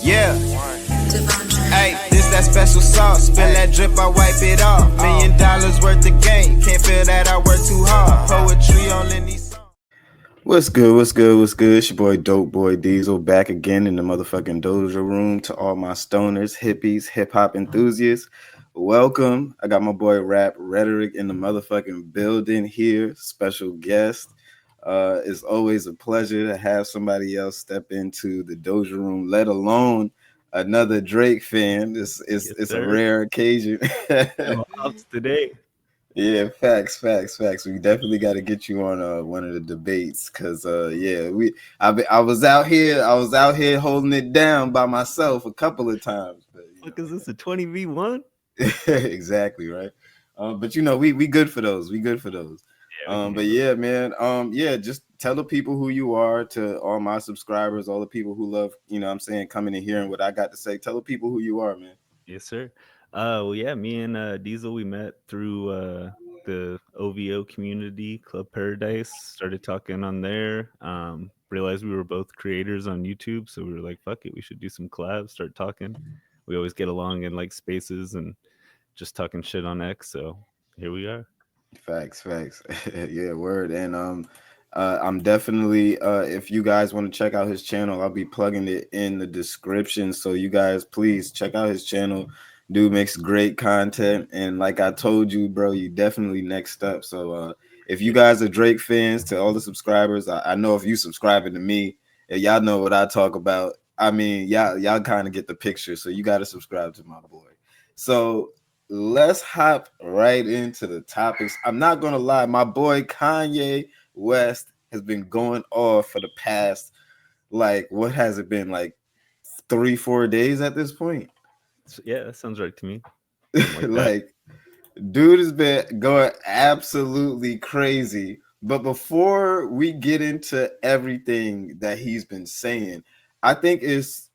Yeah. Hey, this that special sauce. Spill that drip, I wipe it off. $1 million worth of game. Can't feel that I work too hard. Poetry on these songs. What's good? What's good? What's good? It's your boy Dope Boy Diesel back again in the motherfucking Doja Room to all my stoners, hippies, hip hop enthusiasts. Welcome. I got my boy Rap Rhetoric in the motherfucking building here. Special guest. It's always a pleasure to have somebody else step into the Doja Room, let alone another Drake fan. It's a rare occasion. No ups today. Yeah, facts. We definitely got to get you on one of the debates because I was out here holding it down by myself a couple of times. But, Fuck, is this a 20v1? Exactly, right. But we good for those. We good for those. But yeah, man. Just tell the people who you are to all my subscribers, all the people who love, coming and hearing what I got to say. Tell the people who you are, man. Yes, sir. Well, yeah, me and Diesel, we met through the OVO community, Club Paradise. Started talking on there. Realized we were both creators on YouTube, so we were like, "Fuck it, we should do some collabs." Start talking. We always get along in like spaces and just talking shit on X. So here we are. Facts. Yeah, word. And I'm definitely if you guys want to check out his channel, I'll be plugging it in the description. So you guys please check out his channel. Dude makes great content. And like I told you, bro, you definitely next up. So if you guys are Drake fans, to all the subscribers, I know if you subscribing to me, y'all know what I talk about. I mean, y'all kind of get the picture. So you got to subscribe to my boy. So let's hop right into the topics. I'm not gonna lie, my boy Kanye West has been going off for the past, like, what has it been, like 3-4 days at this point? Yeah, that sounds right to me. Like, dude has been going absolutely crazy. But before we get into everything that he's been saying, I think it's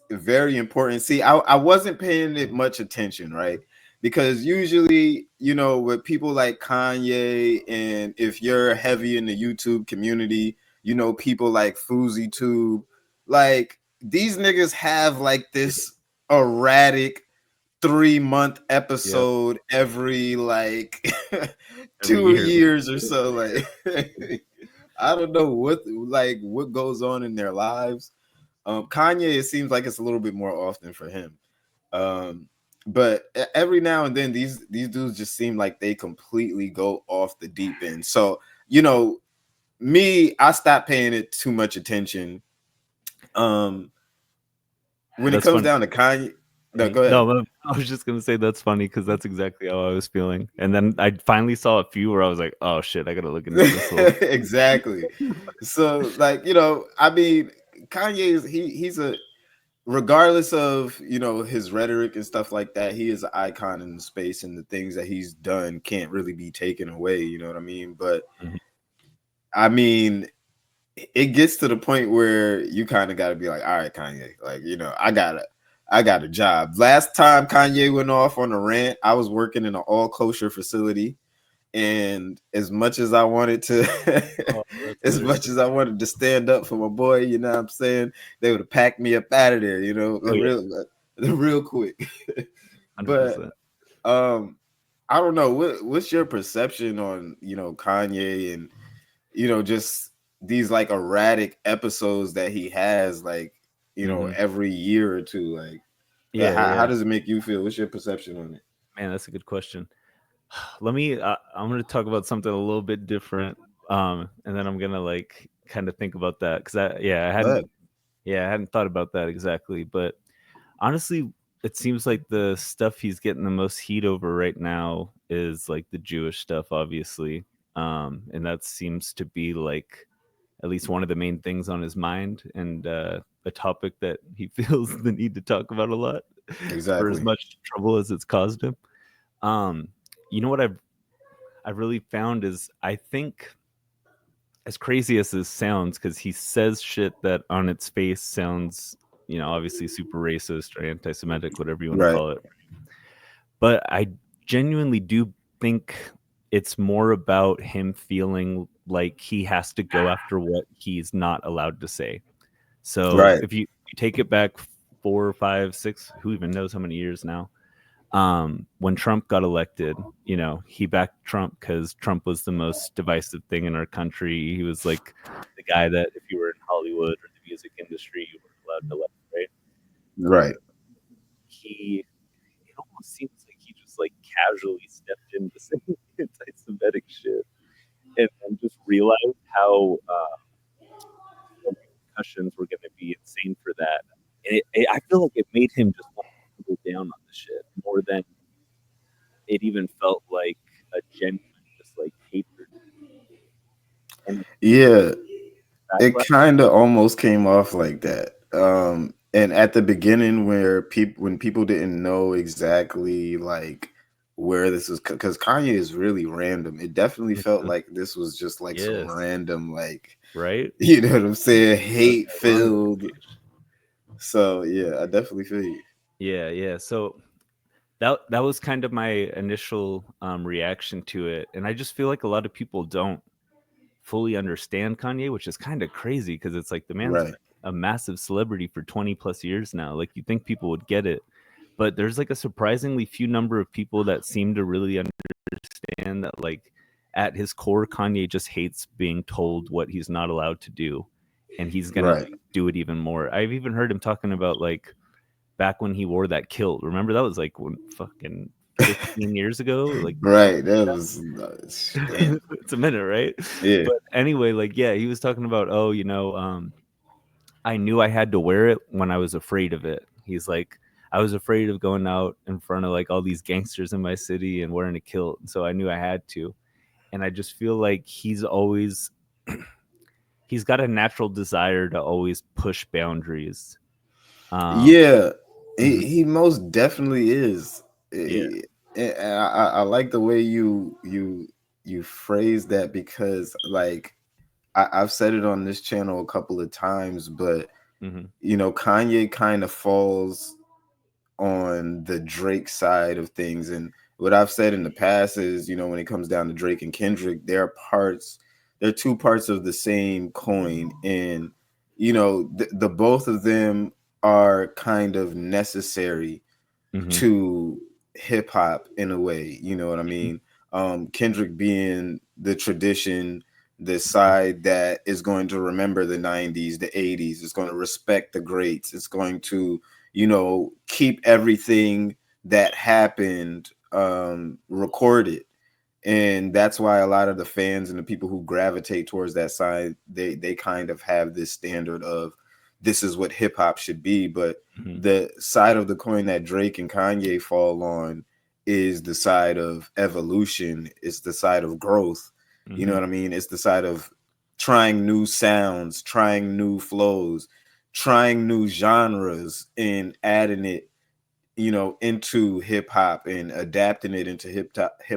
very important. See, I wasn't paying it much attention, right? Because usually, with people like Kanye, and if you're heavy in the YouTube community, people like FouseyTube, like these niggas have like this erratic 3-month episode every like 2 years or so. Like I don't know what goes on in their lives. Kanye, it seems like it's a little bit more often for him. But every now and then these dudes just seem like they completely go off the deep end. So, I stopped paying it too much attention. When it comes down to Kanye, no, go ahead. No, I was just gonna say that's funny because that's exactly how I was feeling. And then I finally saw a few where I was like, "Oh shit, I gotta look into this." Exactly. So, like, I mean, Kanye he's a, regardless of his rhetoric and stuff like that, he is an icon in the space, and the things that he's done can't really be taken away. You know what I mean? But I mean, it gets to the point where you kind of got to be like, all right, Kanye, like, I got a job. Last time Kanye went off on a rant, I was working in an all kosher facility. And as much as I wanted to, stand up for my boy, you know what I'm saying, they would have packed me up out of there, real quick. But I don't know, what's your perception on Kanye and just these like erratic episodes that he has, like every year or two, like how does it make you feel? What's your perception on it? Man, that's a good question. I'm going to talk about something a little bit different, and then I'm going to like kind of think about that because I hadn't thought about that exactly. But honestly, it seems like the stuff he's getting the most heat over right now is like the Jewish stuff, obviously, and that seems to be like at least one of the main things on his mind, and a topic that he feels the need to talk about a lot, for as much trouble as it's caused him. What I've really found is, I think, as crazy as this sounds, because he says shit that on its face sounds, obviously super racist or anti-Semitic, whatever you want to call it. But I genuinely do think it's more about him feeling like he has to go after what he's not allowed to say. So if you take it back 4, 5, 6, who even knows how many years now. When Trump got elected, he backed Trump because Trump was the most divisive thing in our country. He was like the guy that if you were in Hollywood or the music industry, you weren't allowed to elect, right? Right. He It almost seems like he just like casually stepped into saying anti-Semitic shit, and then just realized how the repercussions were going to be insane for that. And I feel like it made him just want to double down on the shit more than it even felt like a genuine just like hatred. And Yeah, it backlash. kind of almost came off like that. And at the beginning, when people didn't know exactly like where this was, because Kanye is really random. It definitely felt Mhm. like this was just like some Yes, random, like, right. you know what I'm saying, That's hate ironic. filled. So yeah, I definitely feel you. Yeah, yeah. So that was kind of my initial reaction to it, and I just feel like a lot of people don't fully understand Kanye, which is kind of crazy because it's like the man's Right, been a massive celebrity for 20 plus years now. Like you think people would get it, but there's like a surprisingly few number of people that seem to really understand that like at his core Kanye just hates being told what he's not allowed to do, and he's going to right. like do it even more. I've even heard him talking about like back when he wore that kilt. Remember that was like when fucking 15 years ago, like Right. That was damn. it's a minute, right? Yeah. But anyway, like yeah, he was talking about, oh, I knew I had to wear it when I was afraid of it. He's like, I was afraid of going out in front of like all these gangsters in my city and wearing a kilt, and so I knew I had to. And I just feel like he's got a natural desire to always push boundaries. Um, Yeah, mhm, he most definitely is. yeah. I like the way you phrase that because like I've said it on this channel a couple of times, but Hmm. Kanye kind of falls on the Drake side of things. And what I've said in the past is, when it comes down to Drake and Kendrick, they're two parts of the same coin. And, the both of them are kind of necessary Hmm. to hip hop in a way. You know what I mean? Kendrick being the tradition, the side that is going to remember the 90s, the 80s, it's going to respect the greats, it's going to, keep everything that happened recorded. And that's why a lot of the fans and the people who gravitate towards that side, they kind of have this standard of this is what hip hop should be. But Hmm. the side of the coin that Drake and Kanye fall on is the side of evolution. It's the side of growth. You know Hmm. what I mean? It's the side of trying new sounds, trying new flows, trying new genres, and adding it, into hip hop and adapting it into hip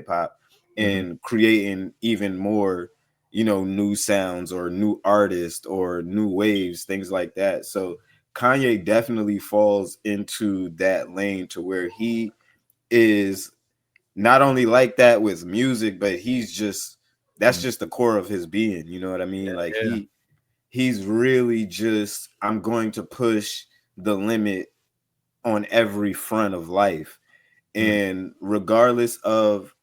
hop Hmm. and creating even more, new sounds or new artists or new waves, things like that. So Kanye definitely falls into that lane to where he is not only like that with music, but that's just the core of his being. You know what I mean? Like Yeah. he's really just, I'm going to push the limit on every front of life. Hmm. And regardless of,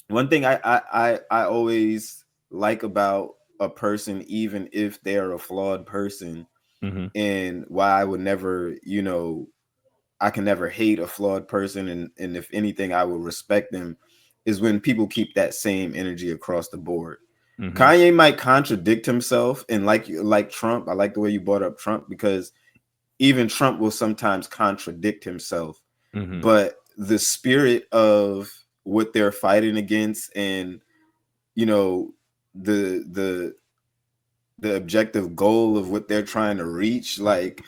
one thing I always like about a person, even if they're a flawed person, Hmm. and why I would never, I can never hate a flawed person, and if anything I would respect them, is when people keep that same energy across the board. Hmm. Kanye might contradict himself, and like Trump, I like the way you brought up Trump, because even Trump will sometimes contradict himself, Hmm. but the spirit of what they're fighting against, and you know the the the objective goal of what they're trying to reach, like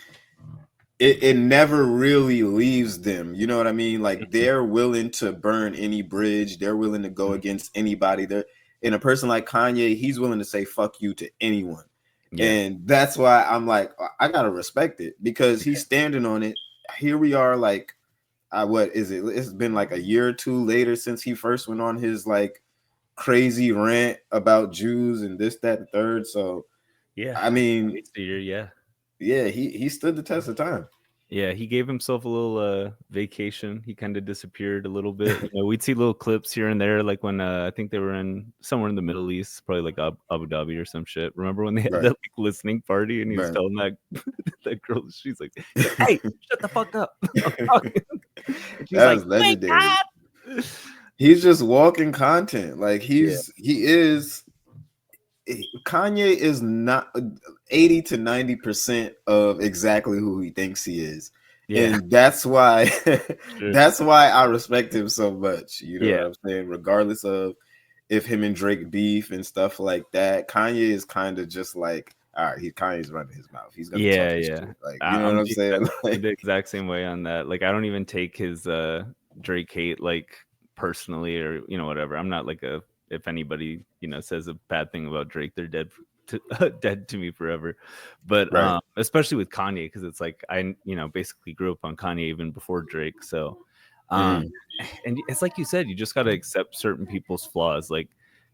it never really leaves them. You know what I mean? Like they're willing to burn any bridge, they're willing to go Hmm. against anybody. They're In a person like Kanye, he's willing to say fuck you to anyone. Yeah. And that's why I'm like, I gotta respect it, because he's standing on it. Here we are, like, what is it? It's been like a year or two later since he first went on his like crazy rant about Jews and this, that, and third. So Yeah. I At mean, least a year. Yeah. yeah, he stood the test of time. Yeah, he gave himself a little vacation. He kind of disappeared a little bit. You know, we'd see little clips here and there, like when I think they were in somewhere in the Middle East, probably like Abu Dhabi or some shit. Remember when they had Right. that like listening party and he was Right. telling that that girl, he's like, "Hey, shut the fuck up, I'm talking," and she's That like, was "Wait, legendary. God." He's just walking content. Like Yeah, Kanye is not 80 to 90% of exactly who he thinks he is. yeah, And that's why sure. that's why I respect him so much. You know what Yeah, I'm saying? Regardless of if him and Drake beef and stuff like that, Kanye is kind of just like, all right, Kanye's running his mouth. He's gonna talk yeah, his yeah. shit. Like, you know what I'm saying? I'm Like, the exact same way on that. Like, I don't even take his Drake hate like personally or whatever. I'm not like a if anybody says a bad thing about Drake, they're dead to dead to me forever. But right. especially with Kanye, because it's like I basically grew up on Kanye even before Drake. So um, Mhm. and it's like you said, you just got to accept certain people's flaws. Like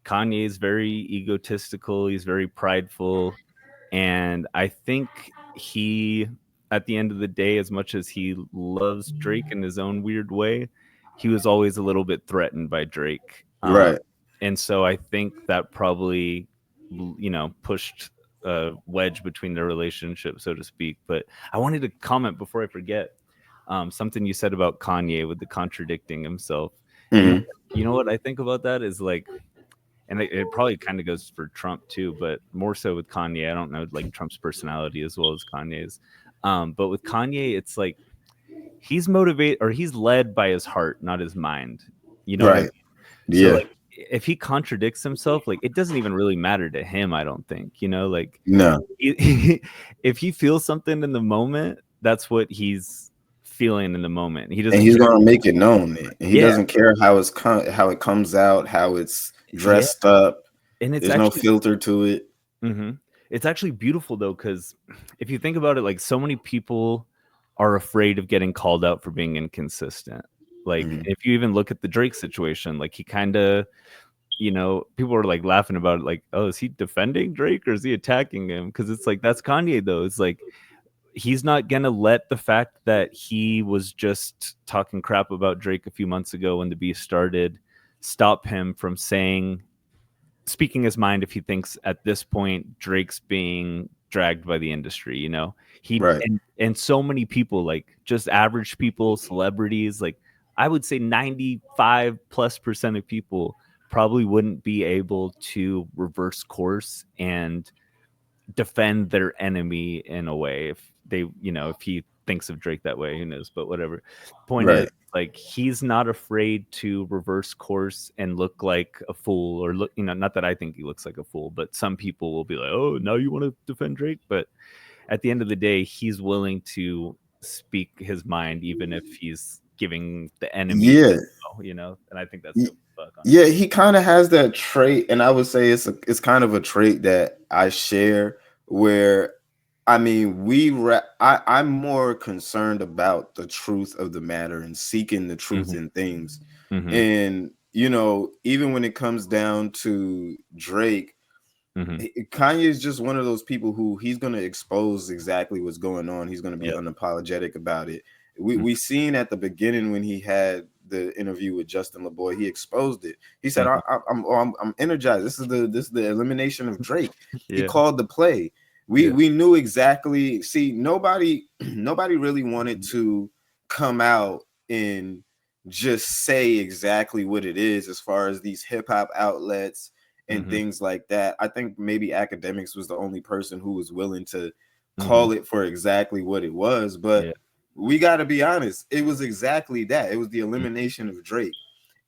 Kanye is very egotistical. He's very prideful. And I think he, at the end of the day, as much as he loves Drake in his own weird way, he was always a little bit threatened by Drake. Right. And so I think that probably, pushed a wedge between their relationship, so to speak. But I wanted to comment before I forget something you said about Kanye with the contradicting himself. You know, Mhm. you know what I think about that is like, and it probably kind of goes for Trump too, but more so with Kanye. I don't know like Trump's personality as well as Kanye's. But with Kanye, it's like he's motivated or he's led by his heart, not his mind. You know what I mean? Right. So Yeah. like if he contradicts himself, like it doesn't even really matter to him, I don't think. Like No. if he feels something in the moment, that's what he's feeling in the moment. He And doesn't he's care. gonna make it known. And he Yeah, doesn't care how it comes out, how it's yeah. dressed up. And it's There's no actually filter to it. It's actually beautiful though, because if you think about it, like so many people are afraid of getting called out for being inconsistent. Like Mhm. if you even look at the Drake situation, like he kind of, people are like laughing about it, like, oh, is he defending Drake or is he attacking him? Because it's like that's Kanye though. It's like he's not gonna let the fact that he was just talking crap about Drake a few months ago when the beef started stop him from speaking his mind if he thinks at this point Drake's being dragged by the industry, He Right. and so many people, like just average people, celebrities, like I would say 95+% of people probably wouldn't be able to reverse course and defend their enemy in a way if they, if he thinks of Drake that way, who knows, but whatever. Point is, Right. like he's not afraid to reverse course and look like a fool or look, not that I think he looks like a fool, but some people will be like, "Oh, now you want to defend Drake?" But at the end of the day, he's willing to speak his mind even if he's giving the enemy, Yeah. and I think that's dope as fuck, Yeah, honestly. he kind of has that trait, and I would say it's kind of a trait that I share. Where, I mean, I'm more concerned about the truth of the matter and seeking the truth Mhm. in things, Mhm. and even when it comes down to Drake, Mhm. Kanye is just one of those people who he's going to expose exactly what's going on. He's going to be Yep. unapologetic about it. We Mhm. we seen at the beginning when he had the interview with Justin LeBoy, he exposed it. He said, Mhm. I'm energized. This is the elimination of Drake." He Yeah. called the play. We Yeah. we knew exactly. See, nobody nobody really wanted to come out and just say exactly what it is as far as these hip hop outlets and Mhm. things like that. I think maybe Academics was the only person who was willing to Mhm. call it for exactly what it was. But Yeah. we got to be honest, it was exactly that. It was the Mm. elimination of Drake.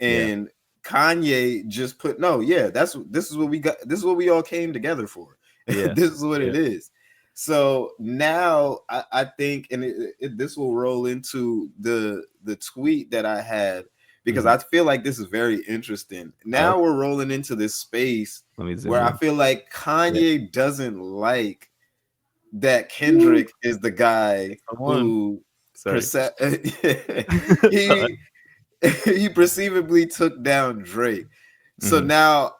Yeah. And Kanye just put, no, yeah, this is what we got. This is what we all came together for. Yeah. This is what Yeah. it is. So now I think, and this will roll into the tweet that I had, because Mhm. I feel like this is very interesting. Oh, Now we're rolling into this space let me zoom where I in. feel like Yeah. Kanye doesn't like that Woo. Kendrick is the guy Come on. who Sorry. Sorry. he he perceivably took down Drake. So Mhm. now,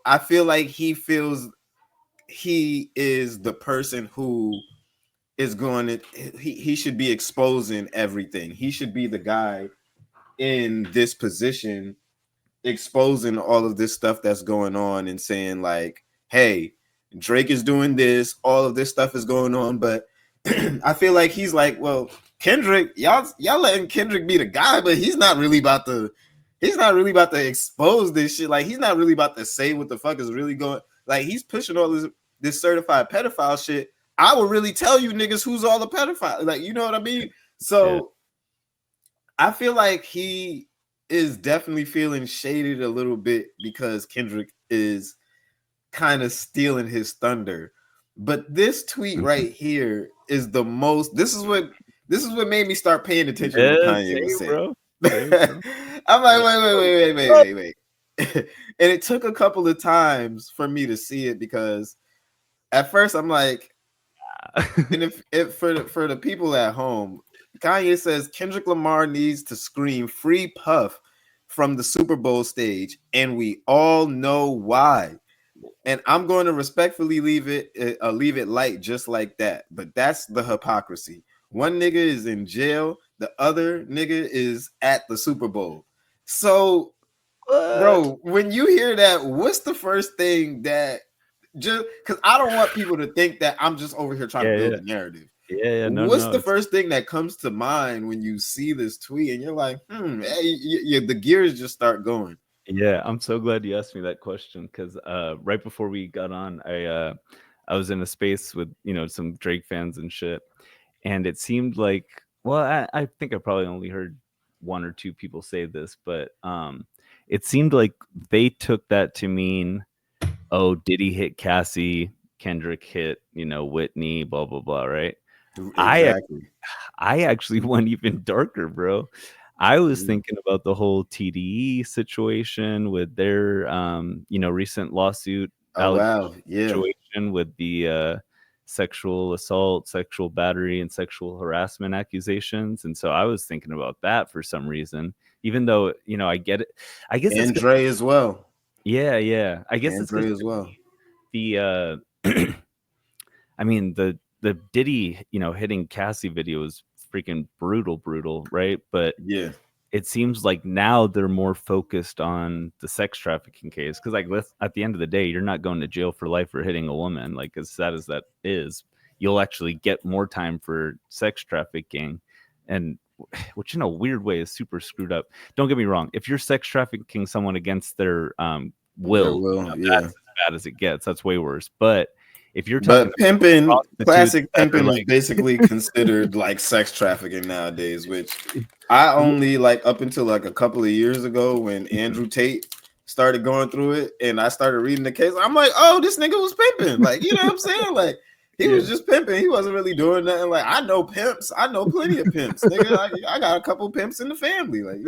I feel like he feels he is the person who is going to he should be exposing everything. He should be the guy in this position exposing all of this stuff that's going on and saying like, hey, Drake is doing this, all of this stuff is going on, but I feel like he's like, well, Kendrick, y'all letting Kendrick be the guy, but he's not really about to expose this shit. Like, he's not really about to say what the fuck is really going. Like, he's pushing all this certified pedophile shit. I will really tell you niggas who's all the pedophile. Like, you know what I mean? So I feel like he is definitely feeling shaded a little bit because Kendrick is kind of stealing his thunder. But this tweet right here is the most. This is what made me start paying attention to what Kanye was saying. Bro. I'm like, wait. And it took a couple of times for me to see it because at first I'm like, and if for the people at home, Kanye says Kendrick Lamar needs to scream "Free Puff" from the Super Bowl stage, and we all know why. And I'm going to respectfully leave it light just like that. But that's the hypocrisy. One nigga is in jail, the other nigga is at the Super Bowl. So, bro, when you hear that, what's the first thing that just because I don't want people to think that I'm just over here trying to build a narrative. What's the first thing that comes to mind when you see this tweet and you're like, hey, the gears just start going? Yeah, I'm so glad you asked me that question because right before we got on, I was in a space with some Drake fans and shit, and it seemed like, well, I think I probably only heard one or two people say this, but it seemed like they took that to mean, oh, did he hit Cassie? Kendrick hit Whitney, blah blah blah, right? Exactly. I actually went even darker, bro. I was thinking about the whole TDE situation with their recent lawsuit situation with the sexual assault, sexual battery, and sexual harassment accusations. And so I was thinking about that for some reason, even though I get it. I guess and Dre as well. Yeah. I guess it's Dre as well. The I mean the Diddy hitting Cassie video is freaking brutal, right? But yeah, it seems like now they're more focused on the sex trafficking case because like at the end of the day, you're not going to jail for life for hitting a woman. Like, as sad as that is, you'll actually get more time for sex trafficking, and which in a weird way is super screwed up. Don't get me wrong, if you're sex trafficking someone against their will, that's as bad as it gets. That's way worse. But if you're talking pimping, classic pimping is basically considered like sex trafficking nowadays, which I only like up until like a couple of years ago when Andrew Tate started going through it and I started reading the case. I'm like, oh, this nigga was pimping. Like, you know what I'm saying? Like, he was just pimping. He wasn't really doing nothing. Like, I know pimps. I know plenty of pimps. Nigga, I got a couple pimps in the family. Like,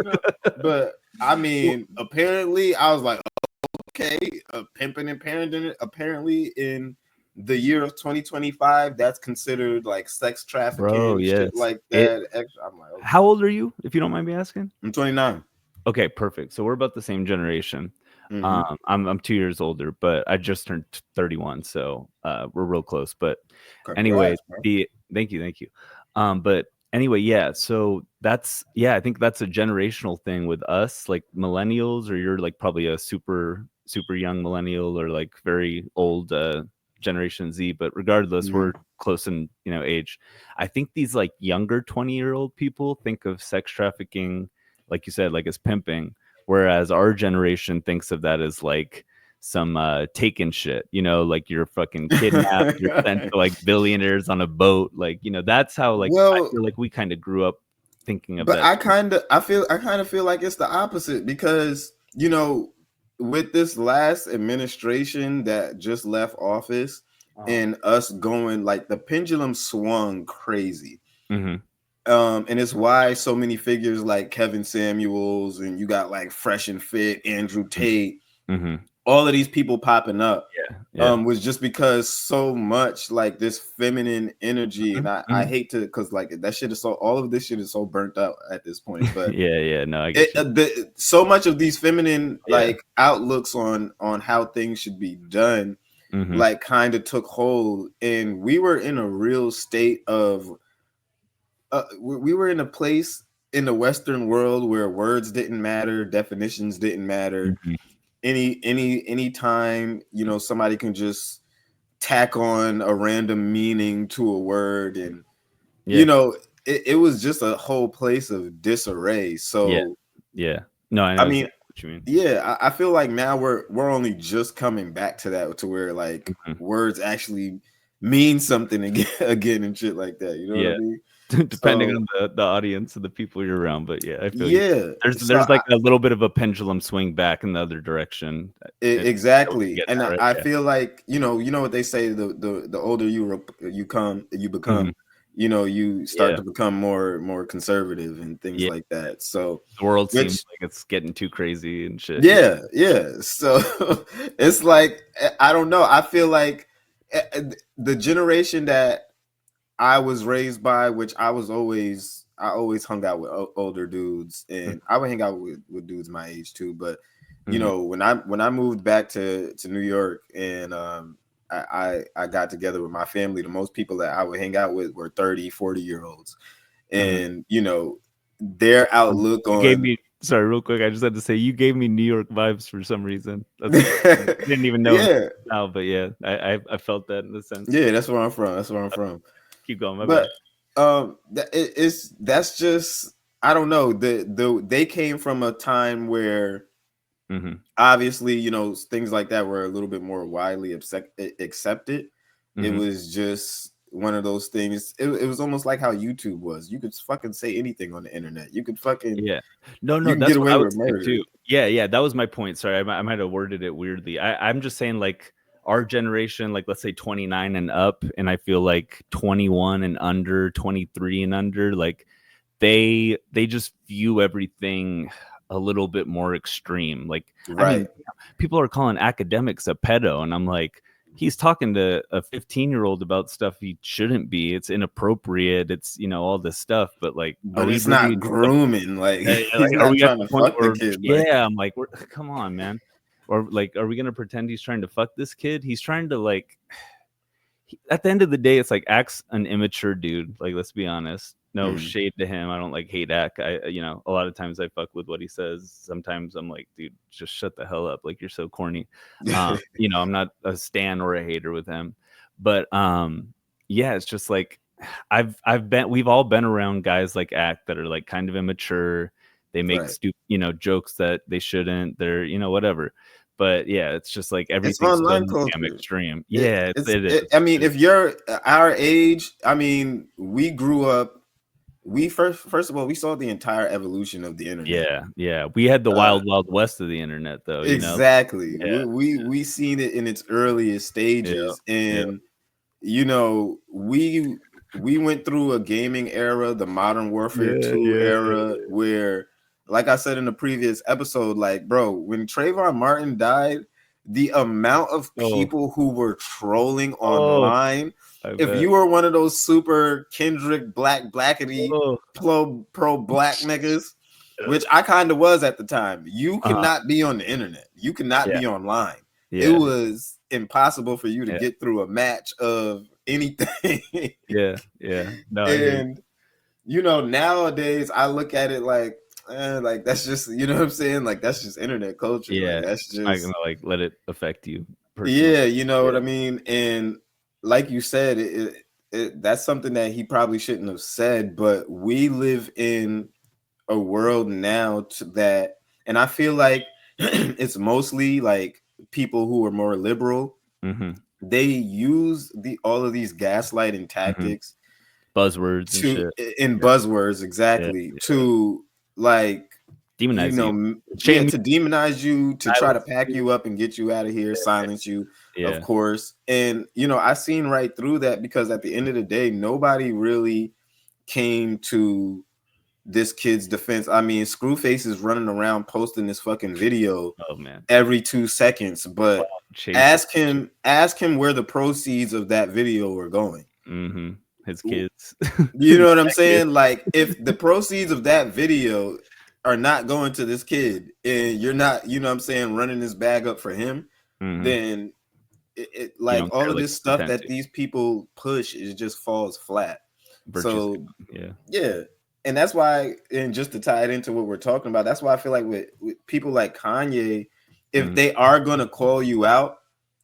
But I mean, apparently I was like, okay, pimping and parenting apparently in the year of 2025, that's considered like sex trafficking, bro. Shit like that. I'm like, okay. How old are you, if you don't mind me asking? I'm 29. Okay, perfect. So we're about the same generation. I'm 2 years older, but I just turned 31, so we're real close. But anyway, thank you. But anyway, yeah. So I think that's a generational thing with us, like millennials, or you're like probably a super young millennial or like very old Generation Z. But regardless, we're close in age. I think these like younger 20-year-old people think of sex trafficking, like you said, like as pimping, whereas our generation thinks of that as like some taken shit, like you're fucking kidnapped, you're sent to like billionaires on a boat, like that's how like I feel like we kind of grew up thinking of but that. I kind of feel like it's the opposite because with this last administration that just left office and us going like the pendulum swung crazy. And it's why so many figures like Kevin Samuels and you got like Fresh and Fit, Andrew Tate, all of these people popping up was just because so much like this feminine energy. And I hate to, because like that shit is all of this shit is so burnt out at this point. But no, I get so much of these feminine like outlooks on how things should be done like kind of took hold, and we were in a real state of we were in a place in the Western world where words didn't matter, definitions didn't matter. Any time, you know, somebody can just tack on a random meaning to a word, and you know, it was just a whole place of disarray. So no, I know I mean, exactly what you mean. yeah, I feel like now we're only just coming back to that, to where like words actually mean something again and shit like that. You know what I mean? Depending on the audience and the people you're around, but yeah, I feel there's like a little bit of a pendulum swing back in the other direction. Exactly, and right? I feel like you know what they say, the older you become, you know, you start to become more conservative and things like that. So the world seems like it's getting too crazy and shit. Yeah. So it's like, I don't know. I feel like the generation that I was raised by, which I always hung out with older dudes, and I would hang out with dudes my age too. But you know, when I moved back to New York, and I got together with my family, the most people that I would hang out with were 30, 40-year-olds. And you know, their outlook on gave me, sorry, real quick, I just had to say, you gave me New York vibes for some reason. I didn't even know now, but yeah, I felt that in the sense. Yeah, that's where I'm from. Keep going, my bad. That's just, I don't know, they came from a time where obviously, you know, things like that were a little bit more widely accepted. It was just one of those things. It was almost like how YouTube was. You could fucking say anything on the internet. You could fucking no, you can that's get what away I with would say murder too. Yeah, that was my point. Sorry, I might have worded it weirdly. I'm just saying, like, our generation, like, let's say 29 and up, and I feel like 21 and under, 23 and under, like they just view everything a little bit more extreme. Like, I mean, people are calling academics a pedo, and I'm like, he's talking to a 15-year-old about stuff he shouldn't be. It's inappropriate. It's, you know, all this stuff. But like, but it's not grooming. Like, he's are not we trying to fuck the kid. I'm like, come on, man. Or like, are we gonna pretend he's trying to fuck this kid? He's trying to, like, at the end of the day, it's like, Act's an immature dude. Like, let's be honest. No shade to him. I don't like hate Act. You know, a lot of times I fuck with what he says. Sometimes I'm like, dude, just shut the hell up. Like, you're so corny. You know, I'm not a stan or a hater with him, but yeah, it's just like, we've all been around guys like Act that are like kind of immature. They make stupid, you know, jokes that they shouldn't. They're, you know, whatever. But yeah, it's just like everything's so damn extreme. Yeah, it is. I mean, if you're our age, I mean, we grew up. We first of all, we saw the entire evolution of the internet. Yeah. We had the wild west of the internet, though. Exactly. You know? We seen it in its earliest stages, and you know, we went through a gaming era, the Modern Warfare 2 era, where, like I said in the previous episode, like, bro, when Trayvon Martin died, the amount of people who were trolling online. If you were one of those super Kendrick blackity pro black niggas, which I kind of was at the time, you could not be on the internet. You could not be online. It was impossible for you to get through a match of anything. No, and you know, nowadays I look at it like that's just, you know what I'm saying? Like, that's just internet culture. Like, that's just not gonna, like, let it affect you personally. Yeah, you know what I mean? And like you said, that's something that he probably shouldn't have said, but we live in a world now that, and I feel like it's mostly like people who are more liberal. They use all of these gaslighting tactics, buzzwords buzzwords, exactly, to like demonize to demonize you, to try to pack you up and get you out of here, silence you, of course. And you know, I seen right through that, because at the end of the day, nobody really came to this kid's defense. I mean, Screwface is running around posting this fucking video every 2 seconds, but ask him where the proceeds of that video were going. His kids. You know what I'm saying? Like, if the proceeds of that video are not going to this kid, and you're not, you know what I'm saying, running this bag up for him, then You like don't all care of like this you stuff pretend that to. these people push is just falls flat. Virtues. So Yeah. yeah, and that's why, and just to tie it into what we're talking about, that's why I feel like with people like Kanye, if Mm-hmm. they are gonna call you out,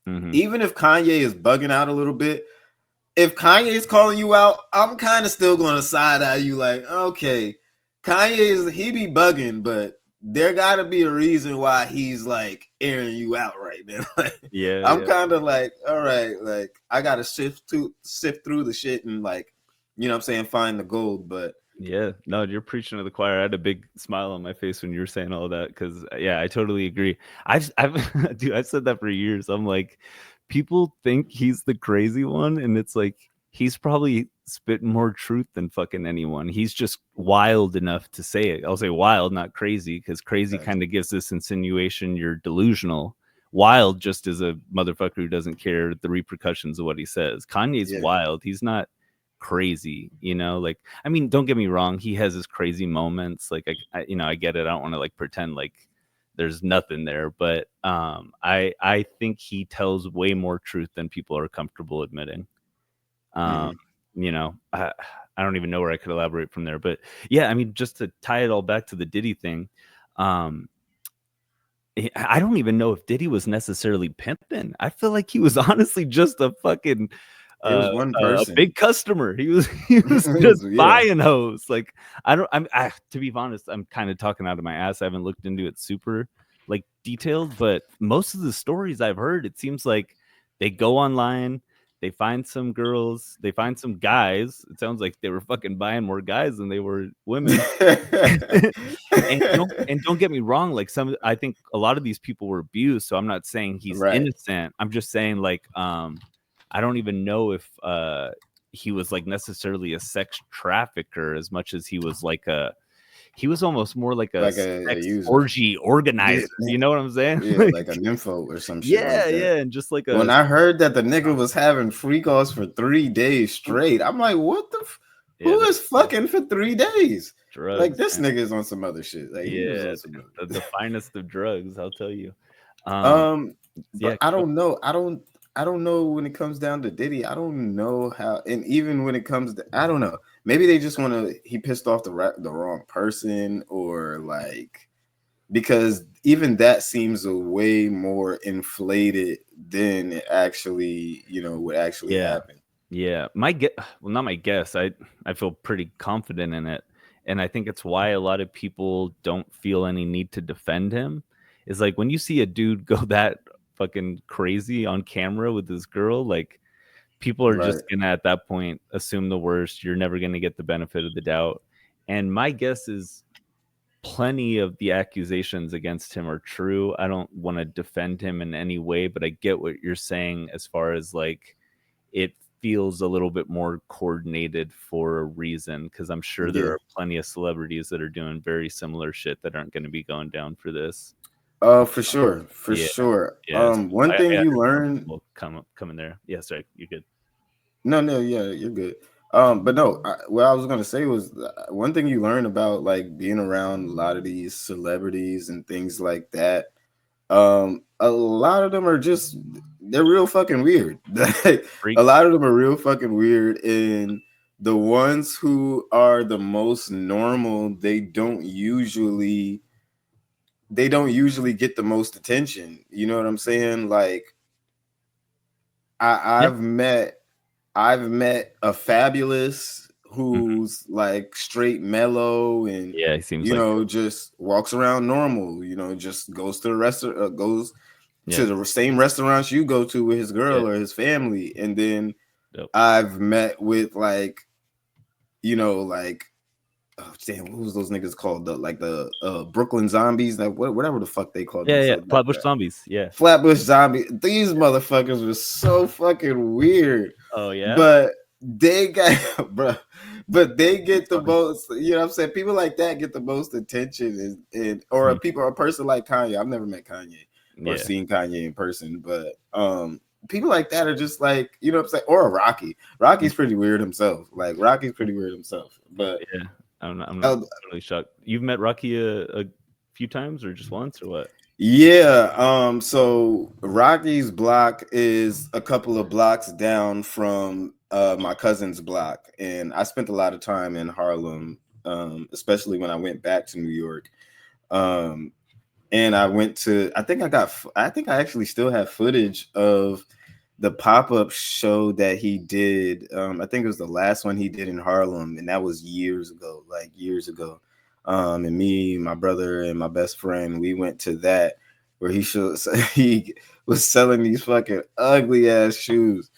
Mm-hmm. even if Kanye is bugging out a little bit, if Kanye is calling you out, I'm kind of still gonna side eye you, like, okay, he be bugging, but there gotta be a reason why he's like airing you out right now. Like, Yeah, I'm yeah. kind of like, all right, like I gotta sift through the shit and, like, you know what I'm saying, find the gold. But Yeah, no, you're preaching to the choir. I had a big smile on my face when you were saying all that because, yeah, I totally agree. Dude, I've said that for years. I'm like, people think he's the crazy one, and it's like he's probably spitting more truth than fucking anyone. He's just wild enough to say it. I'll say wild, not crazy, because crazy facts. kind of gives this insinuation you're delusional. Wild just is a motherfucker who doesn't care the repercussions of what he says. Kanye's Yeah. wild. He's not crazy, like, I mean, don't get me wrong, he has his crazy moments, like I get it. I don't want to like pretend like there's nothing there, but I think he tells way more truth than people are comfortable admitting. um Mhm. I don't even know where I could elaborate from there, but yeah, I mean, just to tie it all back to the Diddy thing, um I don't even know if Diddy was necessarily pimping. I feel like he was honestly just a fucking It was one a person. big customer. He was It just was, yeah. buying hoes. Like, to be honest, I'm kind of talking out of my ass. I haven't looked into it super like detailed, but most of the stories I've heard, it seems like they go online, they find some girls, they find some guys. It sounds like they were fucking buying more guys than they were women. And don't get me wrong, like, I think a lot of these people were abused, so I'm not saying he's Right. innocent. I'm just saying, like, I don't even know if he was like necessarily a sex trafficker as much as he was almost more like a Like a sex user. orgy organizer. You know what I'm saying? Yeah, like a nympho or some shit like Yeah, that. yeah, and just like When a I heard that the nigga was having free calls for 3 days straight, I'm like, what the yeah, who is fucking for 3 days? Like, drugs, this man. nigga is on some other shit. Like, he was Yeah, on some dude, other. the finest of drugs, I'll tell you. Um, yeah, But I don't know. I don't know when it comes down to Diddy. I don't know how, and even when it comes to, I don't know. Maybe they just want to. He pissed off the wrong person, or like, because even that seems a way more inflated than it actually, would actually yeah. happen. Yeah, well, not my guess. I feel pretty confident in it, and I think it's why a lot of people don't feel any need to defend him. Is like when you see a dude go that fucking crazy on camera with this girl, like people are Right. just gonna at that point assume the worst. You're never gonna get the benefit of the doubt. And my guess is plenty of the accusations against him are true. I don't want to defend him in any way, but I get what you're saying as far as like it feels a little bit more coordinated for a reason, because I'm sure there Yeah. are plenty of celebrities that are doing very similar shit that aren't going to be going down for this. For sure, for Yeah, sure. yeah. So One thing I you understand learn. people come in there. Yeah, sorry, you're good. No, no, yeah, you're good. But no, what I was gonna say was, one thing you learn about, like, being around a lot of these celebrities and things like that. A lot of them are just, they're real fucking weird. Like, a Freaks. lot of them are real fucking weird, and the ones who are the most normal, they don't usually get the most attention. You know what I'm saying? Like, Yeah. I've met a Fabulous Mhm. who's like straight mellow, and Yeah, he seems like it. just walks around normal, just goes to the goes Yeah, to the same restaurants you go to with his yeah. girl or his family. And then Dope. I've met with, like, like, oh damn, what was those niggas called? The Brooklyn Zombies, like, whatever the fuck they called Yeah, yeah. themselves back Flatbush then. Zombies. Yeah. Flatbush Zombie. These motherfuckers were so fucking weird, Oh yeah. but they got, bro. But they get That's the funny. most. You know what I'm saying? People like that get the most attention, or Mhm. a person like Kanye. I've never met Kanye or Yeah. seen Kanye in person, but people like that are just like, you know what I'm saying? Or a Rocky. Rocky's pretty weird himself. Like, Rocky's pretty weird himself, but. Yeah. I'm not uh, totally shocked. You've met Rocky a few times or just once or what? Yeah, so Rocky's block is a couple of blocks down from my cousin's block, and I spent a lot of time in Harlem, especially when I went back to New York. Um, and I went to, I think I actually still have footage of the pop-up show that he did. I think it was the last one he did in Harlem, and that was years ago, like years ago. And me, my brother, and my best friend, we went to that where he was selling these fucking ugly ass shoes.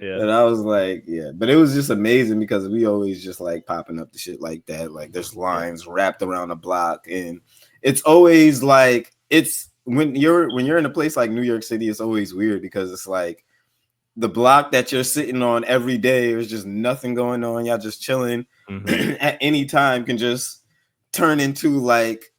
Yeah. And I was like, yeah, but it was just amazing because we always just like popping up the shit like that. Like there's lines wrapped around the block, and it's always like it's when you're in a place like New York City, it's always weird because it's like the block that you're sitting on every day, there's just nothing going on. Y'all just chilling at any time can just turn into like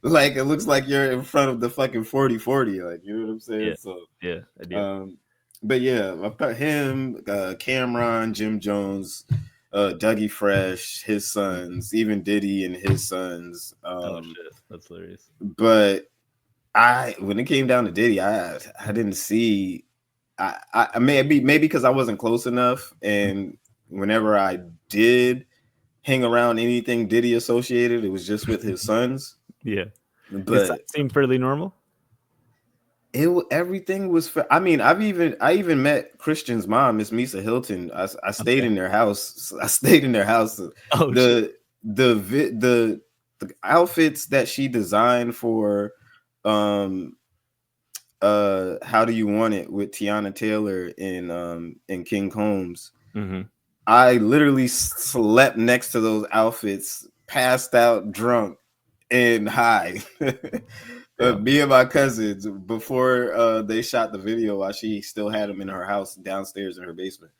like it looks like you're in front of the fucking 4040, like you know what I'm saying? Yeah. So Yeah, I do. but yeah, I put him, Cameron, Jim Jones, Dougie Fresh, his sons, even Diddy and his sons. Oh shit, that's hilarious. But when it came down to Diddy, I didn't see. I maybe because I wasn't close enough, and whenever I did hang around anything Diddy associated, it was just with his sons. Yeah, But it seemed fairly normal. Everything was. I mean, I even met Christian's mom, Miss Misa Hilton. I stayed in their house. I stayed in their house. Oh shit. The outfits that she designed for How Do You Want It with Tiana Taylor in King Combs. I literally slept next to those outfits, passed out drunk and high. Me and my cousins, before they shot the video, while she still had them in her house downstairs in her basement.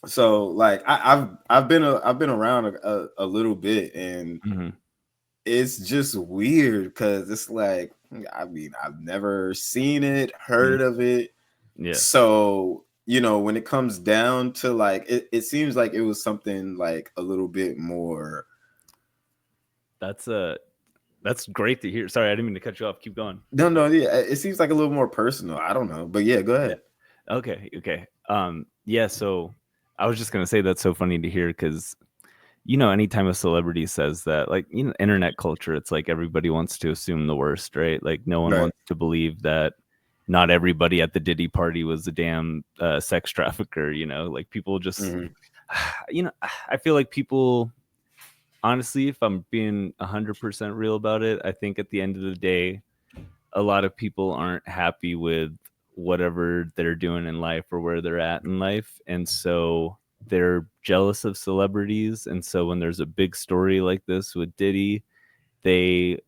So like I've been around a little bit, and it's just weird because it's like, I mean, I've never seen it, heard of it. Yeah. So, you know, when it comes down to like, it seems like it was something like a little bit more. That's great to hear. Sorry, I didn't mean to cut you off. Keep going. No, yeah, it seems like a little more personal. I don't know, but yeah, go ahead. Yeah. Okay. Yeah. So I was just gonna say that's so funny to hear because, you know, anytime a celebrity says that, like, you know, internet culture, it's like everybody wants to assume the worst, right? Like no one wants to believe that not everybody at the Diddy party was a damn sex trafficker, you know, like people just, you know, I feel like people, honestly, if I'm being 100% real about it, I think at the end of the day, a lot of people aren't happy with whatever they're doing in life or where they're at in life. And so they're jealous of celebrities. And so when there's a big story like this with Diddy, they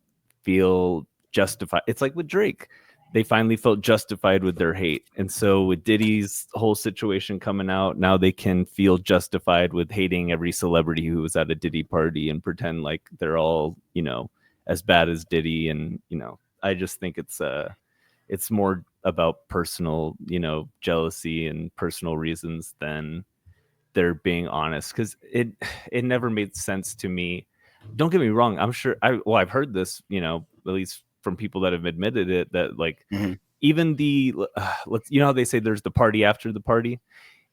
feel justified. It's like with Drake. They finally felt justified with their hate. And so with Diddy's whole situation coming out, now they can feel justified with hating every celebrity who was at a Diddy party and pretend like they're all, you know, as bad as Diddy. And, you know, I just think it's more about personal, you know, jealousy and personal reasons than they're being honest, because it never made sense to me. Don't get me wrong, I'm sure I've heard this, you know, at least from people that have admitted it, that like even the let's, you know how they say there's the party after the party,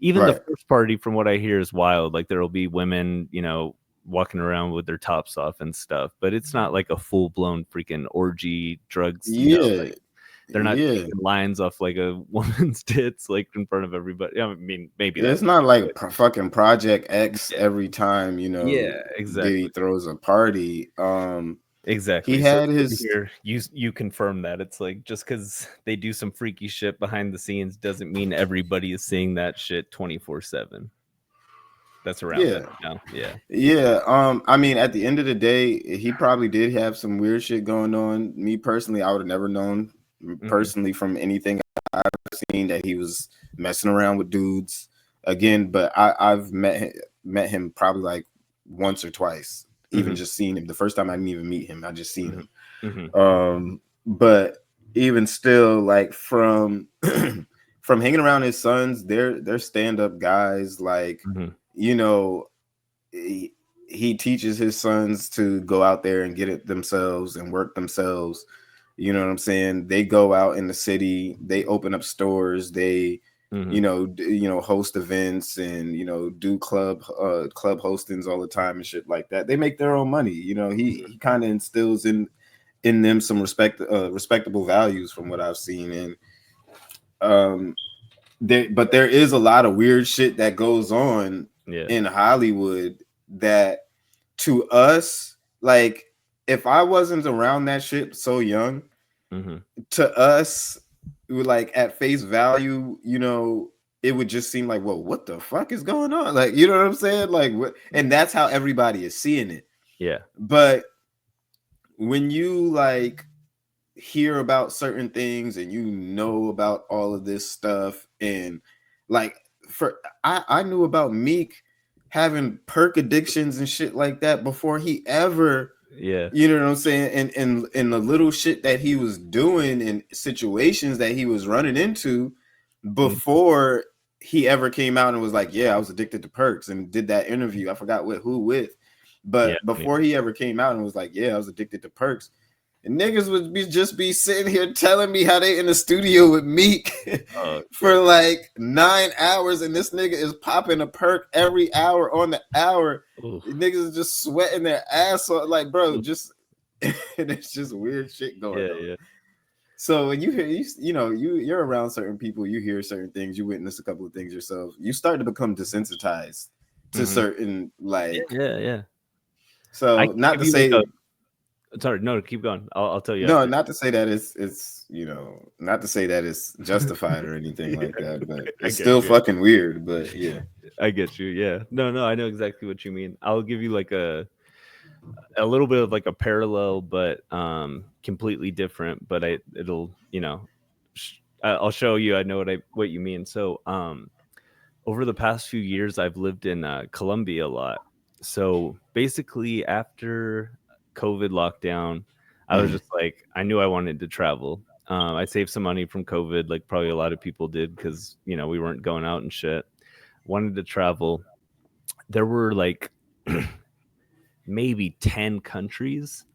even the first party, from what I hear, is wild. Like there'll be women, you know, walking around with their tops off and stuff, but it's not like a full-blown freaking orgy, drugs, you know, like they're not taking lines off like a woman's tits like in front of everybody. I mean, maybe it's not like fucking Project X every time, you know. Yeah, exactly. Diddy throws a party. Exactly. He had his here. You confirm that it's like just because they do some freaky shit behind the scenes doesn't mean everybody is seeing that shit 24/7. That's around it now. Yeah. I mean, at the end of the day, he probably did have some weird shit going on. Me personally, I would have never known personally from anything I've seen that he was messing around with dudes again. But I've met him probably like once or twice. Even just seeing him. The first time I didn't even meet him, I just seen him. But even still, like from from hanging around his sons, they're stand-up guys. Like, you know, he teaches his sons to go out there and get it themselves and work themselves. You know what I'm saying? They go out in the city, they open up stores, they Mm-hmm. host events and do club hostings all the time and shit like that. They make their own money. He kind of instills in them some respectable values from what I've seen. And but there is a lot of weird shit that goes on in Hollywood that to us, like, if I wasn't around that shit so young, to us, it would, like, at face value, it would just seem like, well, what the fuck is going on? Like, you know what I'm saying? Like, what? And that's how everybody is seeing it. Yeah. But when you, like, hear about certain things and about all of this stuff, and, like, I knew about Meek having perk addictions and shit like that before he ever, you know what I'm saying, and the little shit that he was doing and situations that he was running into before he ever came out and was like, yeah, I was addicted to perks, and did that interview. I forgot who with, but before he ever came out and was like, yeah, I was addicted to perks. And niggas would just be sitting here telling me how they in the studio with Meek for like 9 hours, and this nigga is popping a perk every hour on the hour. Niggas is just sweating their ass off. Like, bro, it's just weird shit going on. Yeah. So when you hear, you're around certain people, you hear certain things, you witness a couple of things yourself, you start to become desensitized to certain, like, yeah. So not to say. Sorry, no, keep going. I'll tell you. No, after. not to say that it's not to say that it's justified or anything like that, but it's still fucking weird. But yeah, I get you. Yeah, no, I know exactly what you mean. I'll give you like a little bit of like a parallel, but completely different. But it'll I'll show you. I know what you mean. So over the past few years, I've lived in Colombia a lot. So basically, after COVID lockdown, I was just like, I knew I wanted to travel. I saved some money from COVID, like probably a lot of people did, because we weren't going out and shit. Wanted to travel. There were like maybe 10 countries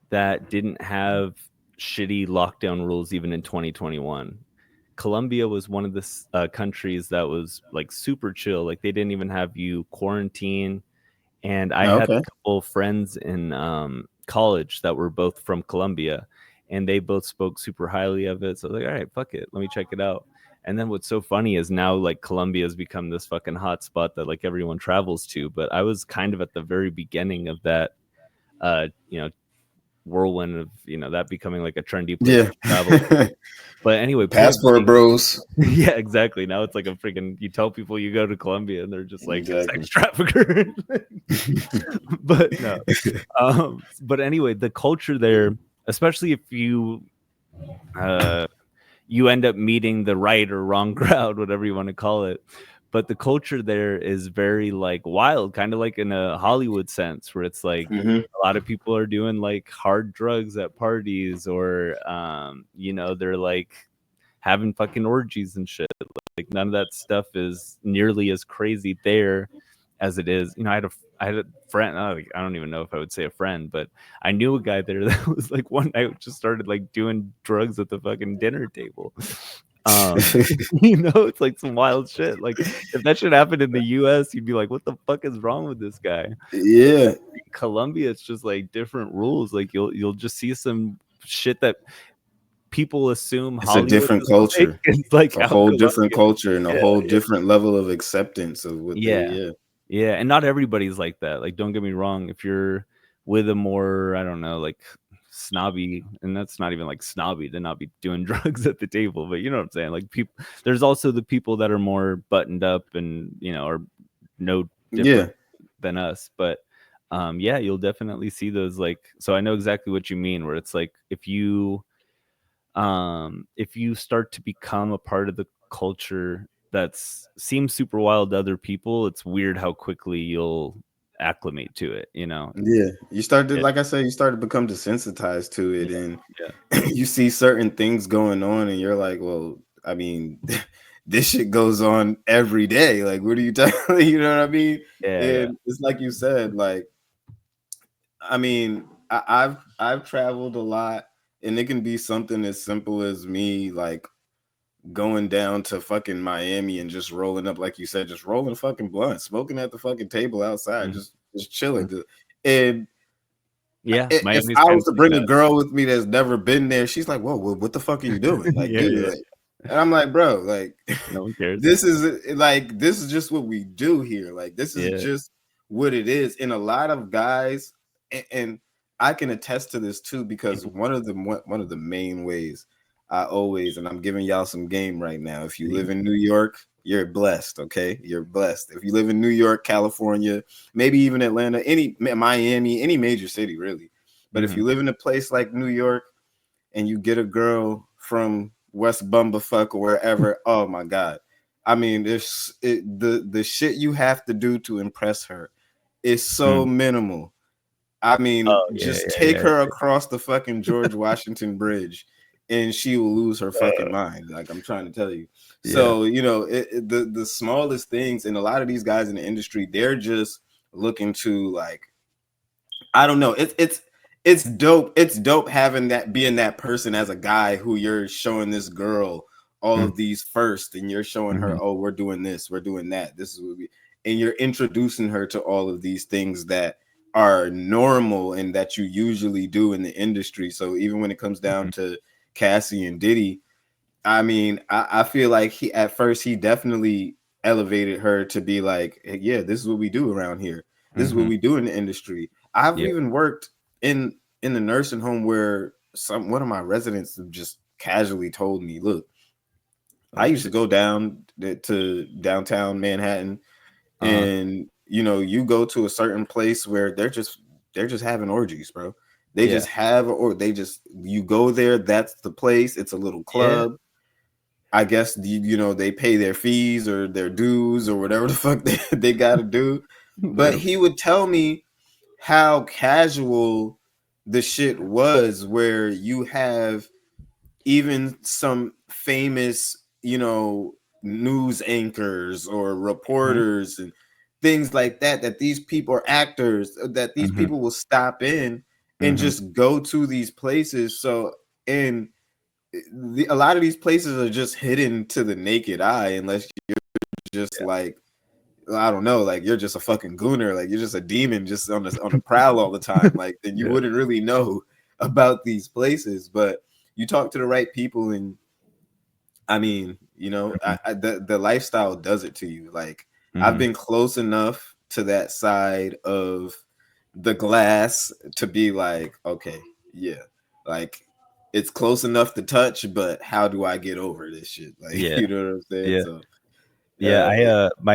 that didn't have shitty lockdown rules even in 2021. Colombia was one of the countries that was like super chill. Like they didn't even have you quarantine. And I had a couple friends in college that were both from Colombia, and they both spoke super highly of it. So I was like, all right, fuck it, let me check it out. And then what's so funny is now like Colombia has become this fucking hot spot that like everyone travels to. But I was kind of at the very beginning of that, whirlwind of that becoming like a trendy place to travel. But anyway, passport bros. Yeah, exactly. Now it's like a freaking, you tell people you go to Colombia and they're just like sex trafficker. But no. But anyway, the culture there, especially if you end up meeting the right or wrong crowd, whatever you want to call it. But the culture there is very like wild, kind of like in a Hollywood sense, where it's like a lot of people are doing like hard drugs at parties, or they're like having fucking orgies and shit. Like none of that stuff is nearly as crazy there as it is. I had a friend. I don't even know if I would say a friend, but I knew a guy there that was like one night just started like doing drugs at the fucking dinner table. It's like some wild shit. Like if that shit happened in the US, you'd be like, what the fuck is wrong with this guy? Yeah. In Colombia, it's just like different rules. Like you'll just see some shit that people assume it's Hollywood a different culture. Like, it's like a whole different culture and a whole different level of acceptance of what yeah, and not everybody's like that. Like don't get me wrong, if you're with a more, I don't know, like snobby, and that's not even like snobby to not be doing drugs at the table, but you know what I'm saying, like people, there's also the people that are more buttoned up and are no different than us. But you'll definitely see those, like, so I know exactly what you mean, where it's like if you start to become a part of the culture that seems super wild to other people, it's weird how quickly you'll acclimate to it. You start to, like I said, you start to become desensitized to it, and you see certain things going on and you're like, well, I mean, this shit goes on every day. Like, what are you telling? You know what I mean? It's like you said, like I mean, I've traveled a lot, and it can be something as simple as me like going down to fucking Miami and just rolling up, like you said, just rolling a fucking blunt, smoking at the fucking table outside, Mhm. just chilling. And Yeah, if Miami's I kind was of to like bring a that. girl with me that's never been there, she's like, "Whoa, what the fuck are you doing?" Like, Yeah, dude, yeah. like, and I'm like, bro, like, No one cares. this is just what we do here. Like, this is Yeah. just what it is. And a lot of guys, and I can attest to this too, because Mhm. one of the main ways I always, and I'm giving y'all some game right now. If you live Mhm. in New York, you're blessed. Okay, you're blessed. If you live in New York, California, maybe even Atlanta, any Miami, any major city, really. But if Mhm. you live in a place like New York and you get a girl from West Bumblefuck or wherever, oh my god. I mean, the shit you have to do to impress her is so Mm. minimal. I mean, Oh, yeah, just yeah, take yeah. her across the fucking George Washington Bridge and she will lose her fucking mind. Like, I'm trying to tell you. Yeah. So, the smallest things, and a lot of these guys in the industry, they're just looking to like, I don't know. It's dope. It's dope having that, being that person as a guy who you're showing this girl all Mm. of these first, and you're showing her, Mhm. oh, we're doing this, we're doing that. This is what we, and you're introducing her to all of these things that are normal and that you usually do in the industry. So even when it comes down Mhm. to Cassie and Diddy, I mean, I feel like he, at first, he definitely elevated her to be like, "Hey, yeah, this is what we do around here. This is what Mhm. we do in the industry." I've Yeah. even worked in the nursing home where one of my residents just casually told me, "Look, I Oh, used to shit. go down to downtown Manhattan, Uh-huh. and you go to a certain place where they're just having orgies, bro. They Yeah. just have, or they just, you go there, that's the place. It's a little Yeah. club. I guess they pay their fees or their dues or whatever the fuck they got to do." But Bro. he would tell me how casual the shit was, where you have even some famous, news anchors or Mhm. reporters and things like that, that these people are actors, that these Mhm. people will stop in and Mhm. just go to these places. So, and a lot of these places are just hidden to the naked eye, unless you're just like, I don't know, like you're just a fucking gooner, like you're just a demon, just on the prowl all the time. Like, then you Yeah. wouldn't really know about these places. But you talk to the right people, and I mean, Mhm. the lifestyle does it to you. Like, I've Mhm. been close enough to that side of the glass to be like, okay, yeah, like it's close enough to touch, but how do I get over this shit? Like, Yeah. you know what I'm saying? Yeah. So, Yeah, I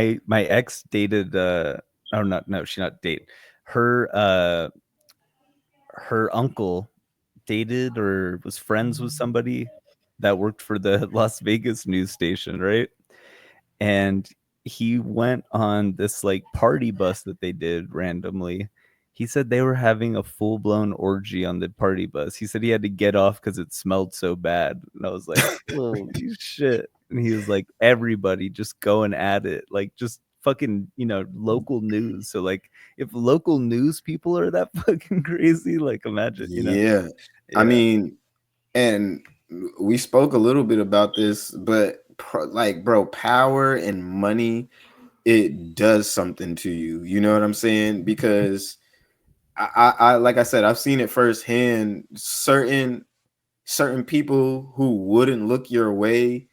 it, my ex dated or not, no, she not date. Her her uncle dated or was friends with somebody that worked for the Las Vegas news station, right? And he went on this like party bus that they did randomly. He said they were having a full-blown orgy on the party bus. He said he had to get off because it smelled so bad. And I was like, holy shit. And he was like, everybody just going at it. Like just fucking, local news. So like if local news people are that fucking crazy, like imagine. yeah, I Yeah. mean, and we spoke a little bit about this, but like, bro, power and money, it does something to you. You know what I'm saying? Because I like I said, I've seen it firsthand. Certain people who wouldn't look your way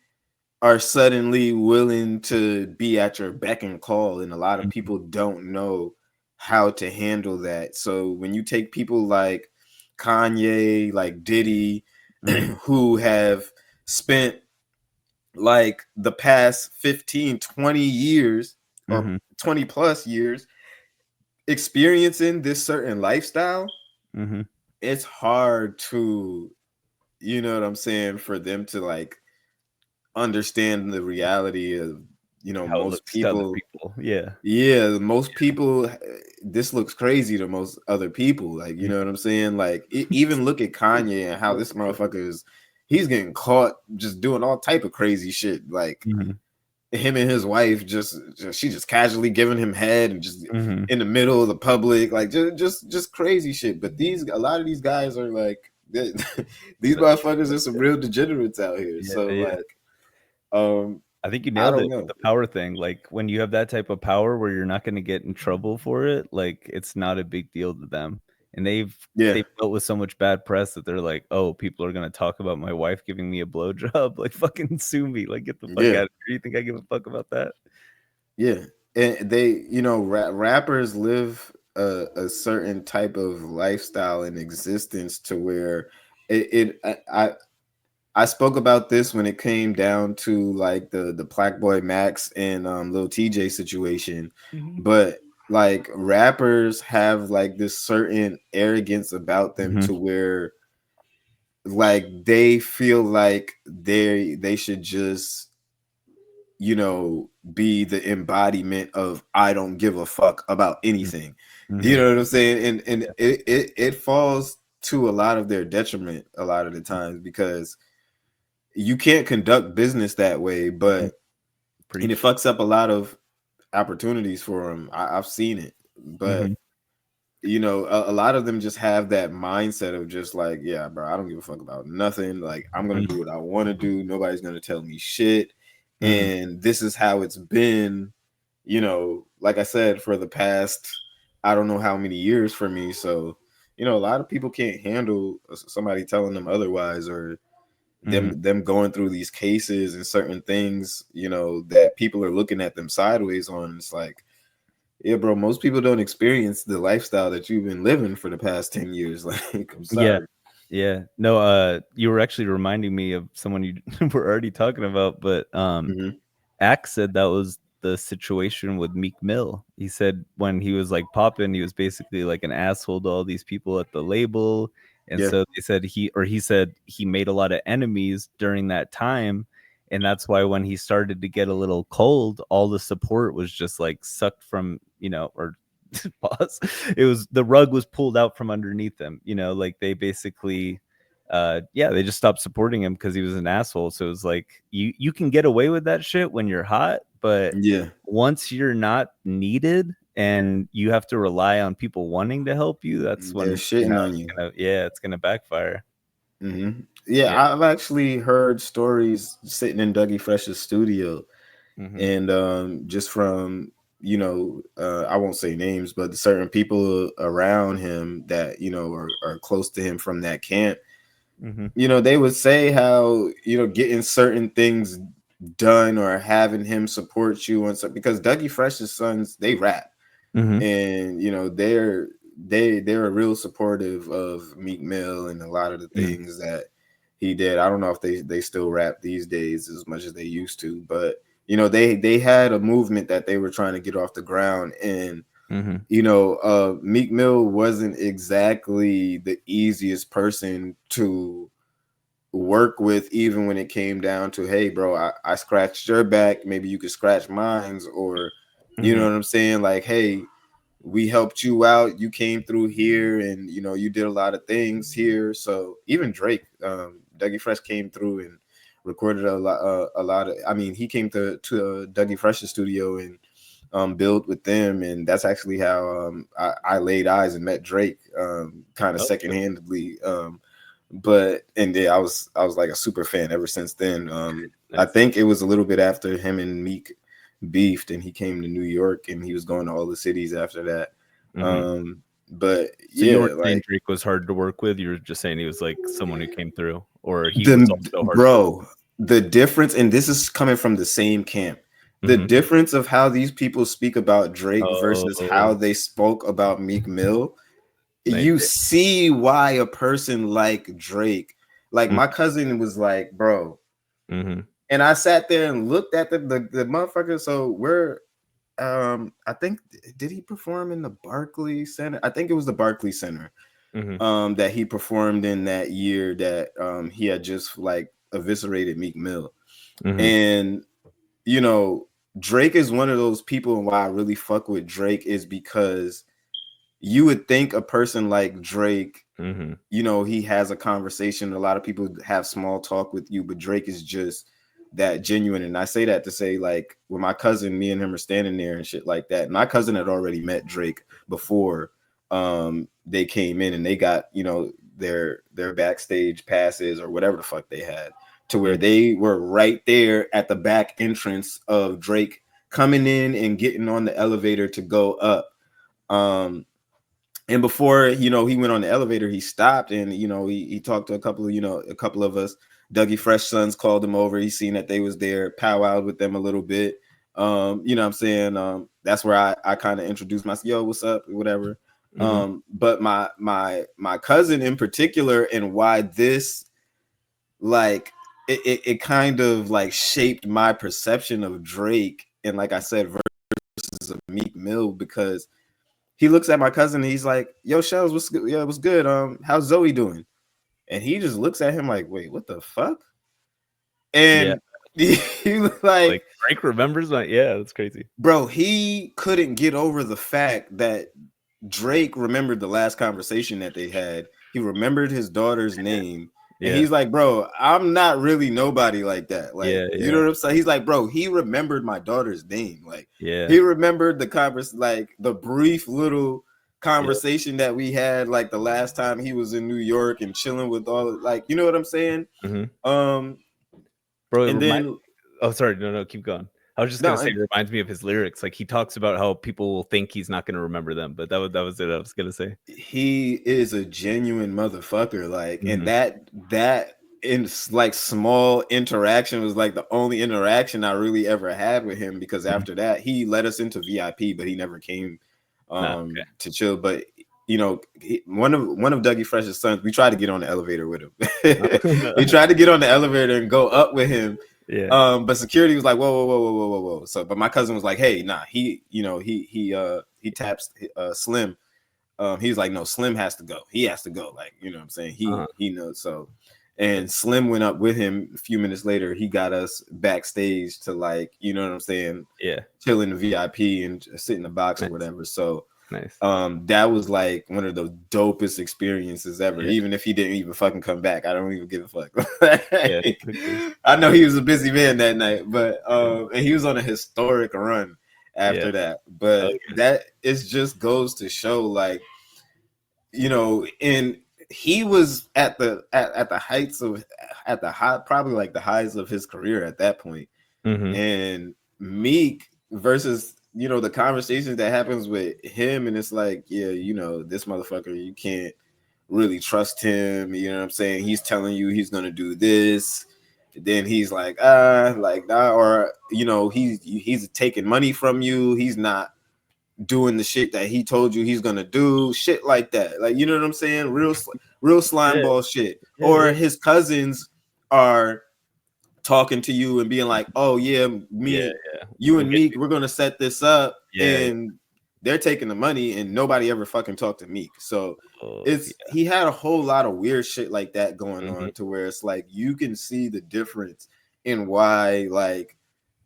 are suddenly willing to be at your beck and call, and a lot of Mhm. people don't know how to handle that. So when you take people like Kanye, like Diddy, Mhm. who have spent like the past 15, 20 years or Mhm. 20 plus years experiencing this certain lifestyle, Mhm. it's hard to, you know what I'm saying, for them to like understand the reality of, How it most looks to other people. people. Yeah. Yeah, most people, this looks crazy to most other people. Like, you Mhm. know what I'm saying? Like, even look at Kanye and how this motherfucker is, he's getting caught just doing all type of crazy shit. Like, Mhm. him and his wife she just casually giving him head and just Mm-hmm. in the middle of the public, like just crazy shit. But a lot of these guys are like these motherfuckers are some real degenerates out here. Yeah, So yeah. like, I think you I nailed don't it with know. the power thing. Like when you have that type of power where you're not going to get in trouble for it, like it's not a big deal to them. And Yeah, they've dealt with so much bad press that they're like, oh, people are going to talk about my wife giving me a blowjob. Like fucking sue me. Like get the fuck yeah, out of here. You think I give a fuck about that? yeah. And they, rappers live a certain type of lifestyle and existence to where I spoke about this when it came down to like the Black Boy Max and Lil TJ situation, Mm-hmm. but like rappers have like this certain arrogance about them Mm-hmm. to where like they feel like they should just be the embodiment of I don't give a fuck about anything. You Mm-hmm. know what I'm saying? And it falls to a lot of their detriment a lot of the times because you can't conduct business that way, Mm-hmm. and it Preach. fucks up a lot of opportunities for them. I've seen it, Mm-hmm. but a lot of them just have that mindset of just like, yeah, bro, I don't give a fuck about nothing. Like, I'm gonna do what I want to do. Nobody's gonna tell me shit, Mm-hmm. and this is how it's been. Like I said, for the past, I don't know how many years for me. So, a lot of people can't handle somebody telling them otherwise, or Mm-hmm. them going through these cases and certain things, that people are looking at them sideways on. It's like, yeah, bro, most people don't experience the lifestyle that you've been living for the past 10 years. Like, I'm Yeah. sorry. Yeah. No, you were actually reminding me of someone you were already talking about, but Hmm. Axe said that was the situation with Meek Mill. He said when he was like popping, he was basically like an asshole to all these people at the label. And Yeah. so he said he made a lot of enemies during that time. And that's why when he started to get a little cold, all the support was just like sucked from, or pause. It was the rug was pulled out from underneath them, like they basically yeah, they just stopped supporting him because he was an asshole. So it was like you can get away with that shit when you're hot, but Yeah. once you're not needed and you have to rely on people wanting to help you, that's They're when shitting on you. it's gonna backfire. Yeah, Yeah. I've actually heard stories sitting in Dougie Fresh's studio, Mm-hmm. and just from I won't say names, but certain people around him that are close to him from that camp. Mm-hmm. They would say how getting certain things done or having him support you and stuff, because Dougie Fresh's sons, they rap, Mm-hmm. and they're real supportive of Meek Mill and a lot of the things that he did. I don't know if they still rap these days as much as they used to, but they had a movement that they were trying to get off the ground, and Mm-hmm. Meek Mill wasn't exactly the easiest person to work with, even when it came down to, hey bro, I scratched your back, maybe you could scratch mine's, or you know Mm-hmm. what I'm saying, like, hey, we helped you out, you came through here, and you did a lot of things here. So even Drake, Dougie Fresh came through and recorded a lot of, I mean, he came to Dougie Fresh's studio and build with them, and that's actually how I laid eyes and met Drake, kind of Oh, second-handedly. But and yeah, I was like a super fan ever since then. I nice. think it was a little bit after him and Meek beefed, and he came to New York, and he was going to all the cities after that. Mm-hmm. But So you yeah, weren't saying like Drake was hard to work with. You were just saying he was like someone who came through, or he was the also hard to work bro, the difference, and this is coming from the same camp. with. The Mm-hmm. difference of how these people speak about Drake versus how Oh, they spoke about Meek Mill, nice. you see why a person like Drake, like my cousin was like, bro, Mm-hmm. and I sat there and looked at the motherfucker. So we're I think, did he perform in the Barclays Center? I think it was the Barclays Center Mm-hmm. that he performed in that year that he had just like eviscerated Meek Mill. Mm-hmm. And Drake is one of those people, and why I really fuck with Drake is because you would think a person like Drake, Mm-hmm. he has a conversation. A lot of people have small talk with you, but Drake is just that genuine. And I say that to say, like, with my cousin, me and him are standing there and shit like that. My cousin had already met Drake before they came in, and they got, you know, their backstage passes or whatever the fuck they had, to where they were right there at the back entrance of Drake coming in and getting on the elevator to go up. And before, you know, he went on the elevator, he stopped and, you know, he talked to a couple of, you know, a couple of us. Dougie Fresh Sons called him over. He seen that they was there, powwowed with them a little bit. You know what I'm saying? That's where I kind of introduced myself, yo, what's up, whatever. But my cousin in particular, and why this, like, it kind of like shaped my perception of Drake, and like I said, versus a Meek Mill, because he looks at my cousin and he's like, yo, Shells, what's good? Yeah, what's good? How's Zoe doing? And he just looks at him like, wait, what the fuck? And he was like Drake remembers my, yeah, that's crazy. Bro, he couldn't get over the fact that Drake remembered the last conversation that they had. He remembered his daughter's name. And he's like, bro, I'm not really nobody like that. Like, you know what I'm saying? He's like, bro, he remembered my daughter's name. Like, he remembered the like the brief little conversation that we had, like the last time he was in New York and chilling with all, like, you know what I'm saying? Bro, and then oh, sorry, no, keep going. I was just gonna say, it reminds me of his lyrics. Like, he talks about how people will think he's not gonna remember them, but that was it. I was gonna say he is a genuine motherfucker. Like, and that in like small interaction was like the only interaction I really ever had with him, because after that he let us into VIP, but he never came to chill. But you know, one of Dougie Fresh's sons, we tried to get on the elevator with him. We tried to get on the elevator and go up with him. But security was like, whoa. So, but my cousin was like, hey, nah, he taps Slim. He's like, no, Slim has to go. He has to go. Like, you know what I'm saying? He knows. So, and Slim went up with him a few minutes later. He got us backstage to, like, you know what I'm saying? Yeah. Chill in the VIP and sit in the box or whatever. So, that was like one of the dopest experiences ever. Even if he didn't even fucking come back, I don't even give a fuck. I know he was a busy man that night, but and he was on a historic run after that. But that is just goes to show, like, you know, and he was at the heights of probably like the highs of his career at that point. And Meek versus, you know, the conversations that happens with him, and it's like, yeah, you know, this motherfucker, you can't really trust him. You know what I'm saying? He's telling you he's gonna do this, then he's like, nah, or, you know, he's taking money from you. He's not doing the shit that he told you he's gonna do. Shit like that. Like, you know what I'm saying? Real slime ball shit. Or his cousins are talking to you and being like, oh yeah, you and Meek, we're gonna set this up, and they're taking the money, and nobody ever fucking talked to Meek. So he had a whole lot of weird shit like that going on, to where it's like you can see the difference in why, like,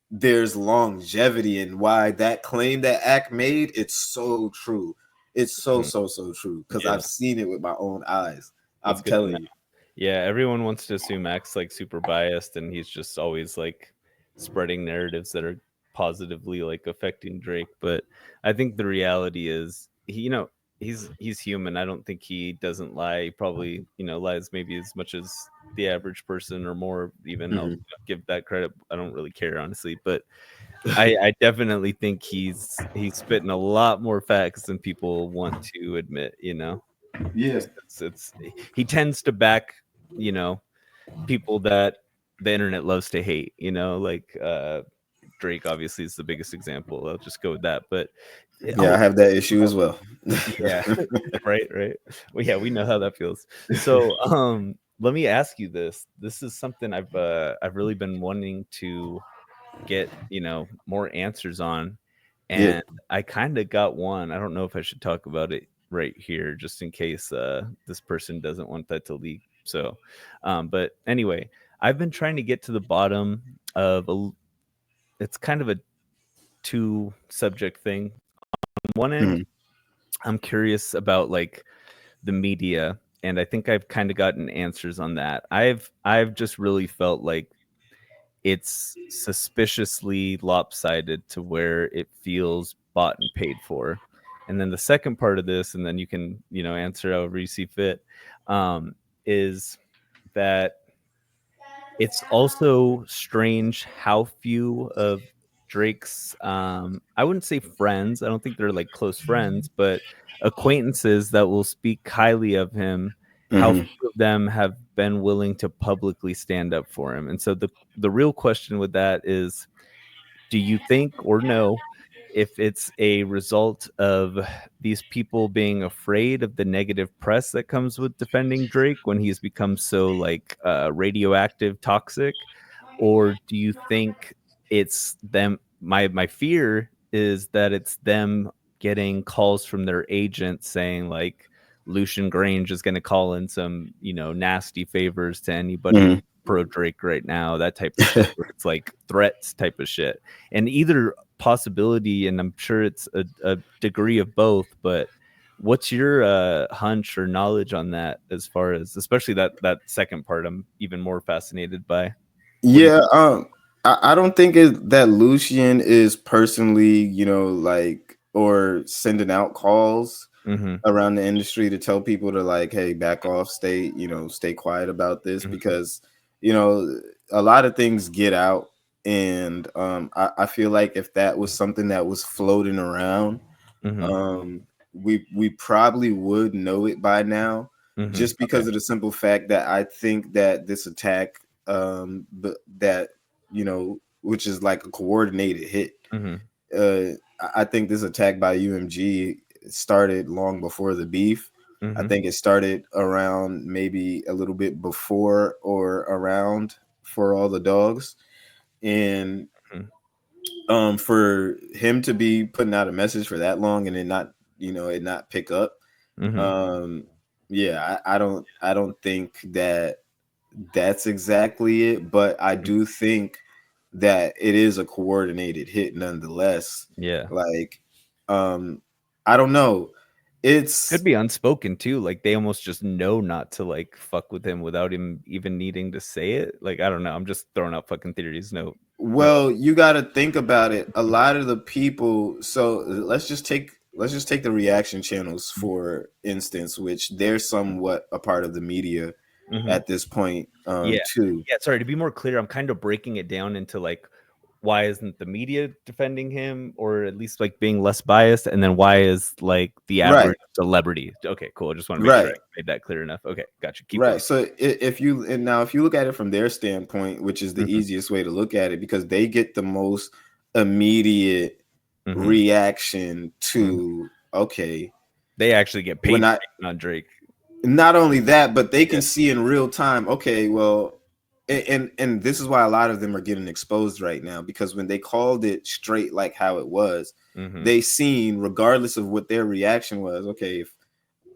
there's longevity, and why that claim that Act made, it's so true. It's so true, because I've seen it with my own eyes. I'm telling you. Yeah, everyone wants to assume Act's like super biased, and he's just always like spreading narratives that are positively like affecting Drake. But I think the reality is, he's human. I don't think he doesn't lie. He probably, lies maybe as much as the average person or more even. I'll give that credit. I don't really care, honestly, but I definitely think he's spitting a lot more facts than people want to admit. He tends to back people that the internet loves to hate. Like Drake obviously is the biggest example. I'll just go with that. But I have that issue as well. Yeah. right. Well, yeah, we know how that feels. So let me ask you this. This is something I've really been wanting to get more answers on, and I kind of got one. I don't know if I should talk about it right here, just in case this person doesn't want that to leak. So but anyway, I've been trying to get to the bottom of it's kind of a two subject thing. On one end, I'm curious about like the media, and I think I've kind of gotten answers on that. I've just really felt like it's suspiciously lopsided to where it feels bought and paid for. And then the second part of this, and then you can, answer however you see fit, is that it's also strange how few of Drake's, I wouldn't say friends, I don't think they're like close friends, but acquaintances that will speak highly of him, how Mm-hmm. few of them have been willing to publicly stand up for him. And so the real question with that is, do you think or know if it's a result of these people being afraid of the negative press that comes with defending Drake when he's become so like radioactive toxic, or do you think it's them? My fear is that it's them getting calls from their agent saying like Lucian Grange is going to call in some nasty favors to anybody Mm-hmm. pro Drake right now, that type of shit, where it's like threats type of shit. And either possibility, and I'm sure it's a degree of both, but what's your hunch or knowledge on that, as far as especially that second part I'm even more fascinated by? What do you Yeah, I don't think that Lucian is personally, like, or sending out calls Mm-hmm. around the industry to tell people to like, hey, back off, stay quiet about this, Mm-hmm. because you know a lot of things get out, and I feel like if that was something that was floating around, Mm-hmm. we probably would know it by now, Mm-hmm. just Okay. because of the simple fact that I think that this attack, that which is like a coordinated hit. Mm-hmm. I think this attack by UMG started long before the beef. I Mm-hmm. think it started around maybe a little bit before or around For All the Dogs. And for him to be putting out a message for that long and then not, it not pick up. Mm-hmm. Um, yeah, I don't think that that's exactly it, but I do think that it is a coordinated hit nonetheless. Yeah. Like, um, I don't know. Could It's be unspoken too. Like they almost just know not to like fuck with him without him even needing to say it. Like I don't know. I'm just throwing out fucking theories. No, no. Well, you got to think about it. A lot of the people. So let's just take the reaction channels for instance, which they're somewhat a part of the media Mm-hmm. at this point, Yeah. too. Yeah. Sorry, to be more clear, I'm kind of breaking it down into like, why isn't the media defending him, or at least like being less biased? And then why is like the Right, average celebrity? Okay, cool. I just want to make sure I right. made that clear enough. Okay, gotcha. Keep Right. going. So if you look at it from their standpoint, which is the Mm-hmm. easiest way to look at it, because they get the most immediate Mm-hmm. reaction Mm-hmm. to, okay, They actually get when paid for I hating on Drake. not only that, but they Yeah. can see in real time, okay, well, and this is why a lot of them are getting exposed right now, because when they called it straight like how it was, Mm-hmm. they seen, regardless of what their reaction was, okay, if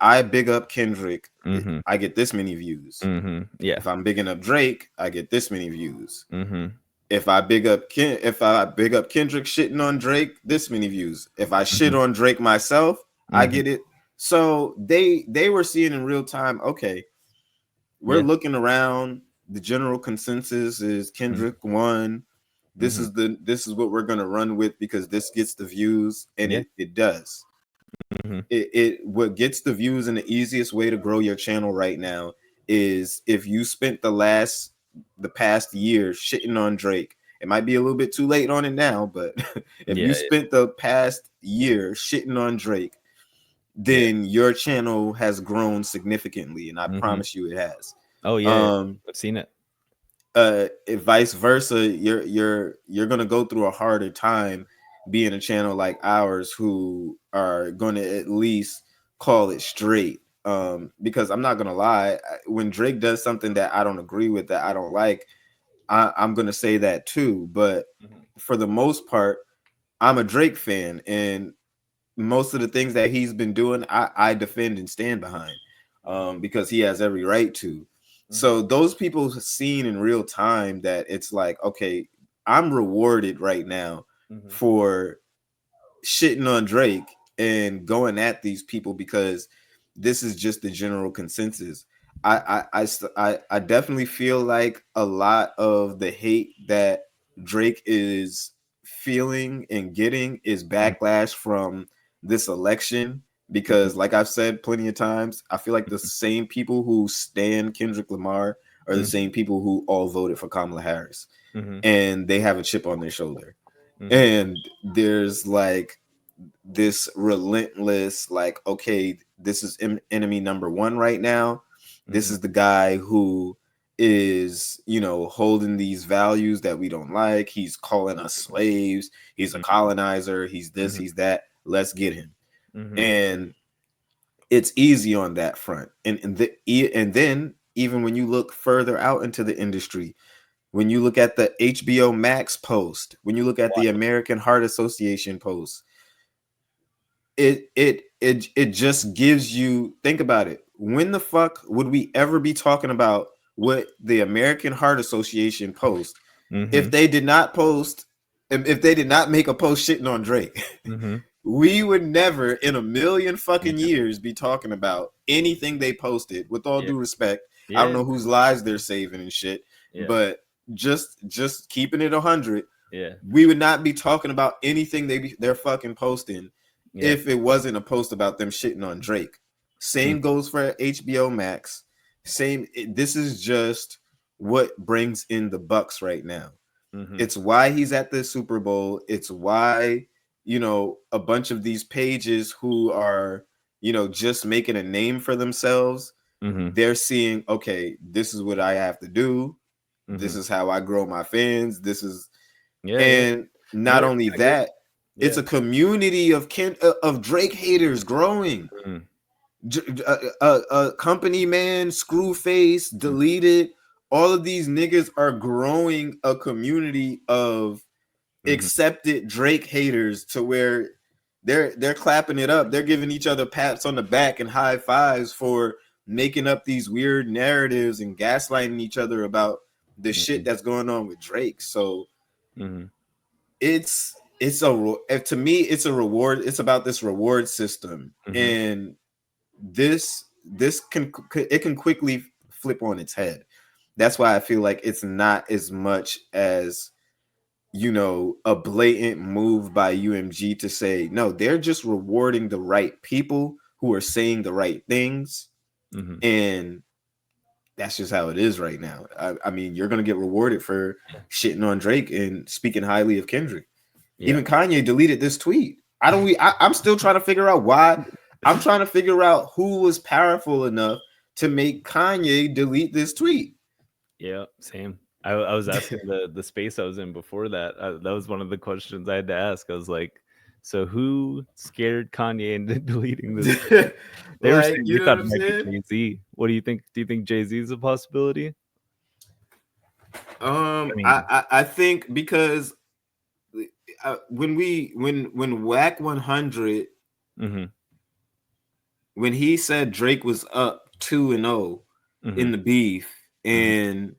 I big up Kendrick, Mm-hmm. I get this many views. Mm-hmm. Yeah. If I'm bigging up Drake, I get this many views. Mm-hmm. If I big up Kendrick shitting on Drake, this many views. If I shit Mm-hmm. on Drake myself, I Mm-hmm. get it. So they were seeing in real time, okay, we're Yeah. looking around. The general consensus is Kendrick won. This Mm-hmm. is what we're gonna run with because this gets the views, and Yeah. it does. Mm-hmm. It what gets the views, and the easiest way to grow your channel right now is if you spent the past year shitting on Drake. It might be a little bit too late on it now, but if you Yeah. spent the past year shitting on Drake, Yeah. then your channel has grown significantly, and I Mm-hmm. promise you it has. Oh yeah. um I've seen it. if vice versa, you're gonna go through a harder time being a channel like ours, who are gonna at least call it straight. Because I'm not gonna lie, when Drake does something that I don't agree with, that I don't like, I'm gonna say that too. But Mm-hmm. for the most part, I'm a Drake fan, and most of the things that he's been doing, I defend and stand behind, because he has every right to. Mm-hmm. So those people have seen in real time that it's like, okay, I'm rewarded right now Mm-hmm. for shitting on Drake and going at these people, because this is just the general consensus. I definitely feel like a lot of the hate that Drake is feeling and getting is backlash from this election Mhm, because, like I've said plenty of times, I feel like the same people who stand Kendrick Lamar are the mhm, same people who all voted for Kamala Harris, mhm, and they have a chip on their shoulder. mhm, And there's like this relentless, like, okay, this is enemy number one right now. This mhm, is the guy who is, holding these values that we don't like. He's calling us slaves. He's a colonizer. He's this, mhm, he's that. Let's get him. mhm, And it's easy on that front. And then even when you look further out into the industry, when you look at the HBO Max post, when you look at the American Heart Association post, it just gives you, think about it. When the fuck would we ever be talking about what the American Heart Association post if mhm, they did not post, if they did not make a post shitting on Drake? mhm. We would never in a million fucking Yeah, years be talking about anything they posted. With all yeah, due respect, I don't yeah, know whose lives they're saving and shit, yeah, but just keeping it 100, yeah, we would not be talking about anything they're fucking posting yeah. if it wasn't a post about them shitting on Drake. Mm, Same goes for HBO Max. This is just what brings in the bucks right now. mhm, It's why he's at the Super Bowl. It's why, a bunch of these pages who are, just making a name for themselves, mhm, they're seeing, okay, this is what I have to do. This mhm. is how I grow my fans. Yeah, yeah. And No, not only I get. that, it's Yeah. a community of Drake haters growing. Mm, Company man, Screwface, mm, Deleted, all of these niggas are growing a community of mhm, accepted Drake haters to where they're clapping it up. They're giving each other pats on the back and high fives for making up these weird narratives and gaslighting each other about the shit mhm, that's going on with Drake. So mhm, to me it's a reward. It's about this reward system, mhm. and this can quickly flip on its head. That's why I feel like it's not as much as, a blatant move by UMG to say no. They're just rewarding the right people who are saying the right things, Mhm. and that's just how it is right now. I mean, you're gonna get rewarded for Yeah. shitting on Drake and speaking highly of Kendrick. Yeah. Even Kanye deleted this tweet. I'm still trying to figure out why. I'm trying to figure out who was powerful enough to make Kanye delete this tweet. Yeah, same. I was asking the space I was in before that. That was one of the questions I had to ask. I was like, so who scared Kanye into deleting this tweet? They were Like, saying you they know thought what it I'm might be saying? Jay-Z. What do you think? Do you think Jay-Z is a possibility? I mean, I think because when Whack 100, mhm, when he said Drake was up 2-0 in mhm, the beef, mhm, and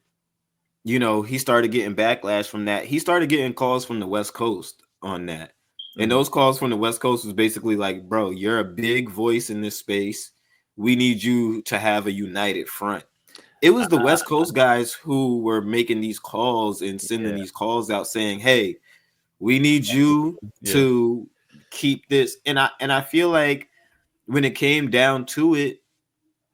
he started getting backlash from that. He started getting calls from the West Coast on that. And mhm. those calls from the West Coast was basically like, bro, you're a big voice in this space. We need you to have a united front. It was the West Coast guys who were making these calls and sending Yeah, these calls out saying, hey, we need you yeah. to keep this. And I feel like when it came down to it,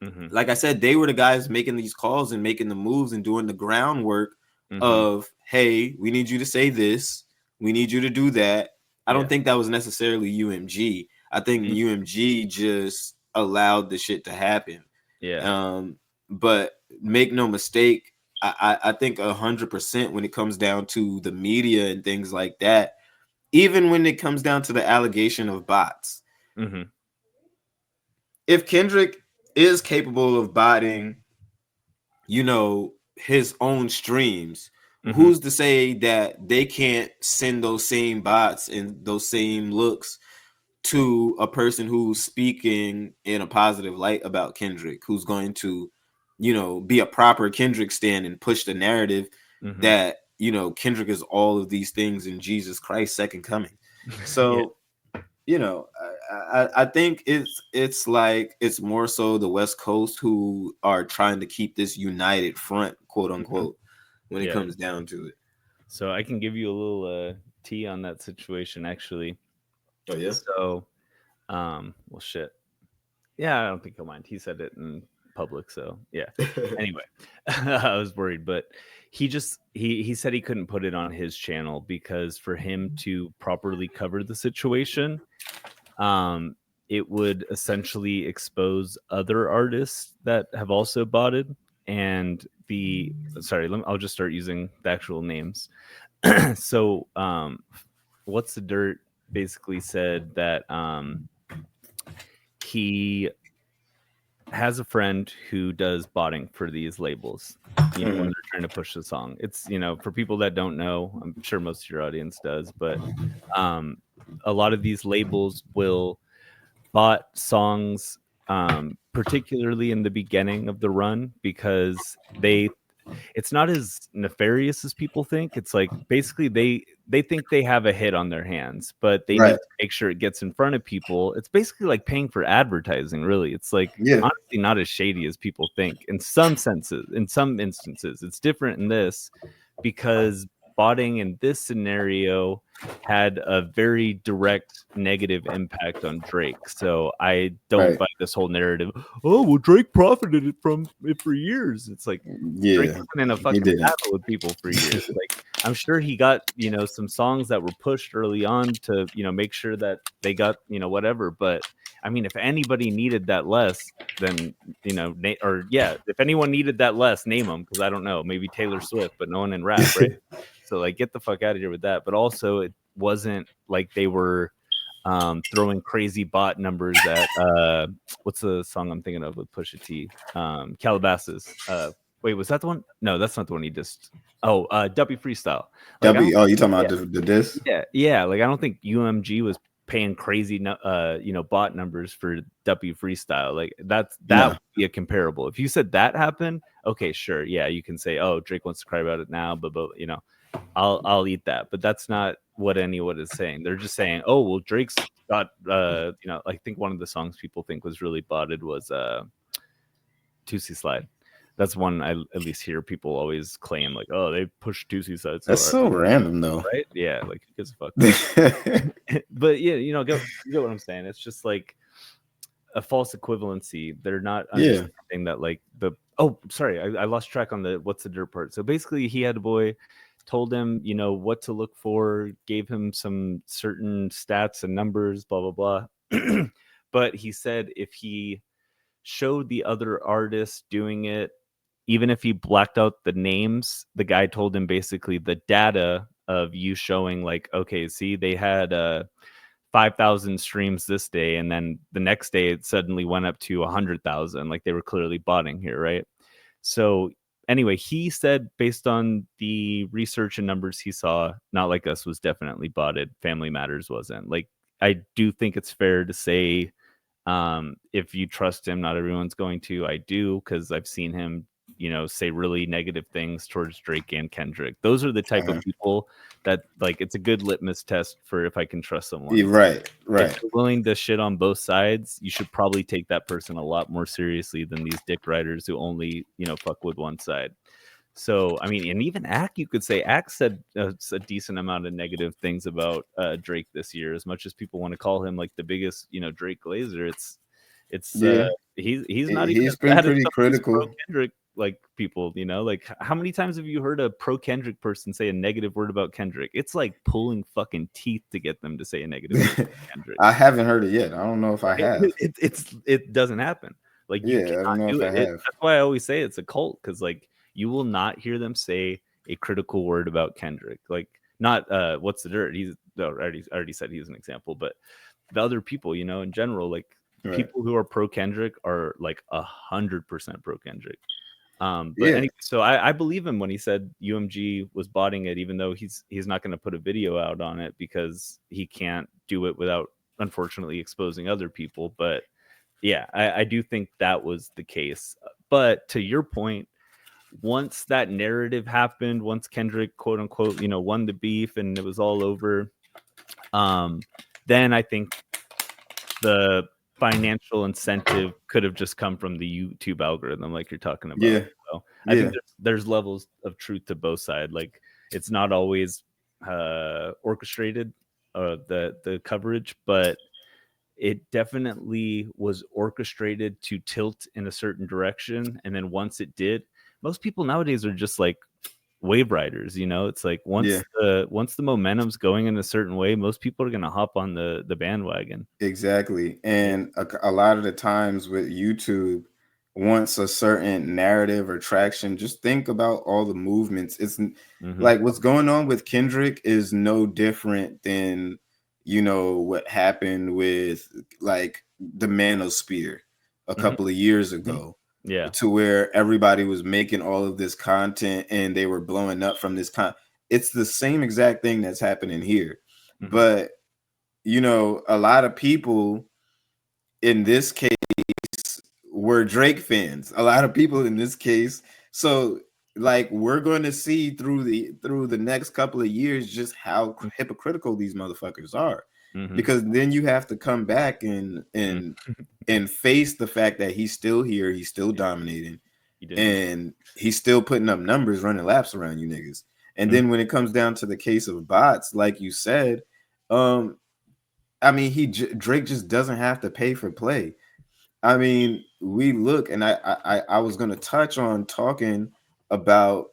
Mhm, like I said, they were the guys making these calls and making the moves and doing the groundwork mhm. of, hey, we need you to say this, we need you to do that. I Yeah. don't think that was necessarily UMG. I think Mhm. UMG just allowed the shit to happen. Yeah. Um, but make no mistake, I think 100% when it comes down to the media and things like that, even when it comes down to the allegation of bots, Mhm, if Kendrick is capable of botting his own streams, mhm, who's to say that they can't send those same bots and those same looks to a person who's speaking in a positive light about Kendrick, who's going to be a proper Kendrick stand and push the narrative mhm. that Kendrick is all of these things in Jesus Christ second coming. Yeah. So you know, I think it's like it's more so the West Coast who are trying to keep this united front, quote unquote, when it Yeah. comes down to it. So I can give you a little tea on that situation, actually. Oh yeah. So, well, shit. Yeah, I don't think he'll mind. He said it in public, so yeah. Anyway, I was worried, but he said he couldn't put it on his channel because for him to properly cover the situation, um, it would essentially expose other artists that have also botted. And I'll just start using the actual names. So, what's the dirt basically said that he has a friend who does botting for these labels, when they're trying to push the song. It's, for people that don't know, I'm sure most of your audience does, but a lot of these labels will bought songs, particularly in the beginning of the run, because it's not as nefarious as people think. It's like basically they think they have a hit on their hands, but they need Right. to make sure it gets in front of people. It's basically like paying for advertising, really. It's like Yeah. honestly not as shady as people think. In some senses, in some instances, it's different in this because botting in this scenario had a very direct negative impact on Drake. So I don't Right. buy this whole narrative. Oh, well, Drake profited from it for years. It's like Drake Yeah. wasn't in a He fucking didn't. battle with people for years. Like I'm sure he got, some songs that were pushed early on to, make sure that they got, whatever. But I mean, if anybody needed that less, then, if anyone needed that less, name them, because I don't know, maybe Taylor Swift, but no one in rap, right? So like, get the fuck out of here with that. But also, it wasn't like they were throwing crazy bot numbers at what's the song I'm thinking of with Pusha T? Calabasas. Wait, was that the one? No, that's not the one he just. Oh, W Freestyle. Like, Oh, you talking about yeah, the diss? yeah. Like, I don't think UMG was paying crazy, bot numbers for W Freestyle. Like, that No. would be a comparable. If you said that happened, okay, sure, yeah, you can say, oh, Drake wants to cry about it now, but I'll eat that. But that's not what anyone is saying. They're just saying, oh, well, Drake's got I think one of the songs people think was really botted was Tootsie Slide. That's one I at least hear people always claim, like, oh, they push Tootsie Slide so That's hard. so random though. Right? Yeah, like who gives a fuck? But yeah, you get what I'm saying. It's just like a false equivalency. They're not understanding that, like, sorry, I lost track on the what's the dirt part. So basically he had a boy, told him, what to look for, gave him some certain stats and numbers, blah blah blah. But he said if he showed the other artists doing it, even if he blacked out the names, the guy told him basically the data of you showing, like, okay, see, they had 5,000 streams this day, and then the next day it suddenly went up to 100,000. Like, they were clearly botting here, right? So anyway, he said based on the research and numbers he saw, Not Like Us was definitely botted. Family Matters wasn't. Like, I do think it's fair to say, if you trust him, not everyone's going to. I do, because I've seen him, say really negative things towards Drake and Kendrick. Those are the type of people that, like, it's a good litmus test for if I can trust someone. Right. If you're willing to shit on both sides, you should probably take that person a lot more seriously than these dick riders who only, fuck with one side. So, I mean, and even Ack, you could say Ack said a decent amount of negative things about Drake this year. As much as people want to call him like the biggest, Drake glazer, it's he's not even as been bad as pretty some critical. pro Kendrick like people. Like, how many times have you heard a pro Kendrick person say a negative word about Kendrick? It's like pulling fucking teeth to get them to say a negative word about Kendrick. I haven't heard it yet. I don't know if I have. It doesn't happen. Like, you I don't know cannot if do I it. have. That's why I always say it's a cult, because like you will not hear them say a critical word about Kendrick. Like, not what's the dirt? I already said he's an example, but the other people, in general, like people who are pro Kendrick are like 100% pro Kendrick. But anyway, so I believe him when he said UMG was botting it, even though he's not going to put a video out on it because he can't do it without, unfortunately, exposing other people. But yeah, I do think that was the case. But to your point, once that narrative happened, once Kendrick, quote unquote, won the beef and it was all over, then I think the financial incentive could have just come from the YouTube algorithm, like you're talking about. Yeah, So I think yeah, there's levels of truth to both sides. Like it's not always orchestrated, the coverage, but it definitely was orchestrated to tilt in a certain direction. And then once it did, most people nowadays are just like wave riders. It's like yeah. once the momentum's going in a certain way, most people are gonna hop on the bandwagon. Exactly. Yeah. And a lot of the times with YouTube, once a certain narrative or traction, just think about all the movements. Mm-hmm. Like what's going on with Kendrick is no different than, what happened with like the Manosphere a Mm-hmm. couple of years Mm-hmm. ago, Yeah. to where everybody was making all of this content and they were blowing up from this It's the same exact thing that's happening here. Mm-hmm. But a lot of people in this case were Drake fans. A lot of people in this case. So like we're going to see through the next couple of years just how hypocritical these motherfuckers are. Mm-hmm. Because then you have to come back and Mm-hmm. and face the fact that he's still here, he's still dominating, You did. and he's still putting up numbers, running laps around you niggas. And Mm-hmm. then when it comes down to the case of bots, like you said, I mean, Drake just doesn't have to pay for play. I mean, we look, and I was gonna touch on talking about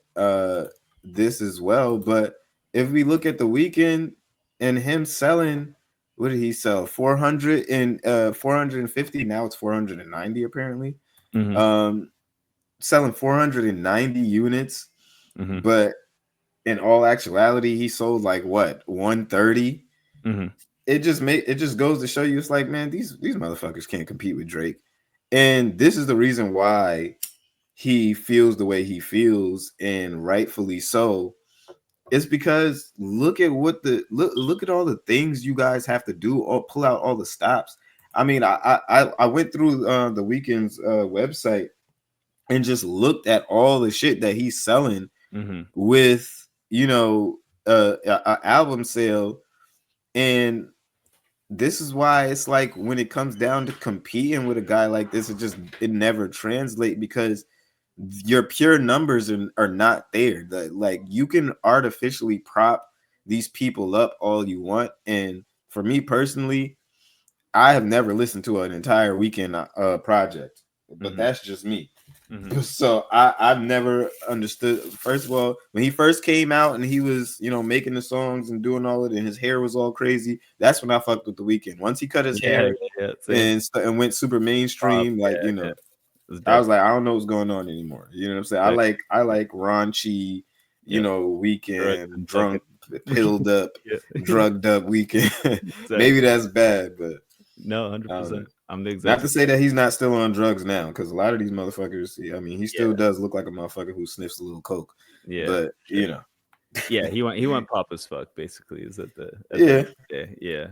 this as well, but if we look at the weekend and him selling, what did he sell? 400 and 450. Now it's 490 apparently. Mm-hmm. Um, selling 490 units, Mm-hmm. but in all actuality, he sold like what 130. Mm-hmm. It just goes to show you, it's like, man, these motherfuckers can't compete with Drake. And this is the reason why he feels the way he feels, and rightfully so. It's because look at all the things you guys have to do, or pull out all the stops. I mean, I went through the weekend's website and just looked at all the shit that he's selling Mm-hmm. with a album sale. And this is why it's like when it comes down to competing with a guy like this, it never translate, because your pure numbers are not there. Like you can artificially prop these people up all you want. And for me personally, I have never listened to an entire weekend project, but Mm-hmm. that's just me. Mm-hmm. So I've never understood. First of all, when he first came out and he was, making the songs and doing all it, and his hair was all crazy, that's when I fucked with the weekend. Once he cut his Yeah, hair yeah, same. and went super mainstream, Yeah, like yeah. It was I was dark. like, I don't know what's going on anymore. You know what I'm saying? Exactly. I like raunchy, Yep. Drugs weekend, and fucking. drunk, pilled up, Yeah. drugged up weekend. Exactly. Maybe that's bad, but No, I don't 100%. know. I'm the Not exact. to say that he's not still on drugs now, because a lot of these motherfuckers, I mean, he still Yeah. does look like a motherfucker who sniffs a little coke. Yeah. But Sure. Yeah, he went pop as fuck. Basically, is at the yeah, yeah.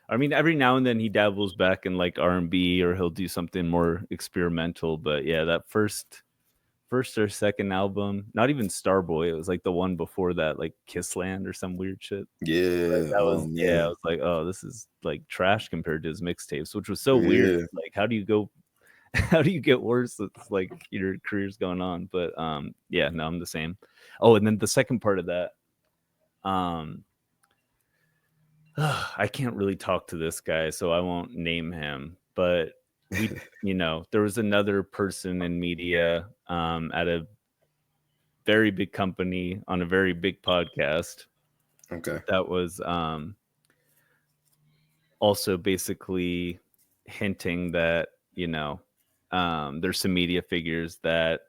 I mean, every now and then he dabbles back in like R&B, or he'll do something more experimental. But yeah, that first or second album, not even Starboy, it was like the one before that, like Kissland or some weird shit. Like yeah, that oh was, yeah, I man, was like, oh, this is like trash compared to his mixtapes, which was so weird. yeah, Like, how do you go? How do you get worse? It's like your career's going on. But yeah, no, I'm the same. Oh, and then the second part of that, um, I can't really talk to this guy, so I won't name him. But there was another person in media at a very big company on a very big podcast okay, that was also basically hinting that there's some media figures that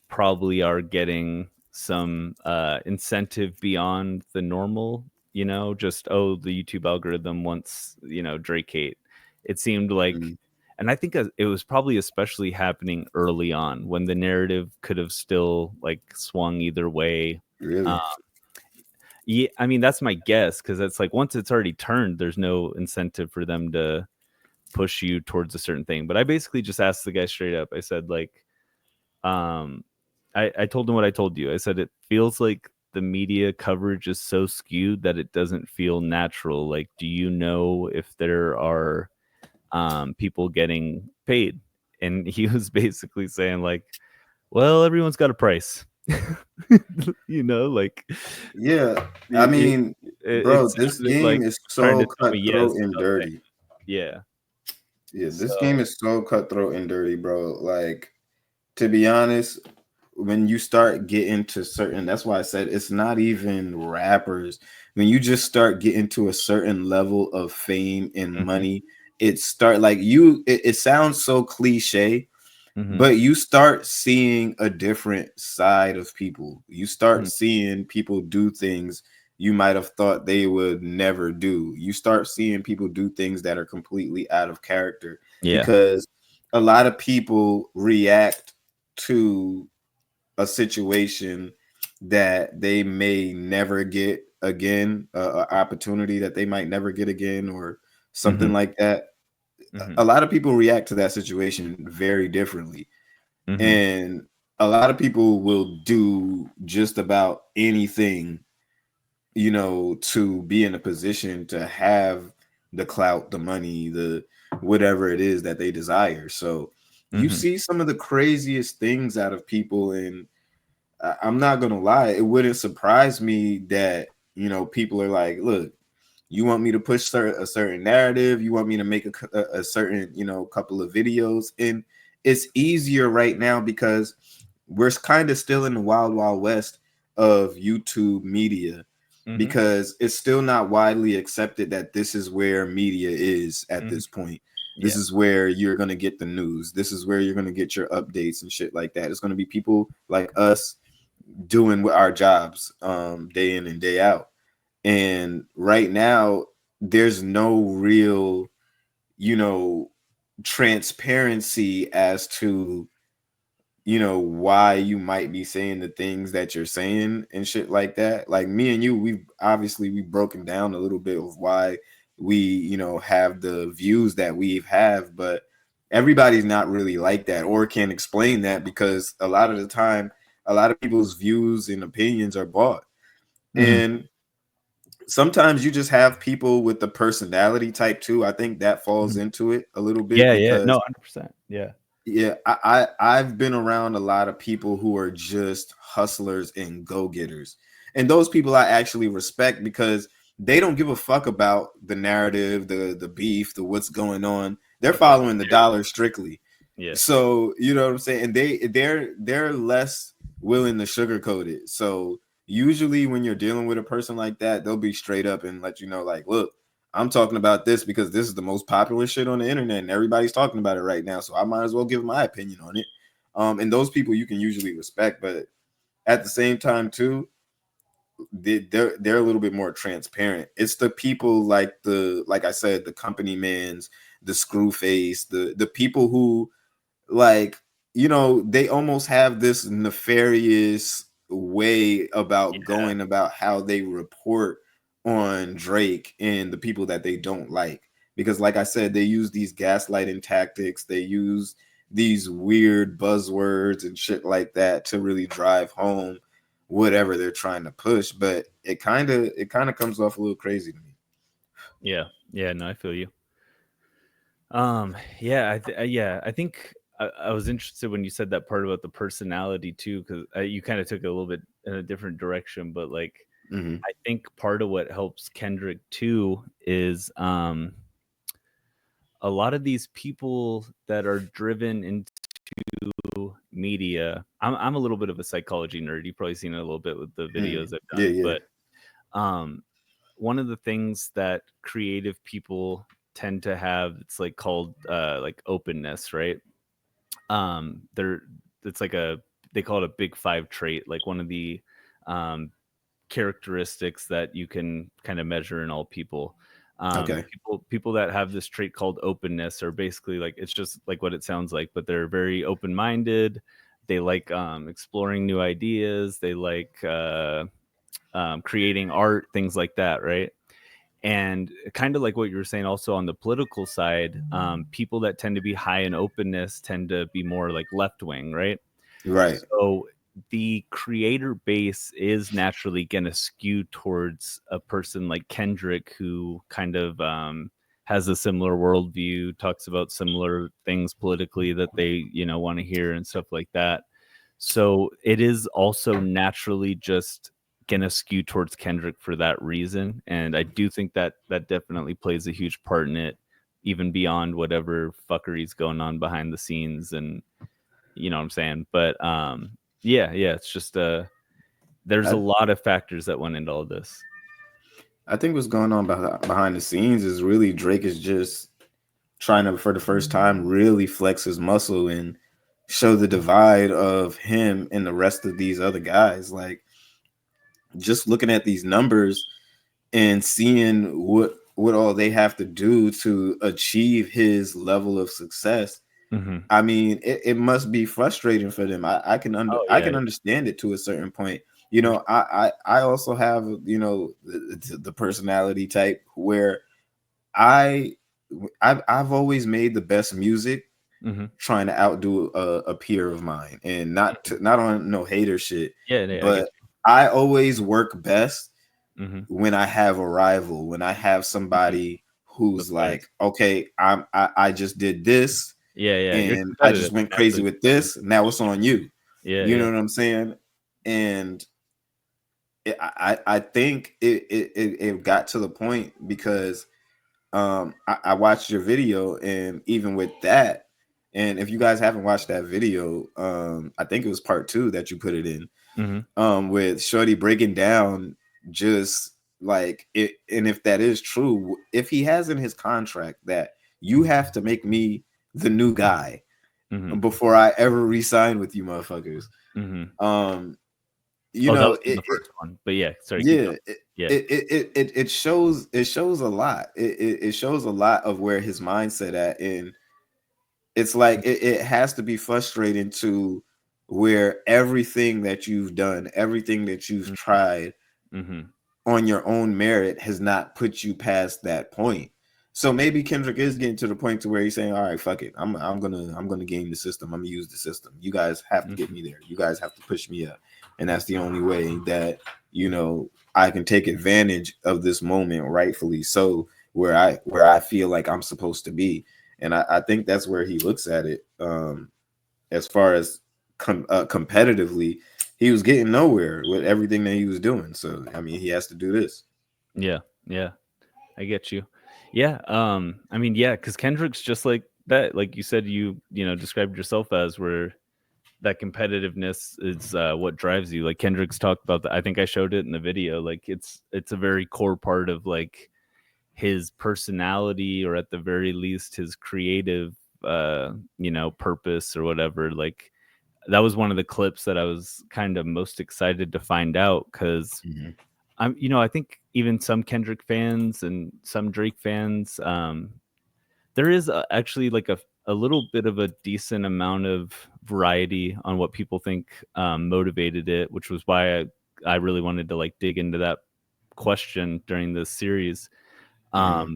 probably are getting some incentive beyond the normal, just the YouTube algorithm wants Drake hate. It seemed like, mm, and I think it was probably especially happening early on when the narrative could have still like swung either way. really, um, yeah, I mean that's my guess, because it's like once it's already turned, there's no incentive for them to push you towards a certain thing. But I basically just asked the guy straight up. I said like, um, I told him what I told you. I said it feels like the media coverage is so skewed that it doesn't feel natural. Like, do you know if there are people getting paid, and he was basically saying like, well, everyone's got a price. Like Yeah, I it, mean, it bro, this sounded like game is trying to so tell me, yeah, cutthroat it's and about fame. dirty. Yeah. Yeah, this game So is so cutthroat and dirty, bro. Like, to be honest, when you start getting to certain, that's why I said it's not even rappers. When you just start getting to a certain level of fame and mhm, money, it sounds so cliche, mhm, but you start seeing a different side of people. You start mhm. seeing people do things you might have thought they would never do. You start seeing people do things that are completely out of character Yeah. because a lot of people react to a situation that they may never get again, a opportunity that they might never get again, or something Mhm, like that. mhm, A lot of people react to that situation very differently, mhm, and a lot of people will do just about anything, to be in a position to have the clout, the money, the whatever it is that they desire. So you mhm, see some of the craziest things out of people, and I'm not gonna lie, it wouldn't surprise me that people are like, look, you want me to push a certain narrative, you want me to make a certain couple of videos, and it's easier right now because we're kind of still in the wild west of YouTube media, mhm. because it's still not widely accepted that this is where media is at Mhm. this point. This Yeah. is where you're going to get the news. This is where you're going to get your updates and shit like that. It's going to be people like us doing our jobs day in and day out. And right now, there's no real, you know, transparency as to why you might be saying the things that you're saying and shit like that. Like me and you, we've broken down a little bit of why we have the views that we have, but everybody's not really like that or can explain that, because a lot of the time a lot of people's views and opinions are bought. Mhm. And sometimes you just have people with the personality type too. I think that falls Mhm. into it a little bit, Yeah, yeah. No, because 100%. Yeah. yeah, I've been around a lot of people who are just hustlers and go-getters. And those people I actually respect, because they don't give a fuck about the narrative, the beef, the what's going on. They're Yeah. following the dollar strictly. Yeah. So, you know what I'm saying? And they're less willing to sugarcoat it. So, usually when you're dealing with a person like that, they'll be straight up and let you know, like, look, I'm talking about this because this is the most popular shit on the internet and everybody's talking about it right now. So I might as well give my opinion on it. And those people you can usually respect, but at the same time too, they're a little bit more transparent. It's the people like I said, the company mans, the screw face, the people who, like, they almost have this nefarious way about Yeah. going about how they report on Drake and the people that they don't like, because like I said, they use these gaslighting tactics, they use these weird buzzwords and shit like that to really drive home whatever they're trying to push, but it kind of comes off a little crazy to me. Yeah. Yeah. No, I feel you. Yeah, I think I was interested when you said that part about the personality too, because you kind of took it a little bit in a different direction, but like Hmm. I think part of what helps Kendrick too is a lot of these people that are driven into media. I'm a little bit of a psychology nerd. You've probably seen it a little bit with the Hmm. videos I've Yeah, done, yeah. but um, one of the things that creative people tend to have, it's like called like openness, right? They're it's like a they call it a big five trait, like one of the um characteristics that you can kind of measure in all people. Okay. People that have this trait called openness are basically like, it's just like what it sounds like, but they're very open minded. They like exploring new ideas. They like creating art, things like that, right? And kind of like what you were saying also on the political side, people that tend to be high in openness tend to be more like left wing, right? Right. So the creator base is naturally going to skew towards a person like Kendrick, who kind of has a similar worldview, talks about similar things politically that they, want to hear and stuff like that. So it is also naturally just gonna skew towards Kendrick for that reason. And I do think that that definitely plays a huge part in it, even beyond whatever fuckery's going on behind the scenes. And you know what I'm saying? But yeah, it's just there's a I, lot of factors that went into all this. I think what's going on behind the scenes is really Drake is just trying to, for the first time, really flex his muscle and show the divide of him and the rest of these other guys. Like, just looking at these numbers and seeing what all they have to do to achieve his level of success. Mm-hmm. I mean, it must be frustrating for them. Oh I yeah, can understand it to a certain point. You for know, I also have, the personality type where I I've always made the best music sure. Mm-hmm. trying to outdo a peer of mine, and not on no hater shit, Yeah, I get but I always work best you. Mm-hmm. when I have a rival, when I have Mm-hmm. somebody That's who's like, facts. okay, I just did this Yeah, you're and I competitive. just went crazy Naturally with competitive. this. Now it's on you. You Yeah. know what I'm saying? And I think it got to the point because I watched your video, and even with that, and if you guys haven't watched that video, I think it was part 2 that you put it in, Mm-hmm. with Shorty breaking down just like it. And if that is true, if he has in his contract that you have to make me the new guy Mm-hmm. before I ever resign with you motherfuckers, Mm-hmm. um, you Oh, that know, was in the first one. But yeah, sorry, keep yeah, going. Yeah. it shows a lot. It shows a lot of where his mindset at, and it's like it has to be frustrating to where everything that you've done, everything that you've tried Mm-hmm. on your own merit has not put you past that point. So maybe Kendrick is getting to the point to where he's saying, "All right, fuck it. I'm gonna game the system. I'm gonna use the system. You guys have to get Mm-hmm. me there. You guys have to push me up, and that's the only way that I can take advantage of this moment rightfully. So where I feel like I'm supposed to be, and I think that's where he looks at it. As far as competitively, he was getting nowhere with everything that he was doing. So I mean, he has to do this. Yeah, I get you. Yeah, I mean, yeah, because Kendrick's just like that. Like you said, described yourself as where that competitiveness is what drives you. Like Kendrick's talked about that. I think I showed it in the video. Like it's a very core part of like his personality, or at the very least his creative purpose or whatever. Like that was one of the clips that I was kind of most excited to find out, because Mm-hmm. I think even some Kendrick fans and some Drake fans, there is actually like a little bit of a decent amount of variety on what people think motivated it, which was why I really wanted to like dig into that question during this series. Mm-hmm.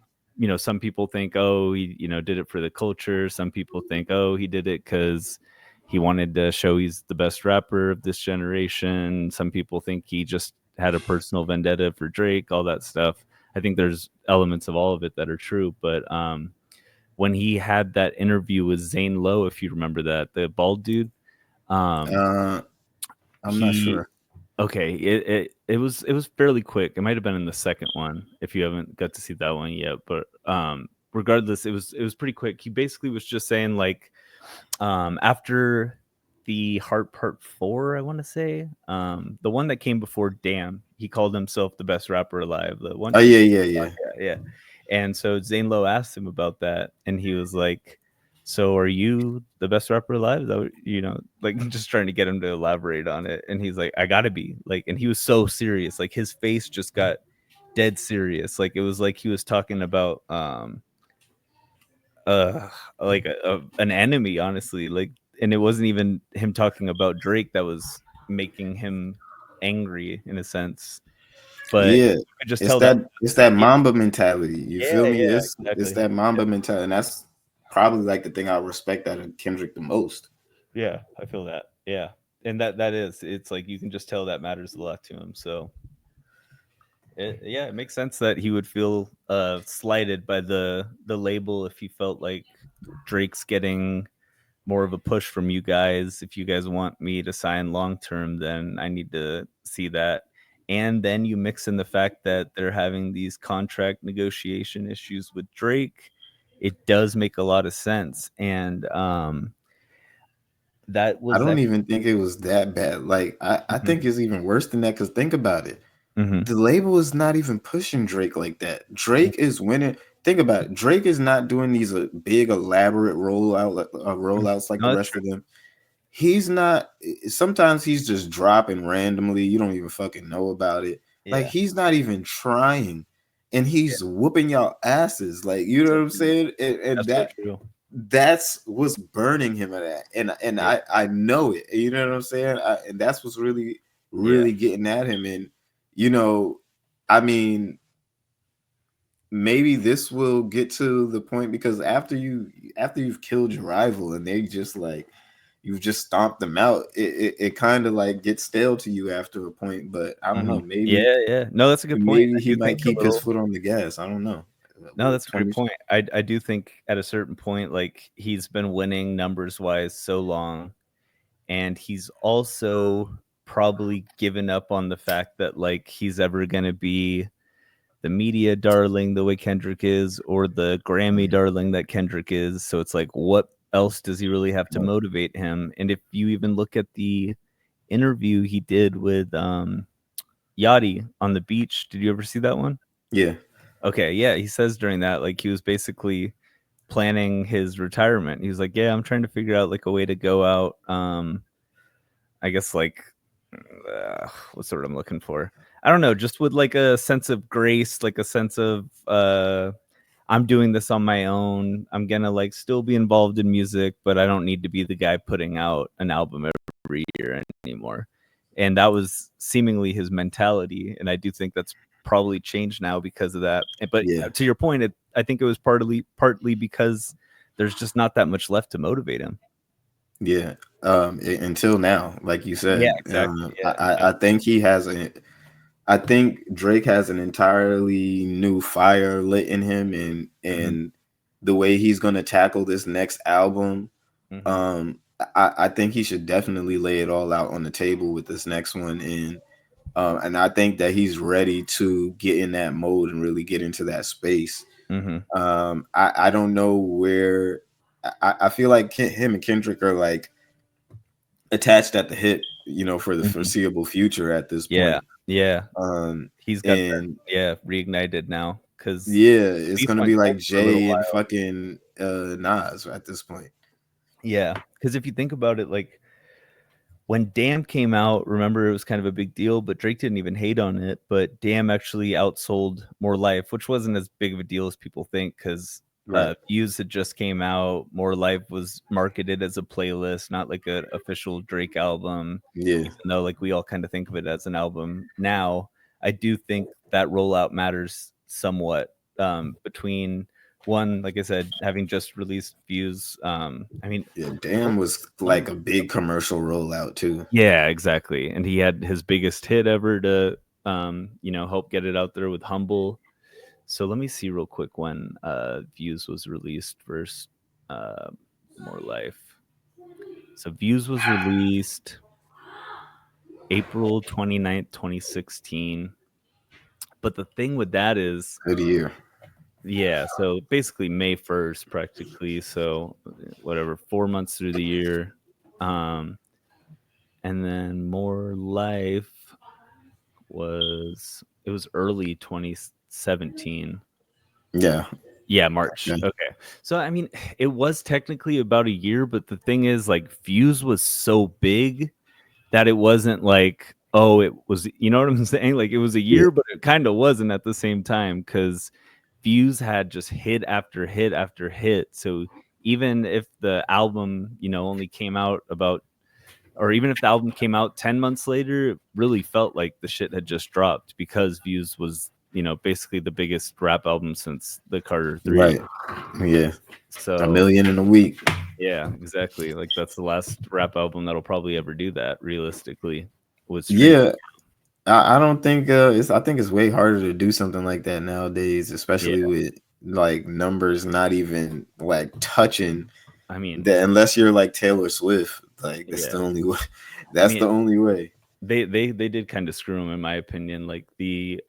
um some people think, oh, he did it for the culture. Some people think, oh, he did it because he wanted to show he's the best rapper of this generation. Some people think he just had a personal vendetta for Drake, all that stuff. I think there's elements of all of it that are true. But when he had that interview with Zane Lowe, if you remember that, the bald dude, um Uh, I'm not he sure. okay, it was fairly quick. It might have been in the second one if you haven't got to see that one yet. But regardless, it was pretty quick. He basically was just saying like, after the Heart Part 4, I want to say, the one that came before Damn, he called himself the best rapper alive. The one, Oh yeah, yeah, yeah. yeah. And so Zane Lowe asked him about that, and he was like, "So are you the best rapper alive?" Is that like just trying to get him to elaborate on it. And he's like, "I gotta be like," and he was so serious, like his face just got dead serious. Like it was like he was talking about uh like an enemy, honestly. Like, and it wasn't even him talking about Drake that was making him angry in a sense, but Yeah, you could just tell that. it's that Yeah, Mamba mentality. You feel me? yeah, It's exactly. that Mamba mentality, and that's probably like the thing I respect out of Kendrick the most. Yeah, I feel that. Yeah. And that is, it's like you can just tell that matters a lot to him. So Yeah, it makes sense that he would feel slighted by the label if he felt like Drake's getting more of a push from you guys. If you guys want me to sign long term, then I need to see that. And then you mix in the fact that they're having these contract negotiation issues with Drake. It does make a lot of sense. And that I was don't actually. even think it was that bad. Like I Mhm, think it's even worse than that. Because think about it, mhm, the label is not even pushing Drake like that. mhm. Drake is winning. Think about it. Drake is not doing these big elaborate rollouts like No, the that's rest true. of them. He's not. Sometimes he's just dropping randomly. You don't even fucking know about it. Like Yeah, he's not even trying, and yeah, he's whooping y'all asses. Like you know so what I'm true. saying? And That's so that true. that's what's burning him at that. And Yeah, I know it. You know what I'm saying? And that's what's really yeah, really getting at him. And you know, I mean, maybe this will get to the point because after you've killed your rival and they just like you've just stomped them out, it kind of like gets stale to you after a point. But I don't know, yeah, yeah. No, that's a good point. maybe I he do might think a keep his little. foot on the gas. I don't know. No, that's a great 20. point. I do think at a certain point, like he's been winning numbers wise so long, and he's also probably given up on the fact that like he's ever gonna be the media darling the way Kendrick is, or the Grammy darling that Kendrick is. So it's like, what else does he really have to motivate him? And if you even look at the interview he did with Yachty on the beach, did you ever see that one? Yeah, Okay, yeah, he says during that, like he was basically planning his retirement. He was like, "Yeah, I'm trying to figure out like a way to go out. I guess like what's the word I'm looking for? I don't know, just with like a sense of grace, like a sense of I'm doing this on my own. I'm gonna like still be involved in music, but I don't need to be the guy putting out an album every year anymore." And that was seemingly his mentality, and I do think that's probably changed now because of that. But yeah, to your point, I think it was partly because there's just not that much left to motivate him. yeah. Until now, like you Yeah, said, exactly. Yeah, I think he has a. I think Drake has an entirely new fire lit in him, hmm and the way he's gonna tackle this next album. hmm Um, I think he should definitely lay it all out on the table with this next one, and I think that he's ready to get in that mode and really get into that space. hmm I don't know where. I feel like him and Kendrick are like attached at the hip, for the hmm foreseeable future at this Yeah, point. yeah. Um, He's got that. and Yeah, reignited now because yeah, it's beef gonna went be cold like for a little Jay and while. fucking Nas at this point. Yeah, because if you think about it, like when Damn came out, remember it was kind of a big deal, but Drake didn't even hate on it. But Damn actually outsold More Life, which wasn't as big of a deal as people think because Right. Views had just came out. More Life was marketed as a playlist, not like an official Drake album, Yeah. even though like we all kind of think of it as an album now. I do think that rollout matters somewhat between one, like I said, having just released Views. I mean, Yeah. Damn was like a big commercial rollout too. yeah, exactly. And he had his biggest hit ever to help get it out there with Humble. So let me see real quick when Views was released versus uh More Life. So Views was released April 29th, 2016. But the thing with that is, Good year. yeah, so basically May 1st practically, so whatever, 4 months through the year. Um and then More Life it was early 2017. Yeah. Yeah, March. Yeah. Okay. So I mean, it was technically about a year, but the thing is like Views was so big that it wasn't like, oh, it was, you know what I'm saying? Like it was a Yeah. year, but it kind of wasn't at the same time cuz Views had just hit after hit after hit. So even if the album, only came out about, or even if the album came out 10 months later, it really felt like the shit had just dropped because Views was, basically the biggest rap album since the Carter 3. Right. Yeah. A So, million in a week. yeah, exactly. Like that's the last rap album that'll probably ever do that realistically with stream. Yeah. I don't think it's. I think it's way harder to do something like that nowadays, Yeah, especially with like numbers not even like touching I mean, that unless you're like Taylor Swift. Like that's the yeah, only way. I That's mean, the only way. they did kind of screw him in my opinion. Like the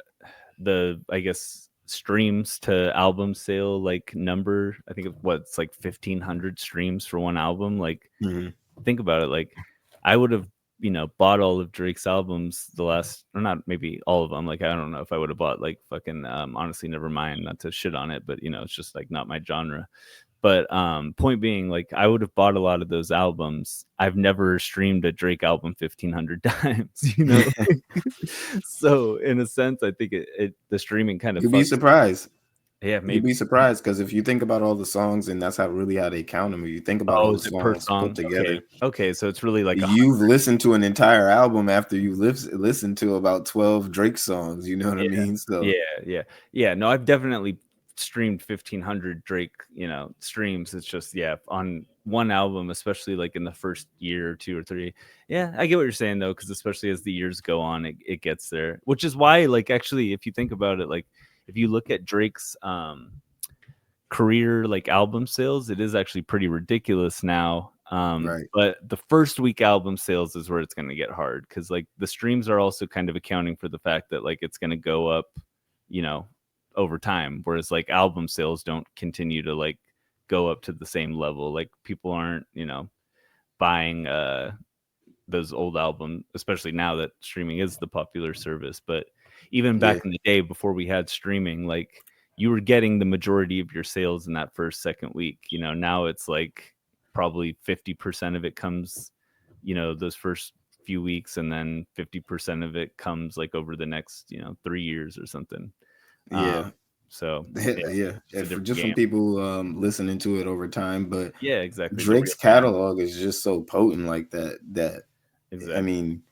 I guess streams to album sale like number. I think it's like 1,500 streams for one album. Like Hmm. think about it. Like I would have bought all of Drake's albums the last, or not maybe all of them. Like I don't know if I would have bought like fucking honestly never mind, not to shit on it, but it's just like not my genre. But point being, like I would have bought a lot of those albums. I've never streamed a Drake album 1,500 times. So in a sense, I think the streaming kind of You'd be fucks. surprised. Yeah, You'd maybe. be surprised because if you think about all the songs, and that's how they count them. If you think about all Oh, the is it per songs put song? Okay, together, okay. So it's really like a you've listened to an entire album after you listened to about 12 Drake songs. You know what I yeah, mean? So yeah. No, I've definitely streamed 1,500 Drake, streams. It's just on one album, especially like in the first year or two or three. Yeah, I get what you're saying though, because especially as the years go on, it gets there. Which is why, like, actually, if you think about it, like, if you look at Drake's career like album sales, it is actually pretty ridiculous now. right, But the first week album sales is where it's going to get hard because like the streams are also kind of accounting for the fact that like it's going to go up, you know, over time. Whereas like album sales don't continue to like go up to the same level. Like people aren't, buying those old albums, especially now that streaming is the popular service. But even yeah, back in the day before we had streaming, like you were getting the majority of your sales in that first, second week. Now it's like probably 50% of it comes, those first few weeks, and then 50% of it comes like over the next, 3 years or something. Um, yeah. so yeah, Yeah, just a different just from game. people listening to it over time, but Yeah, exactly. The real Drake's time. catalog is just so potent like that. I Exactly. mean,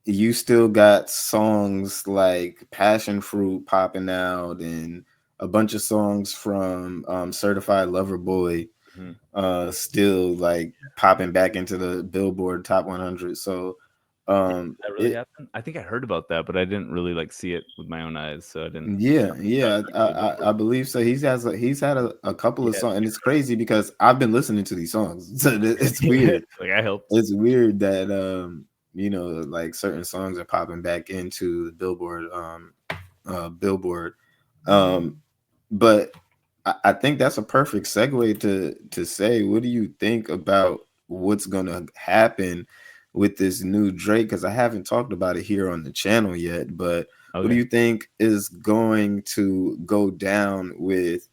you still got songs like Passion Fruit popping out, and a bunch of songs from Certified Lover Boy Mhm. still like popping back into the Billboard Top 100. So That really it happened? I think I heard about that, but I didn't really like see it with my own eyes, so I didn't yeah, like to the I Billboard. believe so. He's had a couple of Yeah, songs, and it's crazy because I've been listening to these songs. So it's yeah, weird. like I helped. It's weird that like certain songs are popping back into the Billboard. Um, but I think that's a perfect segue to say, what do you think about what's gonna happen with this new Drake? Because I haven't talked about it here on the channel yet, but what do Okay. you think is going to go down with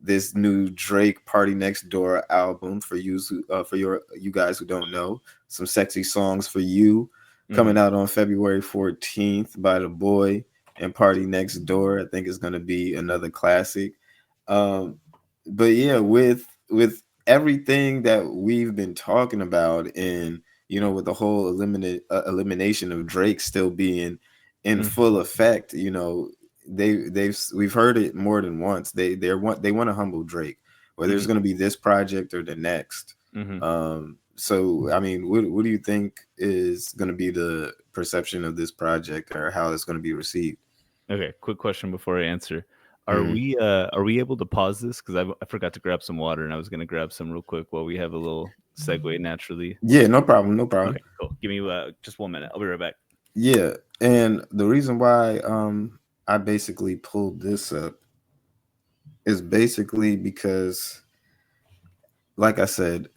this new Drake Party Next Door album for you guys who don't know? Some sexy songs for you Mhm, coming out on February 14th by the boy, and Party Next Door. I think is going to be another classic. Um, but yeah, with everything that we've been talking about, and with the whole elimination of Drake still being in mhm, full effect, we've heard it more than once. They want to humble Drake, whether it's mhm, going to be this project or the next. mhm. So I mean, what do you think is going to be the perception of this project, or how it's going to be received? Okay, quick question before I answer. Mhm. Are we able to pause this? Because I forgot to grab some water, and I was gonna grab some real quick while we have a little segue naturally. Yeah, no problem, no problem. Okay, cool. Give me just 1 minute. I'll be right back. Yeah, and the reason why I basically pulled this up is basically because, like I said,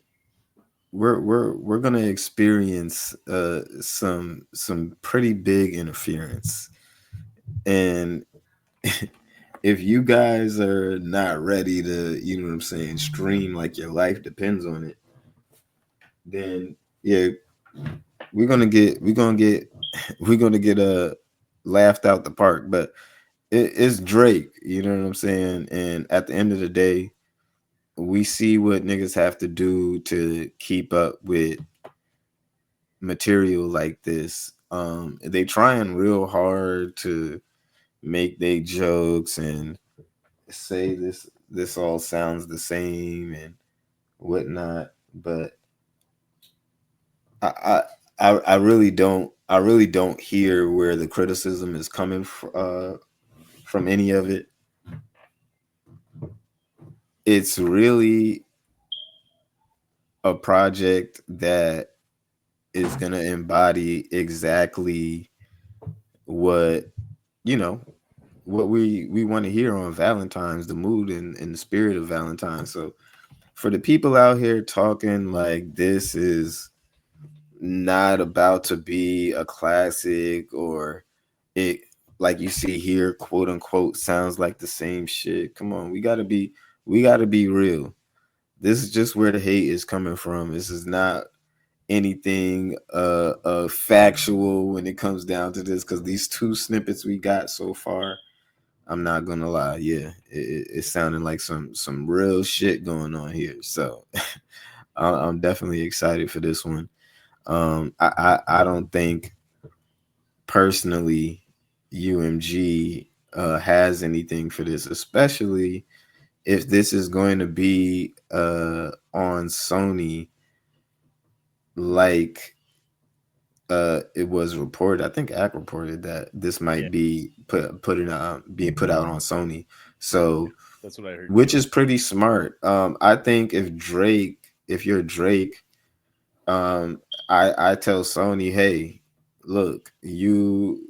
we're gonna experience some pretty big interference, and if you guys are not ready to, you know what I'm saying, stream like your life depends on it, then yeah, we're gonna get we're gonna get laughed out the park. But it's Drake, you know what I'm saying? And at the end of the day, we see what niggas have to do to keep up with material like this. They trying real hard to make they jokes and say this all sounds the same and whatnot, but I I really don't I really don't hear where the criticism is coming from any of it. It's really a project that is going to embody exactly what, you know, what we want to hear on Valentine's, the mood and the spirit of Valentine's. So for the people out here talking like this is not about to be a classic, or it, like you see here, quote unquote, sounds like the same shit. Come on, we gotta be real. This is just where the hate is coming from. This is not anything factual when it comes down to this, because these two snippets we got so far, I'm not gonna lie, yeah, it's sounding like some real shit going on here. So I'm definitely excited for this one. I don't think personally UMG has anything for this, especially if this is going to be on Sony, like it was reported. I think Ack reported that this Yeah, might be being put out on Sony. So, that's what I heard which too. is pretty smart. I think if you're Drake, um, I tell Sony, hey, look, you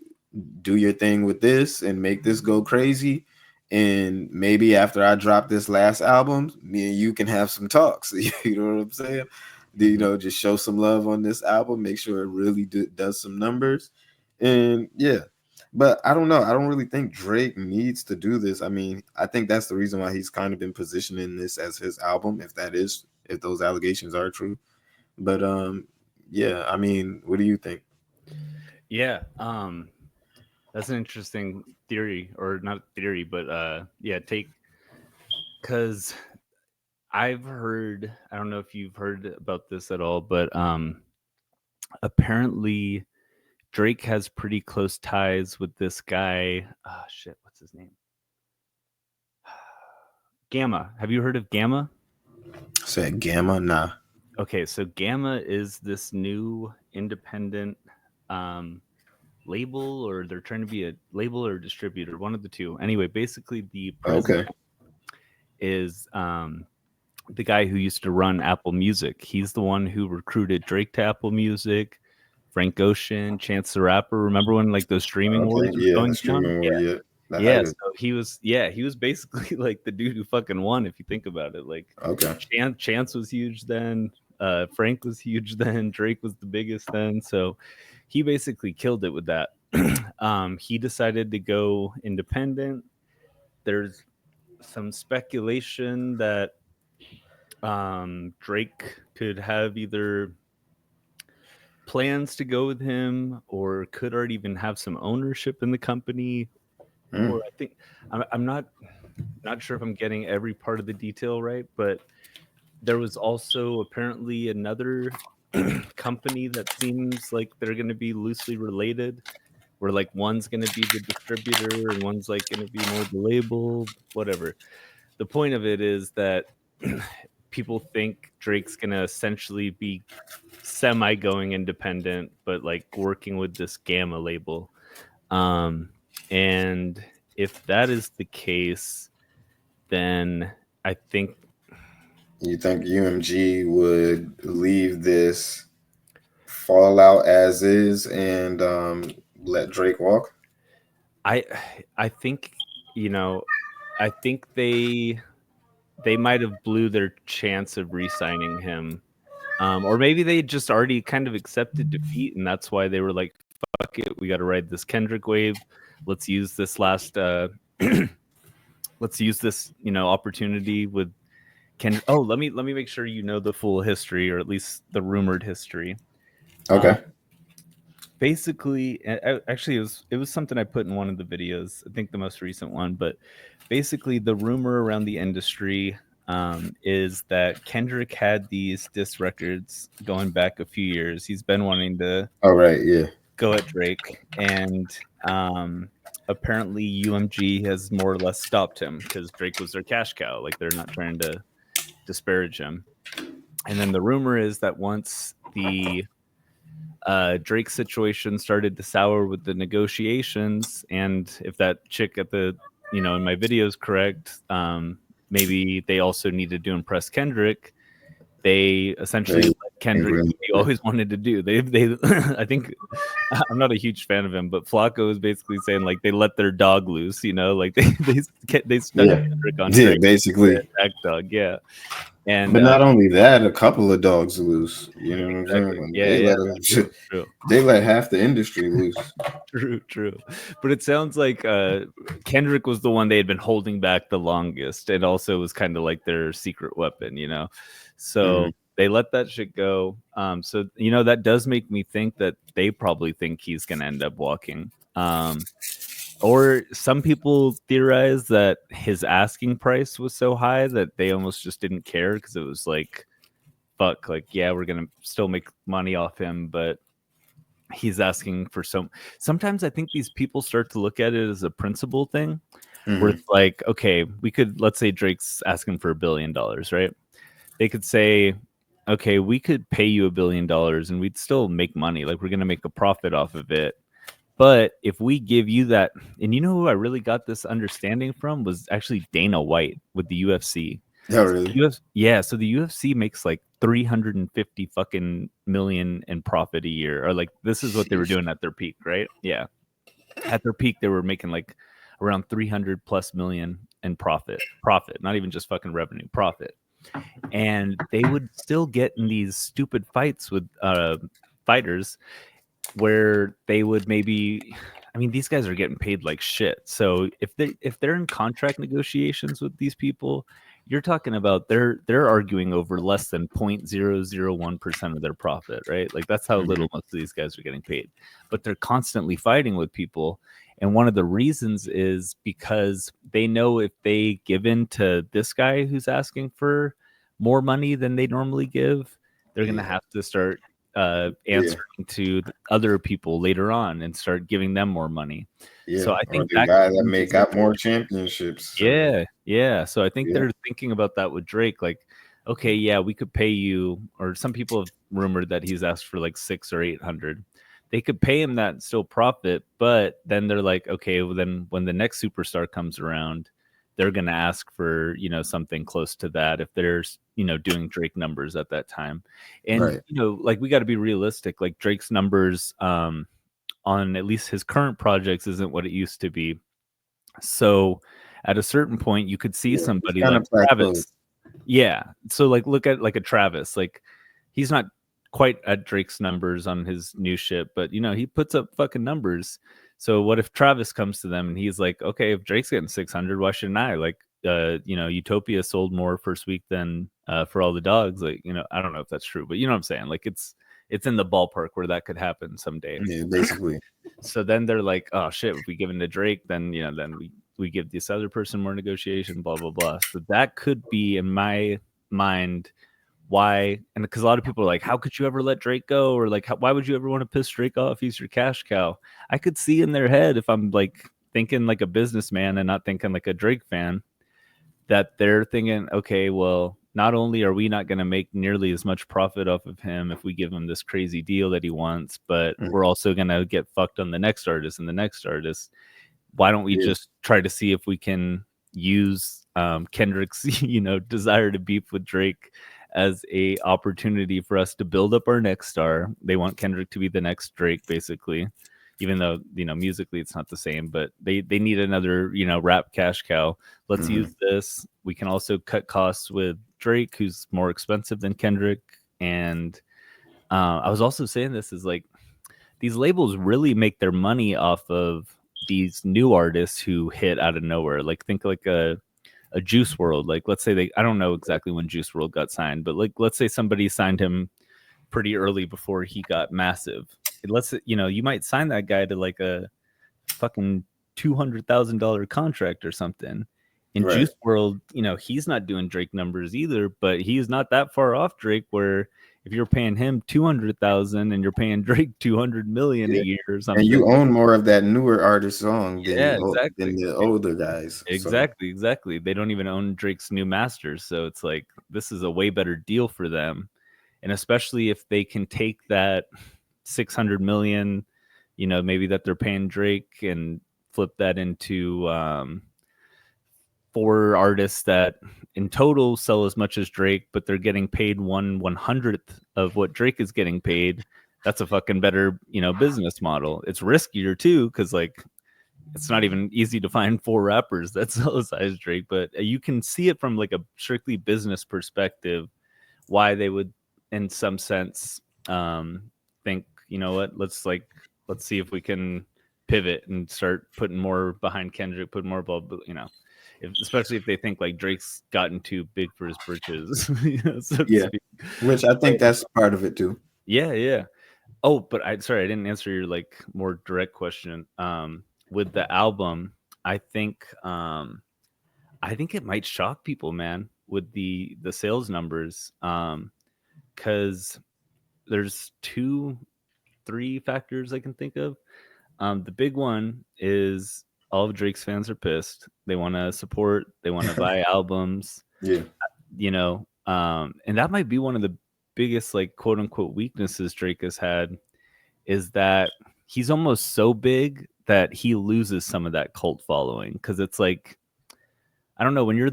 do your thing with this and make this go crazy. And maybe after I drop this last album, me and you can have some talks. You know what I'm saying? You Mhm. know, just show some love on this album, make sure it really does some numbers. And yeah, but I don't know. I don't really think Drake needs to do this. I mean, I think that's the reason why he's kind of been positioning this as his album, if those allegations are true. But yeah, I mean, what do you think? Yeah, that's an interesting theory, or not theory, but yeah, take, because I've heard, I don't know if you've heard about this at all, but apparently Drake has pretty close ties with this guy. Ah, shit, what's his name? Gamma. Have you heard of Gamma? Said Gamma? Nah. Okay, so Gamma is this new independent um, label, or they're trying to be a label or distributor, one of the two. Anyway, basically, the president Okay. is the guy who used to run Apple Music. He's the one who recruited Drake to Apple Music, Frank Ocean, Chance the Rapper. Remember when like those streaming Okay. wars were Yeah. going down? Streaming war. Yeah. The height Yeah, of. so he was basically like the dude who fucking won, if you think about it. Like Okay. Chance was huge then, Frank was huge then, Drake was the biggest then. So he basically killed it with that. He decided to go independent. There's some speculation that Drake could have either plans to go with him, or could already even have some ownership in the company. Mm. Or I think I'm not sure if I'm getting every part of the detail right, but there was also apparently another company that seems like they're going to be loosely related, where like one's going to be the distributor and one's like going to be more the label, whatever. The point of it is that people think Drake's going to essentially be semi going independent, but like working with this Gamma label. Um, and if that is the case, then I think You think UMG would leave this fallout as is and let Drake walk? I I think you know I think they might have blew their chance of re-signing him, or maybe they just already kind of accepted defeat, and that's why they were like, "Fuck it, we got to ride this Kendrick wave. Let's use this last let's use this opportunity with Kendrick." Oh, let me make sure you know the full history, or at least the rumored history. Uh, Okay. Basically, actually it was something I put in one of the videos, I think the most recent one. But basically the rumor around the industry is that Kendrick had these diss records going back a few years. He's been wanting to All right. Yeah. go at Drake, and apparently UMG has more or less stopped him because Drake was their cash cow. Like, they're not trying to disparage him. And then the rumor is that once the Drake's situation started to sour with the negotiations, and if that chick at the in my video is correct, maybe they also needed to impress Kendrick. They essentially let Kendrick do what he always wanted to do. They I think I'm not a huge fan of him, but Flacco is basically saying like they let their dog loose, like they stuck Kendrick on Drake, basically. dog, yeah. And but not only that, a couple of dogs loose. You know what I'm exactly. saying? Yeah, true. They let half the industry loose. True. But it sounds like Kendrick was the one they had been holding back the longest, and also was kind of like their secret weapon, So they let that shit go. So that does make me think that they probably think he's gonna end up walking. Or some people theorize that his asking price was so high that they almost just didn't care because it was like, fuck, like, yeah, we're gonna still make money off him, but he's asking for sometimes I think these people start to look at it as a principle thing where it's like, okay, let's say Drake's asking for $1 billion, right? They could say, okay, we could pay you $1 billion and we'd still make money, like we're gonna make a profit off of it. But if we give you that, and who I really got this understanding from was actually Dana White with the UFC. Oh, really? So the UFC makes like 350 fucking million in profit a year, or like this is what they were doing at their peak, right? Yeah, at their peak they were making like around 300 plus million in profit, not even just fucking revenue, profit. And they would still get in these stupid fights with fighters where they would maybe, I mean, these guys are getting paid like shit. So if they're in contract negotiations with these people, you're talking about they're arguing over less than 0.001% of their profit, right? Like that's how little most of these guys are getting paid. But they're constantly fighting with people. And one of the reasons is because they know if they give in to this guy who's asking for more money than they normally give, they're going to have to start answering to other people later on and start giving them more money. So I think the guy that may got more championships. Yeah. So I think they're thinking about that with Drake. Like, okay, yeah, we could pay you, or some people have rumored that he's asked for like 600 or 800. They could pay him that and still profit, but then they're like, okay, well then when the next superstar comes around, they're going to ask for, something close to that if they're, doing Drake numbers at that time. And, like we got to be realistic, like Drake's numbers on at least his current projects isn't what it used to be. So at a certain point, you could see somebody like Travis. Yeah. So like, look at like a Travis, like he's not quite at Drake's numbers on his new shit, but he puts up fucking numbers. So what if Travis comes to them and he's like, okay, if Drake's getting 600, why shouldn't I? Like, Utopia sold more first week than For All the Dogs. Like, I don't know if that's true, but you know what I'm saying? Like it's in the ballpark where that could happen someday. Yeah, basically. So then they're like, oh shit, if we give in to Drake, then, then we give this other person more negotiation, blah, blah, blah. So that could be in my mind why, and because a lot of people are like, how could you ever let Drake go, or like why would you ever want to piss Drake off? He's your cash cow. I could see in their head, if I'm like thinking like a businessman and not thinking like a Drake fan, that they're thinking, okay, well, not only are we not going to make nearly as much profit off of him if we give him this crazy deal that he wants, but we're also going to get fucked on the next artist and the next artist. Why don't we just try to see if we can use Kendrick's desire to beef with Drake as a opportunity for us to build up our next star. They want Kendrick to be the next Drake, basically, even though musically it's not the same, but they need another rap cash cow. Let's use this. We can also cut costs with Drake, who's more expensive than Kendrick. And I was also saying this is like these labels really make their money off of these new artists who hit out of nowhere. Like think like a Juice WRLD. Like let's say I don't know exactly when Juice WRLD got signed, but like let's say somebody signed him pretty early before he got massive. Let's you might sign that guy to like a fucking $200,000 contract or something. In Juice WRLD, he's not doing Drake numbers either, but he's not that far off Drake, where if you're paying him 200,000 and you're paying Drake 200 million a year or something, and you own more of that newer artist song than, exactly. than the older guys. Exactly. They don't even own Drake's new masters, so it's like this is a way better deal for them. And especially if they can take that 600 million, maybe that they're paying Drake, and flip that into 4 artists that in total sell as much as Drake, but they're getting paid 1/100th of what Drake is getting paid. That's a fucking better, business model. It's riskier too, because like it's not even easy to find 4 rappers that sell as size Drake, but you can see it from like a strictly business perspective why they would, in some sense, think, what, let's see if we can pivot and start putting more behind Kendrick, put more blah, especially if they think like Drake's gotten too big for his britches, so to speak. Which I think that's part of it too. Yeah. Oh, but I didn't answer your like more direct question. With the album, I think it might shock people, man, with the sales numbers. Because there's 3 factors I can think of. The big one is all of Drake's fans are pissed. They want to support. They want to buy albums. Yeah. And that might be one of the biggest, like, quote unquote weaknesses Drake has had, is that he's almost so big that he loses some of that cult following. Because it's like, I don't know, when you're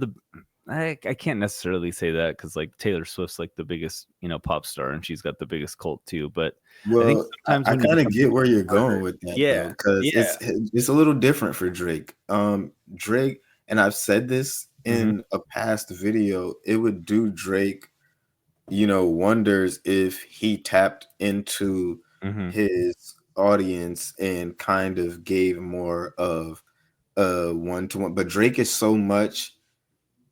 I can't necessarily say that, because like Taylor Swift's like the biggest, pop star, and she's got the biggest cult too. But well, I think sometimes I kind of get where you're going with that, yeah, because it's a little different for Drake. Drake, and I've said this in a past video, it would do Drake, wonders if he tapped into his audience and kind of gave more of a one-to-one. But Drake is so much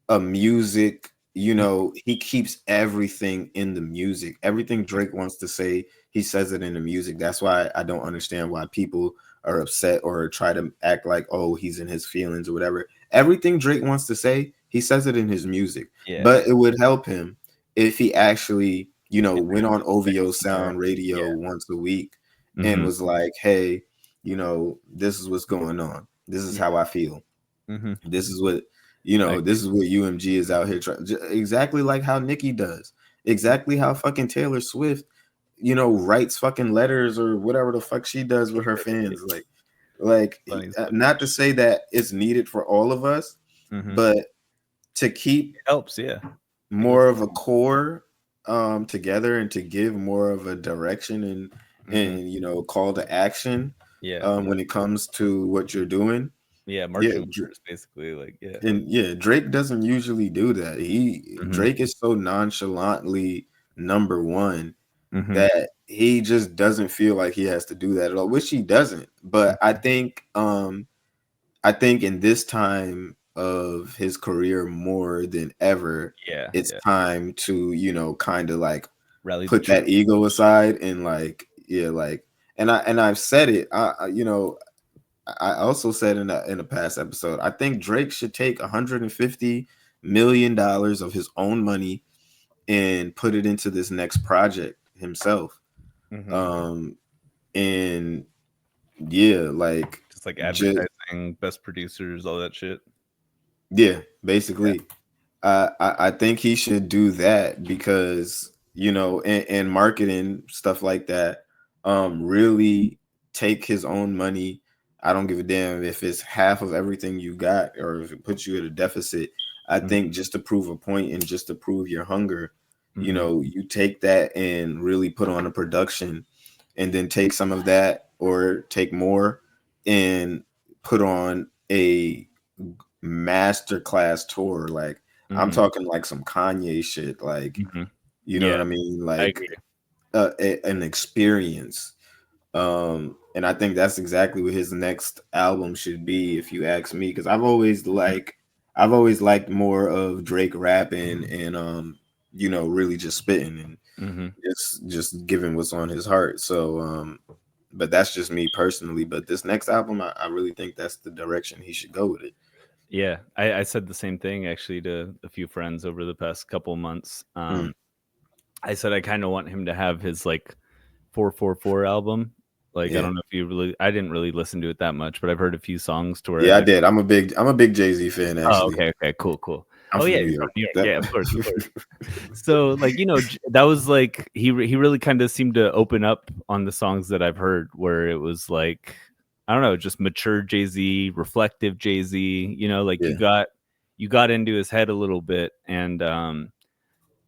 a music, he keeps everything in the music. Everything Drake wants to say, he says it in the music. That's why I don't understand why people are upset or try to act like, oh, he's in his feelings or whatever. Everything Drake wants to say, he says it in his music. Yeah. But it would help him if he actually, went on OVO Sound Radio once a week and was like, hey, this is what's going on. This is how I feel. This is what, this is what UMG is out here trying, exactly like how Nicki does, exactly how fucking Taylor Swift, writes fucking letters or whatever the fuck she does with her fans. Like not to say that it's needed for all of us, but to keep it helps, more of a core together, and to give more of a direction and call to action when it comes to what you're doing. Marching orders, basically, like, and Drake doesn't usually do that. Drake is so nonchalantly number one that he just doesn't feel like he has to do that at all, which he doesn't. But I think in this time of his career more than ever, it's time to kind of like rally, put that ego aside, and and I've said it. I also said in a past episode, I think Drake should take $150 million of his own money and put it into this next project himself. And like just like advertising, best producers, all that shit. Yeah, basically. I think he should do that, because and marketing stuff like that, really take his own money. I don't give a damn if it's half of everything you got or if it puts you at a deficit. I think just to prove a point and just to prove your hunger, you take that and really put on a production, and then take some of that or take more and put on a masterclass tour. Like I'm talking like some Kanye shit, like you know what I mean, like an experience. And I think that's exactly what his next album should be, if you ask me, because I've always liked more of Drake rapping and really just spitting and just giving what's on his heart. So but that's just me personally. But this next album, I really think that's the direction he should go with it. Yeah, I said the same thing actually to a few friends over the past couple months. I said I kind of want him to have his like 444 album. Like, I don't know if I didn't really listen to it that much, but I've heard a few songs to where I did. I'm a big Jay-Z fan, actually. Oh, okay, cool. I'm Oh from yeah, New you're from York. New York. That Yeah, of course, of course. So like that was like he really kind of seemed to open up on the songs that I've heard where it was like I don't know, just mature Jay-Z, reflective Jay-Z, like yeah, you got into his head a little bit, and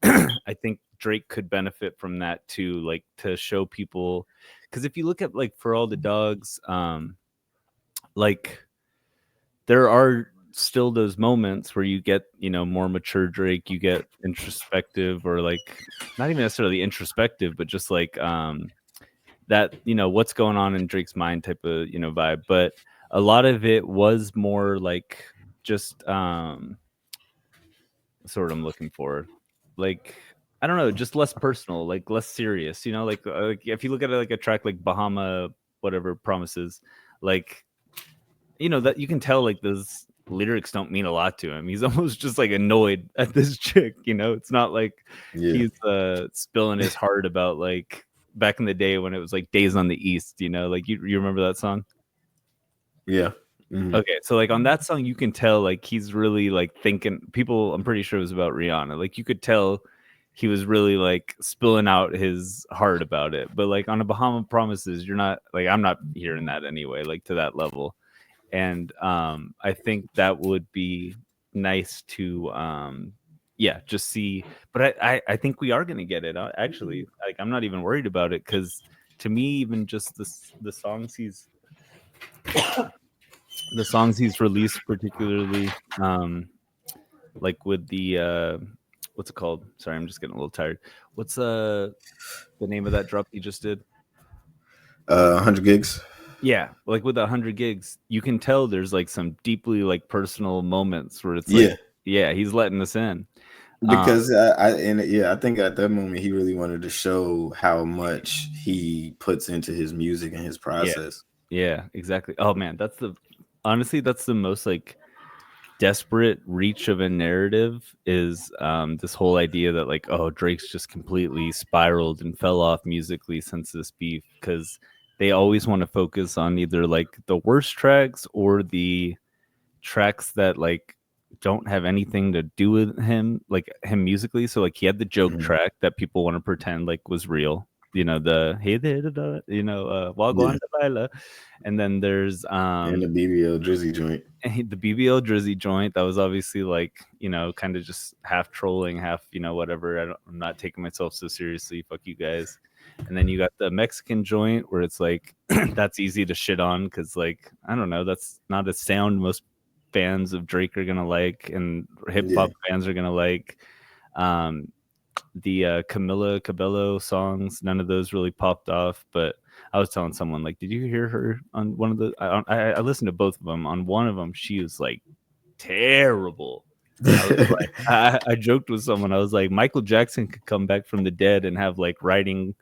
I think Drake could benefit from that too, like to show people, because if you look at like For All the Dogs, like there are still those moments where you get more mature Drake, you get introspective, or like not even necessarily introspective, but just like that what's going on in Drake's mind type of vibe. But a lot of it was more like just sort I'm looking for, like I don't know, just less personal, like less serious, like if you look at it like a track like Bahama whatever Promises, like that you can tell like those lyrics don't mean a lot to him. He's almost just like annoyed at this chick, it's not like yeah, he's spilling his heart about like back in the day when it was like Days on the East, like you remember that song? yeah. Mhm. Okay, so like on that song, you can tell like he's really like thinking. People, I'm pretty sure it was about Rihanna. Like you could tell he was really like spilling out his heart about it. But like on a Bahama Promises, you're not like I'm not hearing that anyway, like to that level. And I think that would be nice to yeah, just see. But I think we are gonna get it actually. Like I'm not even worried about it because to me, even just the songs he's released, particularly like with the what's it called? Sorry, I'm just getting a little tired. What's the name of that drop he just did? 100 gigs. Yeah, like with 100 gigs, you can tell there's like some deeply like personal moments where it's like, Yeah, yeah, he's letting us in. because I think at that moment he really wanted to show how much he puts into his music and his Yeah, process. yeah, exactly. Oh man, honestly that's the most like desperate reach of a narrative is this whole idea that like, oh, Drake's just completely spiraled and fell off musically since this beef, because they always want to focus on either like the worst tracks or the tracks that like don't have anything to do with him, like him musically. So like he had the joke Mhm. track that people want to pretend like was real, the hey there da, da, Yeah, wagwan da baila. And then there's and the BBL Drizzy joint. the BBL Drizzy joint that was obviously like, kind of just half trolling, half, whatever. I'm not taking myself so seriously. Fuck you guys. And then you got the Mexican joint where it's like, that's easy to shit on because, like, I don't know, that's not a sound most fans of Drake are going to like and hip Yeah, hop fans are going to like. Um, the Camila Cabello songs, none of those really popped off. But I was telling someone, like, did you hear her on one of the? I listened to both of them. On one of them, she was like terrible. I was like, I joked with someone. I was like, Michael Jackson could come back from the dead and have like writing,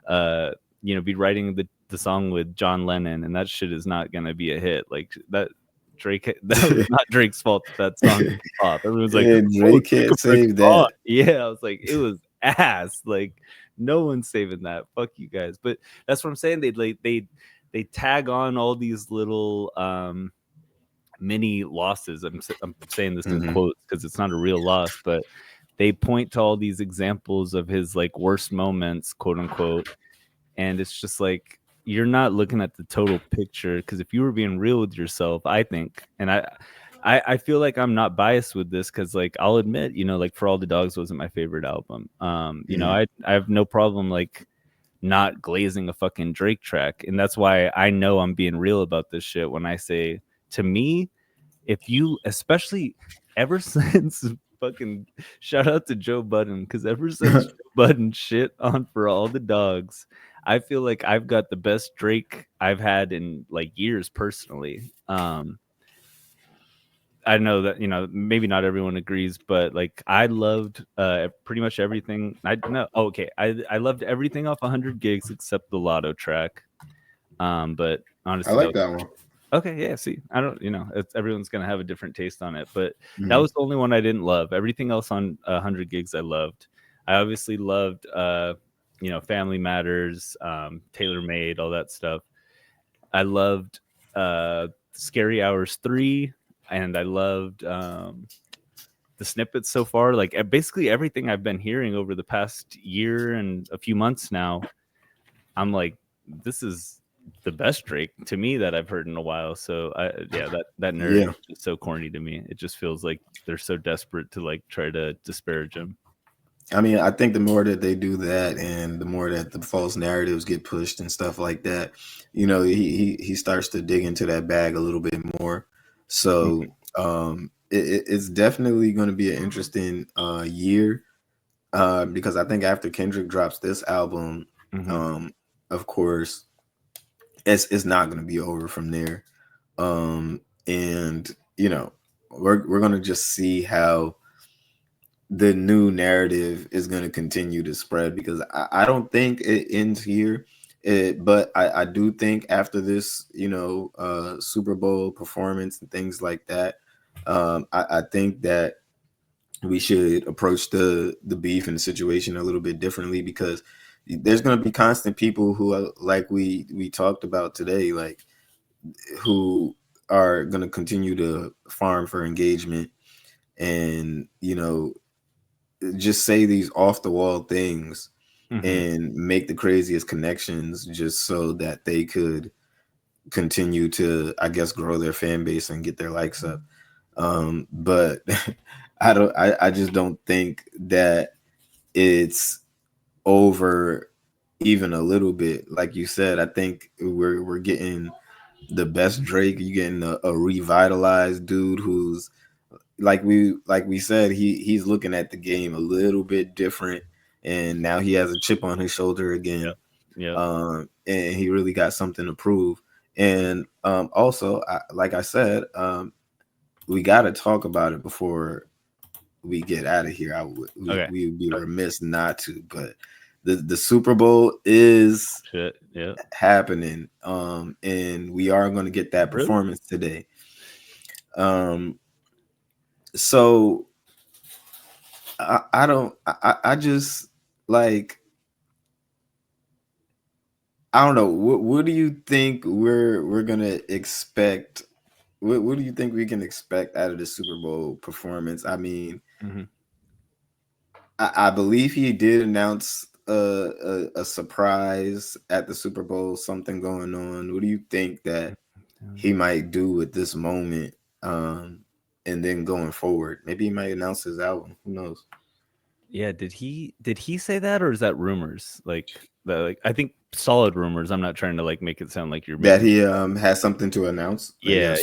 be writing the song with John Lennon, and that shit is not gonna be a hit. Like that. Drake, that was not Drake's fault that song didn't pop. Everyone's like, yeah. "Oh, Drake take a can't break." save that. Yeah, I was like, it was ass. Like, no one's saving that. Fuck you guys. But that's what I'm saying. They tag on all these little mini losses. I'm saying this in Hmm. quotes because it's not a real loss, but they point to all these examples of his like worst moments, quote unquote, and it's just like you're not looking at the total picture, because if you were being real with yourself, I think, and I feel like I'm not biased with this because like I'll admit, like For All the Dogs wasn't my favorite album. Hmm. I have no problem like not glazing a fucking Drake track, and that's why I know I'm being real about this shit when I say, to me, if you, especially ever since fucking shout out to Joe Budden, because ever since Joe Budden shit on For All the Dogs, I feel like I've got the best Drake I've had in like years personally. I know that maybe not everyone agrees, but like I loved pretty much everything. I no okay, I loved everything off 100 gigs except the Lotto track. But I honestly, that like was that one. okay, yeah. See, I don't, everyone's gonna have a different taste on it, but that Hmm. was the only one I didn't love. Everything else on 100 gigs I loved. I obviously loved, Family Matters, Tailor Made, all that stuff. I loved Scary Hours 3, and I loved the snippets so far, like basically everything I've been hearing over the past year and a few months now, I'm like, this is the best Drake to me that I've heard in a while. So yeah, that narrative Yeah. is so corny to me. It just feels like they're so desperate to like try to disparage him. I mean, I think the more that they do that, and the more that the false narratives get pushed and stuff like that, he starts to dig into that bag a little bit more. So it's definitely going to be an interesting year, because I think after Kendrick drops this album, of course, it's not going to be over from there. And we're going to just see how the new narrative is going to continue to spread, because I don't think it ends here. But I do think after this, Super Bowl performance and things like that, I think that we should approach the beef and the situation a little bit differently, because there's going to be constant people who are, like we talked about today, like who are going to continue to farm for engagement, and just say these off the wall things and make the craziest connections just so that they could continue to, I guess, grow their fan base and get their likes up. But I just don't think that it's over even a little bit. Like you said, I think we're getting the best Drake. You're getting a revitalized dude who's, like we said, he's looking at the game a little bit different, and now he has a chip on his shoulder again. Yeah. And he really got something to prove. And also, like I said, we got to talk about it before we get out of here. We would be remiss not to. But the Super Bowl is happening, and we are going to get that performance today. So I just like, I don't know. What do you think we're gonna expect? What do you think we can expect out of the Super Bowl performance? I mean, I believe he did announce a surprise at the Super Bowl, something going on. What do you think that he might do with this moment? And then going forward, maybe he might announce his album. Who knows? Yeah, did he say that, or is that rumors? Like I think solid rumors. I'm not trying to like make it sound like you're that making he has something to announce. Yeah.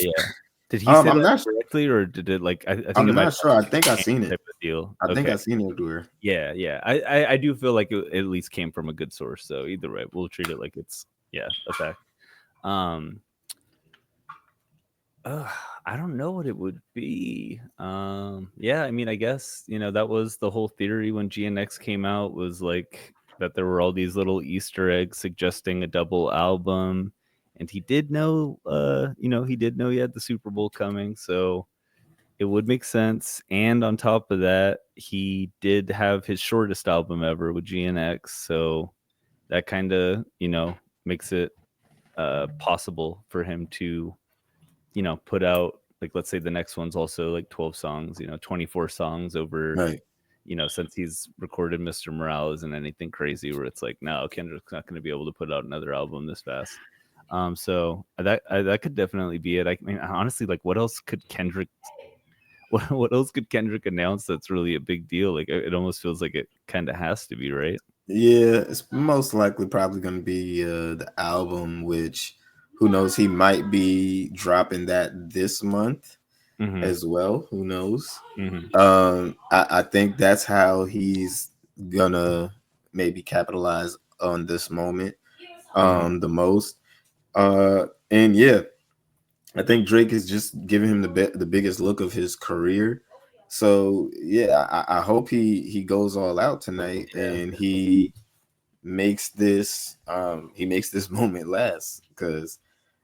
Did he say I'm that not directly, or did it like I think I'm it might not sure. I think I've seen it. type of deal. I think I've seen it everywhere. Yeah. I do feel like it at least came from a good source. So either way, we'll treat it like it's a fact. I don't know what it would be. Yeah, I mean, I guess, that was the whole theory when GNX came out, was like that there were all these little Easter eggs suggesting a double album. And he did know, he had the Super Bowl coming. So it would make sense. And on top of that, he did have his shortest album ever with GNX. So that kind of, makes it possible for him to put out, like, let's say the next one's also like 12 songs, 24 songs over, right. Since he's recorded Mr. Morale isn't anything crazy where it's like, no, Kendrick's not going to be able to put out another album this fast. So that could definitely be it. I mean, honestly, like, what else could Kendrick announce that's really a big deal? Like, it almost feels like it kind of has to be, right? Yeah, it's most likely probably going to be the album, which, who knows, he might be dropping that this month as well. Who knows? I think that's how he's gonna maybe capitalize on this moment the most. And yeah, I think Drake is just giving him the biggest look of his career. So yeah, I hope he goes all out tonight, and he makes this moment last, because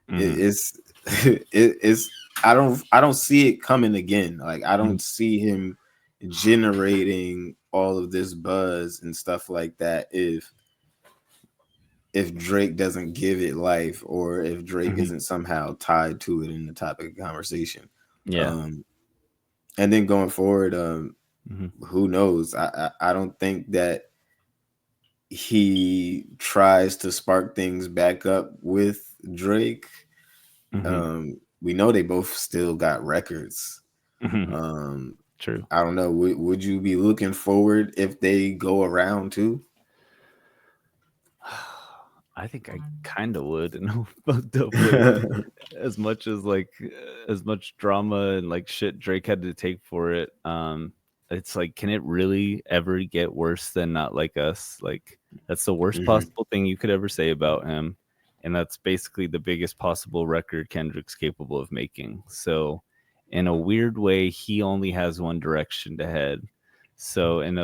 it's it's I don't see it coming again. Like, I don't see him generating all of this buzz and stuff like that if Drake doesn't give it life, or if Drake isn't somehow tied to it in the topic of conversation. Yeah. And then going forward, Hmm. who knows? I don't think that he tries to spark things back up with Drake. Hmm. We know they both still got records. Hmm. Um, True. I don't know. Would you be looking forward if they go around too? I think I kind of would in a fucked up way. As much as like as much drama and like shit Drake had to take for it. It's like, can it really ever get worse than Not Like Us? Like, that's the worst Mhm. possible thing you could ever say about him, and that's basically the biggest possible record Kendrick's capable of making. So in a weird way, he only has one direction to head. So in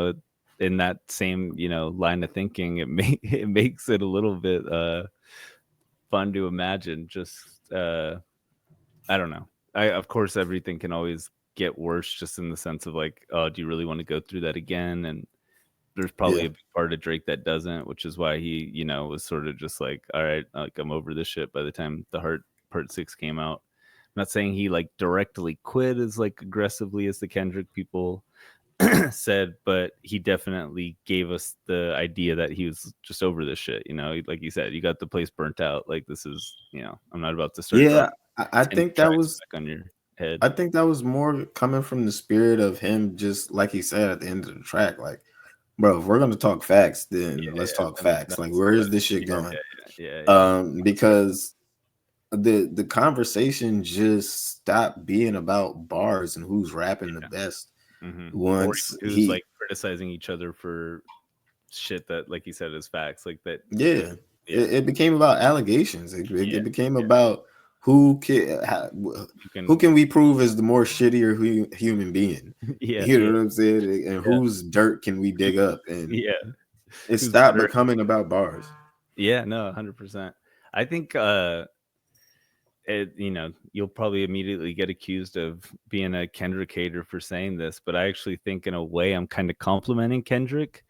that same, line of thinking, it makes it a little bit fun to imagine. Just I don't know. I Of course everything can always get worse, just in the sense of like, oh, do you really want to go through that again? And there's probably Yeah. a big part of Drake that doesn't, which is why he, was sort of just like, all right, like, I'm over this shit by the time the Heart Part 6 came out. I'm not saying he like directly quit as like aggressively as the Kendrick people said, but he definitely gave us the idea that he was just over this shit. Like you said, you got the place burnt out. Like, this is, I'm not about to start Yeah, dropping I 10 think that tracks was back on your head. I think that was more coming from the spirit of him, just like he said at the end of the track, like, bro, if we're gonna talk facts, then let's Yeah, talk then facts. Like, that's where the is this shit yeah, going? yeah. Because the conversation just stopped being about bars and who's rapping the best Hmm. Or once even who's he like criticizing each other for shit that, like you said, is facts. Like that. yeah, Yeah, it became about allegations. It yeah, became about who can you who can. can we prove is the more shittier human being. Yeah, You yeah, know what I'm saying? And yeah, whose dirt can we dig up? And yeah. it Who's stopped better? becoming about bars. Yeah, no, 100%. I think you'll probably immediately get accused of being a Kendrick hater for saying this, but I actually think in a way I'm kind of complimenting Kendrick.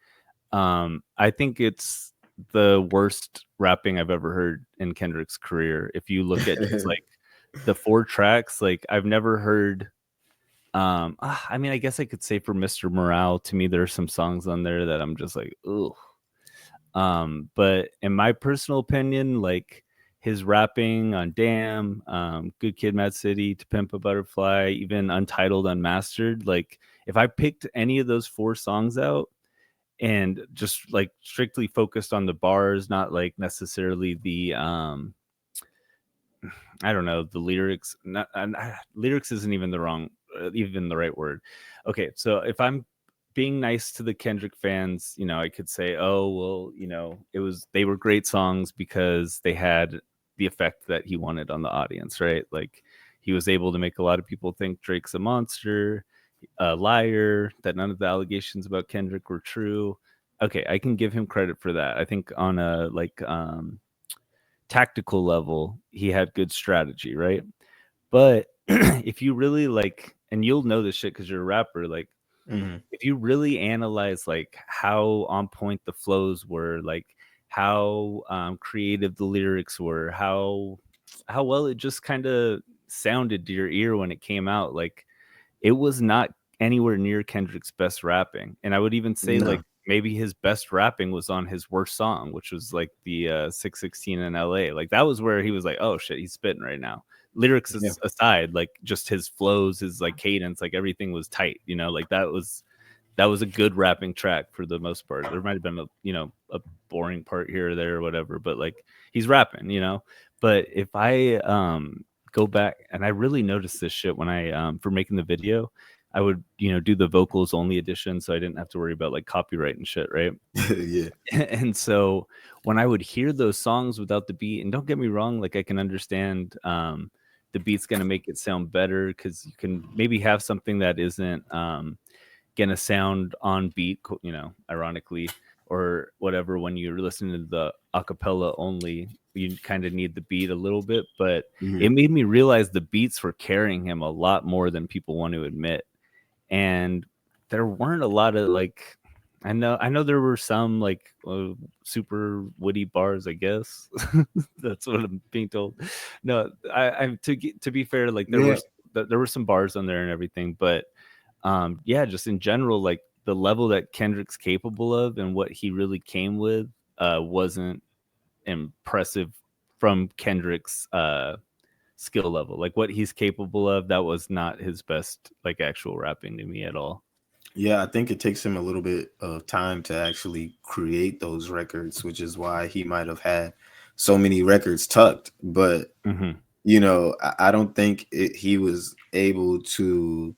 I think it's the worst rapping I've ever heard in Kendrick's career. If you look at just like the 4 tracks, like I've never heard. I mean, I guess I could say for Mr. Morale, to me, there are some songs on there that I'm just like, ooh. But in my personal opinion, like his rapping on Damn, Good Kid, Mad City, To Pimp a Butterfly, even Untitled, Unmastered, like if I picked any of those 4 songs out and just like strictly focused on the bars, not like necessarily the I don't know, the lyrics. Not lyrics isn't even the right word. Okay, so if I'm being nice to the Kendrick fans, I could say, oh well, they were great songs because they had the effect that he wanted on the audience, right? Like he was able to make a lot of people think Drake's a monster, a liar, that none of the allegations about Kendrick were true. Okay, I can give him credit for that. I think on a like tactical level, he had good strategy, right? But if you really like, and you'll know this shit because you're a rapper, like Mhm. if you really analyze like how on point the flows were, like how creative the lyrics were, how well it just kind of sounded to your ear when it came out, like it was not anywhere near Kendrick's best rapping. And I would even say like No. maybe his best rapping was on his worst song, which was like the 616 in LA. Like that was where he was like, oh shit, he's spitting right now. Lyrics Yeah. aside, like just his flows, his like cadence, like everything was tight, like that was a good rapping track for the most part. There might have been a boring part here or there or whatever, but like he's rapping. But if I go back, and I really noticed this shit when I for making the video, I would do the vocals only edition, so I didn't have to worry about like copyright and shit, right? Yeah. And so when I would hear those songs without the beat, and don't get me wrong, like I can understand the beat's gonna make it sound better because you can maybe have something that isn't gonna sound on beat, ironically, or whatever. When you're listening to the acapella only, you kind of need the beat a little bit, but it Mhm. made me realize the beats were carrying him a lot more than people want to admit. And there weren't a lot of like, I know there were some like super witty bars, I guess. That's what I'm being told. No, I to be fair, like Yeah. there were some bars on there and everything, but Yeah, just in general, like the level that Kendrick's capable of and what he really came with wasn't impressive from Kendrick's skill level. Like what he's capable of, that was not his best like actual rapping to me at all. Yeah, I think it takes him a little bit of time to actually create those records, which is why he might have had so many records tucked. But Mm-hmm. I don't think he was able to,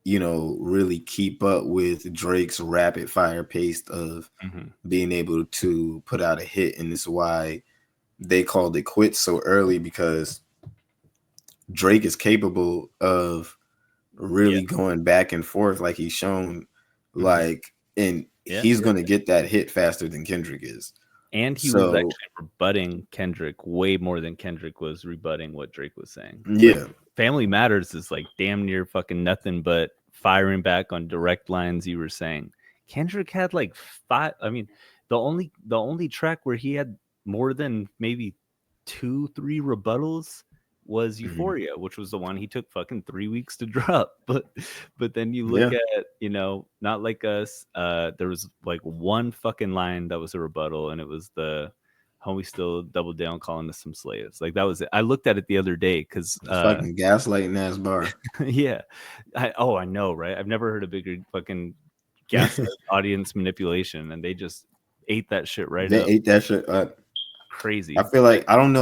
really keep up with Drake's rapid fire pace of Mm-hmm. being able to put out a hit. And this is why they called it quits so early, because Drake is capable of Yeah. really going back and forth like he's shown, Mm-hmm. and Yeah. he's going to get that hit faster than Kendrick is. And he was So actually rebutting Kendrick way more than Kendrick was rebutting what Drake was saying. Like yeah, Family Matters is like damn near fucking nothing but firing back on direct lines you were saying. Kendrick had like five. I mean, the only track where he had more than maybe 2-3 rebuttals was mhm, Euphoria, which was the one he took fucking 3 weeks to drop. But then you look yeah, at, Not Like Us, there was like one fucking line that was a rebuttal, and it was the homie still double down calling us some slaves. Like that was it. I looked at it the other day because it's fucking gaslighting ass bar. yeah. I know, right? I've never heard a bigger fucking gaslight audience manipulation, and they just ate that shit right They up. ate that shit up. I Crazy. feel Like like I don't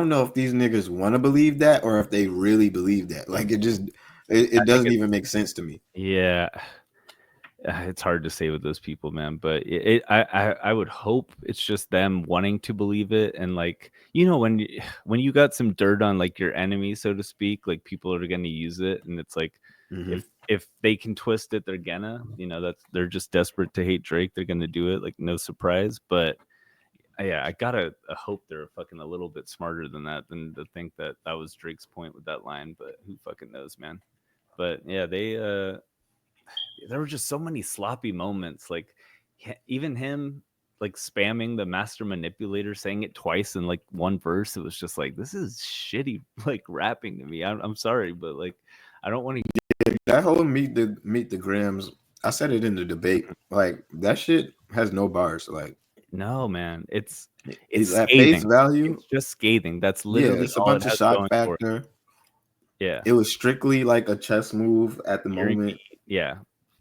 know if these niggas want to believe that or if they really believe that. Like I it think doesn't it's even make sense to me. yeah. It's hard to say with those people, man. But I would hope it's just them wanting to believe it, and like when you got some dirt on like your enemy, so to speak, like people are gonna use it, and it's like Hmm. if they can twist it, they're gonna, that's they're just desperate to hate Drake, they're gonna do it. Like no surprise, but yeah, I gotta hope they're fucking a little bit smarter than that, than to think that that was Drake's point with that line. But who fucking knows, man? But yeah, there were just so many sloppy moments. Like even him like spamming the master manipulator, saying it twice in like one verse. It was just like, this is shitty like rapping to me. I'm sorry, but like I don't want to. That whole meet the Grams, I said it in the debate. Like that shit has no bars. Like No, man, it's it, at face scathing. value, It's just scathing. That's yeah, literally it's a all it bunch of has shock going for it. factor. Yeah. It was strictly like a chess move at the Guaranteed. moment. Yeah.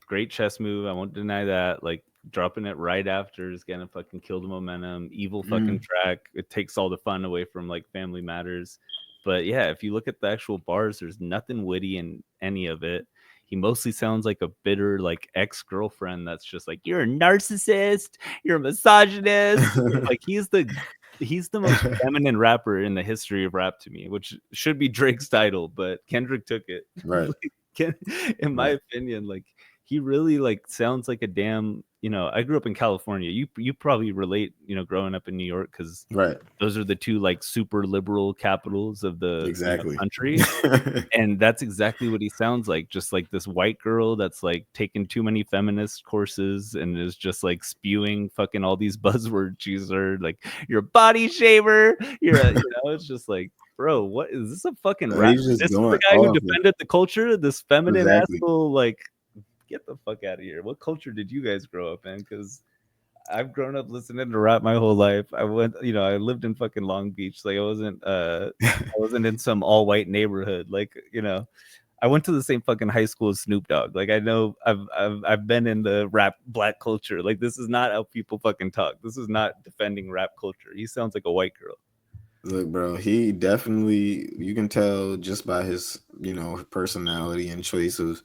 Great chess move. I won't deny that. Like dropping it right after is gonna fucking kill the momentum. Evil fucking Mm, track. It takes all the fun away from like Family Matters. But yeah, if you look at the actual bars, there's nothing witty in any of it. He mostly sounds like a bitter like ex-girlfriend that's just like, you're a narcissist, you're a misogynist. Like he's the most feminine rapper in the history of rap to me, which should be Drake's title, but Kendrick took it. right, Ken, in my right, opinion, like he really like sounds like a damn. I grew up in California. You probably relate. Growing up in New York, because right. those are the two like super liberal capitals of the Exactly. country, and that's exactly what he sounds like. Just like this white girl that's like taken too many feminist courses and is just like spewing fucking all these buzzwords. She's heard like, you're a body shaver. It's just like, bro, what is this, a fucking rap? He's just This is the going guy who off. defended the culture, this feminine Exactly. asshole. Like, get the fuck out of here. What culture did you guys grow up in? Because I've grown up listening to rap my whole life. I lived in fucking Long Beach. Like I wasn't in some all white neighborhood. Like, I went to the same fucking high school as Snoop Dogg. Like I know I've been in the rap black culture. Like this is not how people fucking talk. This is not defending rap culture. He sounds like a white girl. Look, bro, he definitely, you can tell just by his, personality and choice of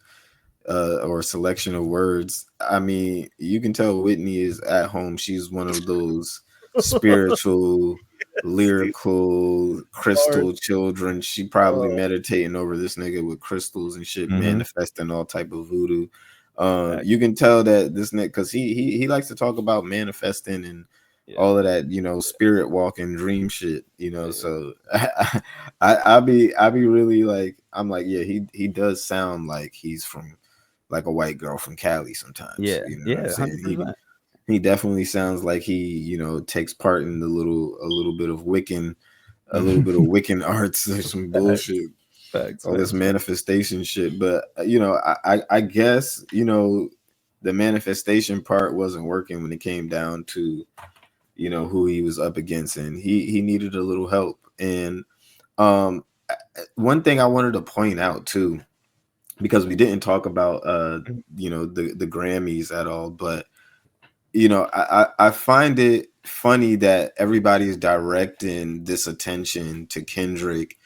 or selection of words. I mean, you can tell Whitney is at home. She's one of those spiritual, lyrical, crystal children. She probably meditating over this nigga with crystals and shit, Mm-hmm. manifesting all type of voodoo. Fact. You can tell that this nigga, because he likes to talk about manifesting and Yeah. all of that, spirit walking, dream shit. So I be really like, I'm like, yeah, he does sound like he's from like a white girl from Cali sometimes. Yeah. You know what I'm Yeah. saying? 100%. He definitely sounds like he, takes part in a little bit of Wiccan, a little bit of Wiccan arts or some bullshit. Facts, all this facts. manifestation shit. But I guess the manifestation part wasn't working when it came down to who he was up against, and he needed a little help. And um, one thing I wanted to point out too, because we didn't talk about the Grammys at all, but I find it funny that everybody's directing this attention to Kendrick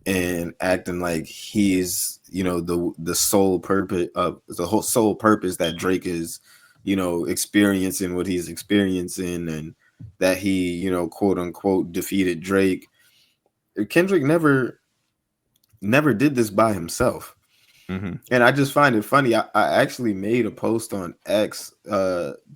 and acting like he's the sole purpose of the whole sole purpose that Drake is experiencing what he's experiencing, and that he quote unquote defeated Drake. Kendrick never did this by himself. Mm-hmm. And I just find it funny. I actually made a post on X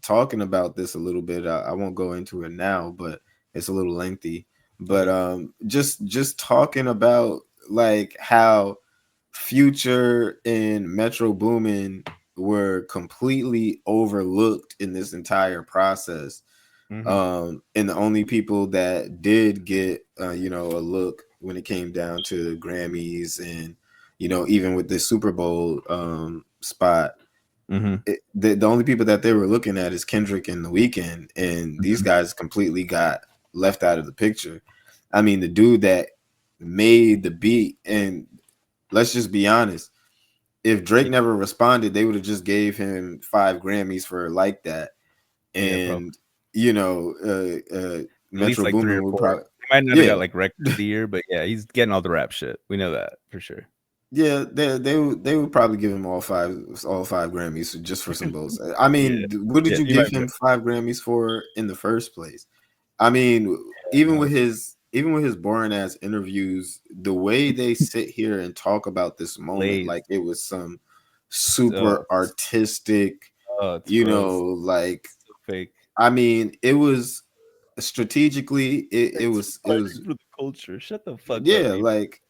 talking about this a little bit. I won't go into it now, but it's a little lengthy. But just talking about like how Future and Metro Boomin were completely overlooked in this entire process. Mm-hmm. And the only people that did get a look when it came down to Grammys, and even with the Super Bowl spot, Mm-hmm. the only people that they were looking at is Kendrick and The Weeknd, and these guys completely got left out of the picture. I mean, the dude that made the beat, and let's just be honest, if Drake never responded, they would have just gave him 5 Grammys for Like That. Yeah, probably. And At least Metro like 3 Boomin or would 4. probably, He might not have yeah, got like record of the year, but yeah, he's getting all the rap shit. We know that for sure. yeah, they would probably give him all five Grammys just for some votes. I Yeah, mean, what did yeah, you you might give be him 5 Grammys for in the first place? I mean, even right. with his boring ass interviews, the way they sit here and talk about this moment Lays. like it was some Oh, super artistic, it's gross. like, So fake. I mean, it was strategically, it was For the culture. Shut the fuck up, yeah, dude. like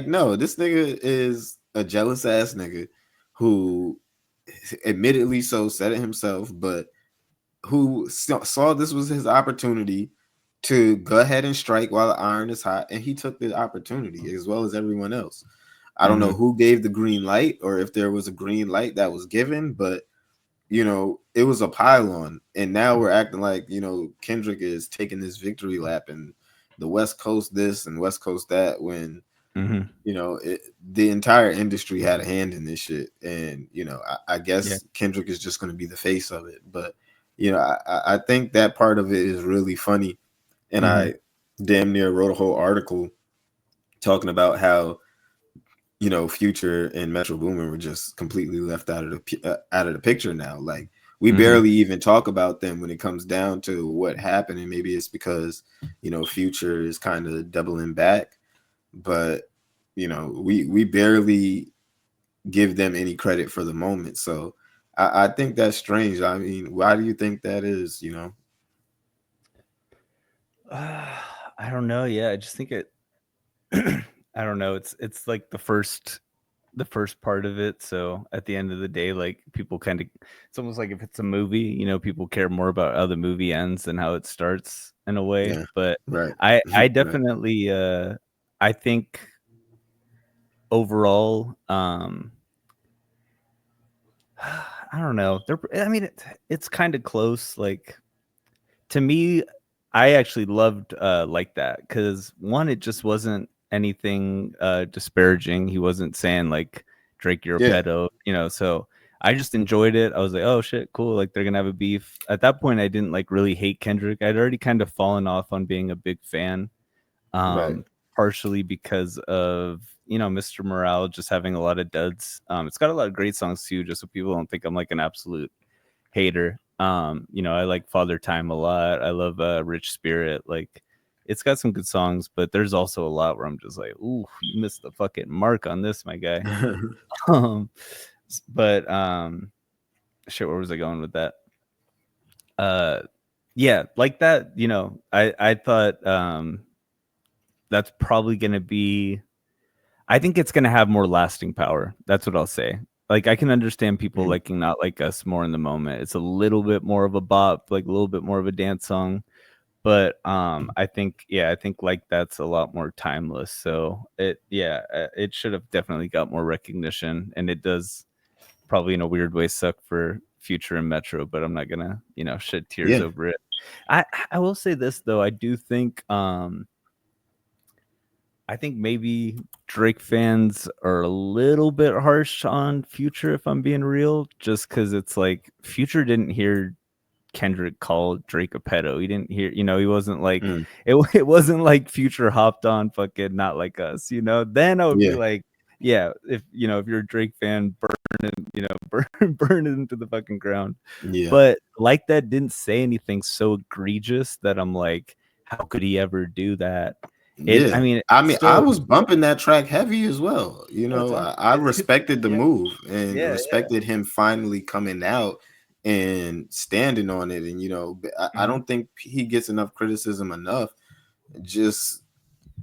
no, this nigga is a jealous ass nigga who admittedly so said it himself, but who saw this was his opportunity to go ahead and strike while the iron is hot, and he took the opportunity as well as everyone else. I don't know Mm-hmm. who gave the green light or if there was a green light that was given, but it was a pylon, and now we're acting like Kendrick is taking this victory lap and the West Coast this and West Coast that, when Mm-hmm. the entire industry had a hand in this shit. And I Yeah. guess Kendrick is just going to be the face of it. But I think that part of it is really funny, and Mm-hmm. I damn near wrote a whole article talking about how Future and Metro Boomin were just completely left out of the picture now. Like, we Mm-hmm. barely even talk about them when it comes down to what happened, and maybe it's because Future is kind of doubling back, but we barely give them any credit for the moment. So I think that's strange. I mean, why do you think that is? I don't know. Yeah, I just think it. I don't know. It's like the first part of it. So at the end of the day, like people kind of, it's almost like if it's a movie, people care more about how the movie ends than how it starts in a way. Yeah, But right. I Right. definitely, I think overall, I don't know. I mean, it's kind of close. Like to me, I actually loved Like That because one, it just wasn't anything disparaging. He wasn't saying like Drake, you're a Yeah. pedo, So I just enjoyed it. I was like, oh shit, cool. Like they're gonna have a beef. At that point, I didn't like really hate Kendrick. I'd already kind of fallen off on being a big fan, Right. partially because of Mr. Morale just having a lot of duds. It's got a lot of great songs too, just so people don't think I'm like an absolute hater. I like Father Time a lot. I love Rich Spirit. Like it's got some good songs, but there's also a lot where I'm just like, ooh, you missed the fucking mark on this, my guy. um, but shit, where was I going with that? Yeah, Like That, I thought that's probably gonna be, I think it's gonna have more lasting power. That's what I'll say. Like I can understand people Mhm. liking Not Like Us more in the moment. It's a little bit more of a bop, like a little bit more of a dance song. But I think like that's a lot more timeless. So it should have definitely got more recognition, and it does probably in a weird way suck for Future and Metro, but I'm not gonna, shed tears Yeah, over it. I I will say this though, I think maybe Drake fans are a little bit harsh on Future, if I'm being real, just because it's like Future didn't hear Kendrick call Drake a pedo. He didn't hear, he wasn't like mm, it wasn't like Future hopped on fucking Not Like Us, Then I would be yeah, like, yeah, if you're a Drake fan, burn it into the fucking ground. yeah, But like that didn't say anything so egregious that I'm like, how could he ever do that? yeah. It I mean, I still was bumping that track heavy as well. it's on I respected the yeah, move and yeah, respected him finally coming out and standing on it. And I mhm, don't think he gets enough criticism enough. Just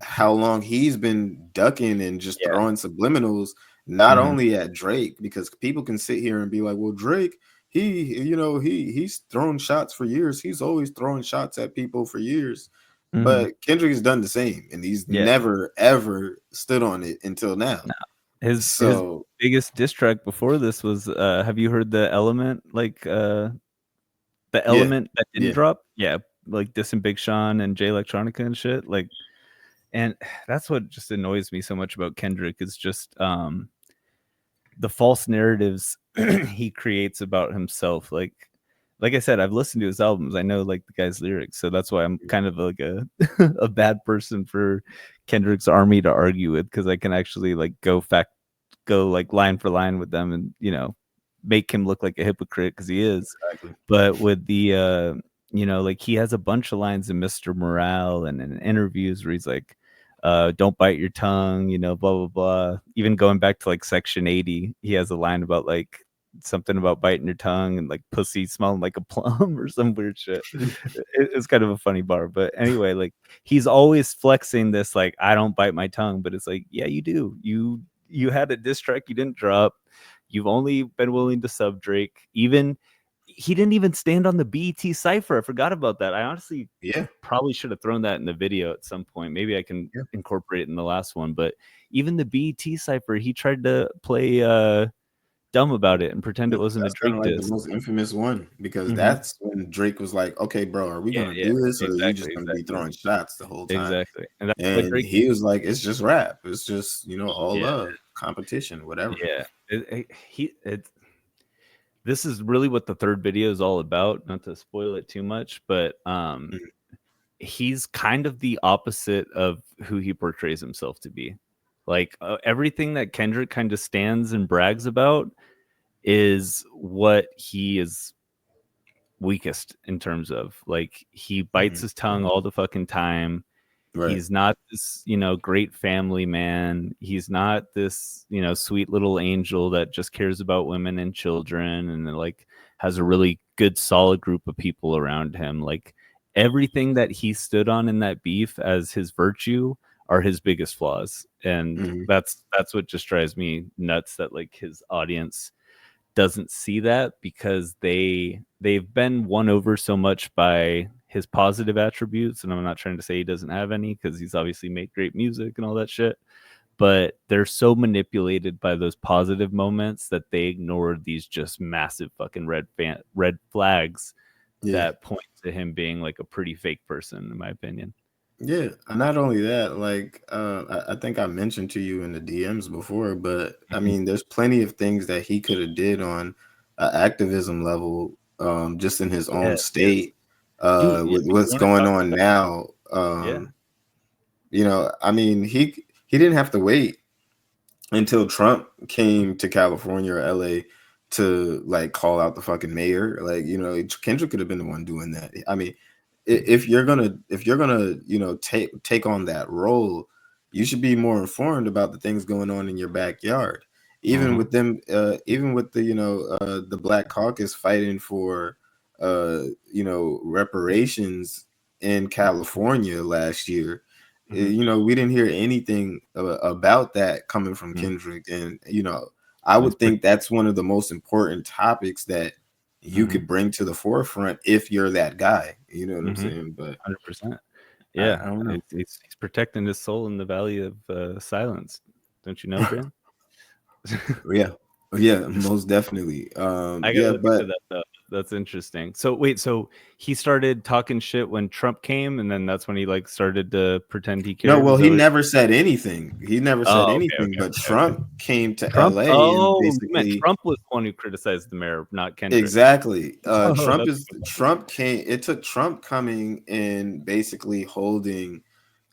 how long he's been ducking and just yeah, throwing subliminals, not mhm, only at Drake, because people can sit here and be like, well, Drake, he's thrown shots for years. He's always throwing shots at people for years. mhm, But Kendrick has done the same, and he's yeah. never ever stood on it until now. His So biggest diss track before this was have you heard the Element the yeah, Element that didn't yeah, drop? Yeah, like dissing Big Sean and Jay Electronica and shit. Like, and that's what just annoys me so much about Kendrick is just the false narratives he creates about himself. Like I said, I've listened to his albums. I know like the guy's lyrics, so that's why I'm kind of like a a bad person for Kendrick's army to argue with because I can actually like go like line for line with them and make him look like a hypocrite because he is. exactly. But with the like he has a bunch of lines in Mr. Morale and in interviews where he's like don't bite your tongue, blah blah blah. Even going back to like section 80, he has a line about like something about biting your tongue and like pussy smelling like a plum or some weird shit. It's kind of a funny bar, but anyway, like he's always flexing this like I don't bite my tongue, but it's like yeah, you do. You had a diss track you didn't drop. You've only been willing to sub Drake. Even he didn't even stand on the BET cipher. I forgot about that. I honestly Yeah, probably should have thrown that in the video at some point. Maybe I can yeah. incorporate it in the last one. But even the BET cipher, he tried to play dumb about it and pretend it wasn't a That's kind Drake of like the diss. most infamous one because Mhm. that's when Drake was like, "Okay, bro, are we Yeah, gonna yeah, do this, or are you exactly, just gonna be exactly, throwing shots the whole time?" exactly. And that's why And Drake, he was like, "It's just rap. It's just all yeah, love, competition, whatever." yeah. This is really what the third video is all about. Not to spoil it too much, but Mhm, he's kind of the opposite of who he portrays himself to be. Like everything that Kendrick kind of stands and brags about is what he is weakest in terms of. Like he bites mhm. his tongue all the fucking time. Right. He's not this, great family man. He's not this, sweet little angel that just cares about women and children and like has a really good solid group of people around him. Like everything that he stood on in that beef as his virtue are his biggest flaws. And Mhm. that's what just drives me nuts that like his audience doesn't see that because they've been won over so much by his positive attributes, and I'm not trying to say he doesn't have any because he's obviously made great music and all that shit, but they're so manipulated by those positive moments that they ignore these just massive fucking red flags Yeah. that point to him being like a pretty fake person in my opinion. Yeah. And not only that, like I think I mentioned to you in the DMs before, but I Mhm. mean, there's plenty of things that he could have did on activism level, just in his Yeah, own yes. state, Dude, yeah, with you what's want to going talk on about now. yeah. I mean, he didn't have to wait until Trump came to California or LA to like call out the fucking mayor. Like, Kendrick could have been the one doing that. I mean, if you're gonna, take on that role, you should be more informed about the things going on in your backyard. Even Uh-huh. with them, even with the Black Caucus fighting for reparations in California last year. Hmm. We didn't hear anything about that coming from Hmm. Kendrick, and I That's would pretty think that's one of the most important topics that you could bring to the forefront if you're that guy. You know what I'm Mm-hmm. saying? But 100%. Yeah, I don't know. he's protecting his soul in the valley of silence. Don't you know, Brand? Yeah, yeah, most definitely. I gotta Yeah, look into but that though. That's interesting. So wait, so he started talking shit when Trump came, and then that's when he like started to pretend he no, cared. well, Is that he what? never said anything. He never said Oh, okay, anything. okay, But okay, okay. Trump came to Trump. LA and Oh, you meant basically, Trump was the one who criticized the mayor, not Kendrick. exactly. Oh, that's even funny. Trump came. It took Trump coming and basically holding,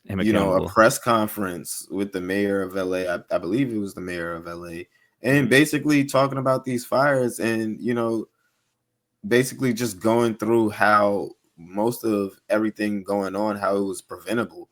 Him a accountable. press conference with the mayor of LA. I believe it was the mayor of LA, and Mhm. basically talking about these fires and basically just going through how most of everything going on, how it was preventable.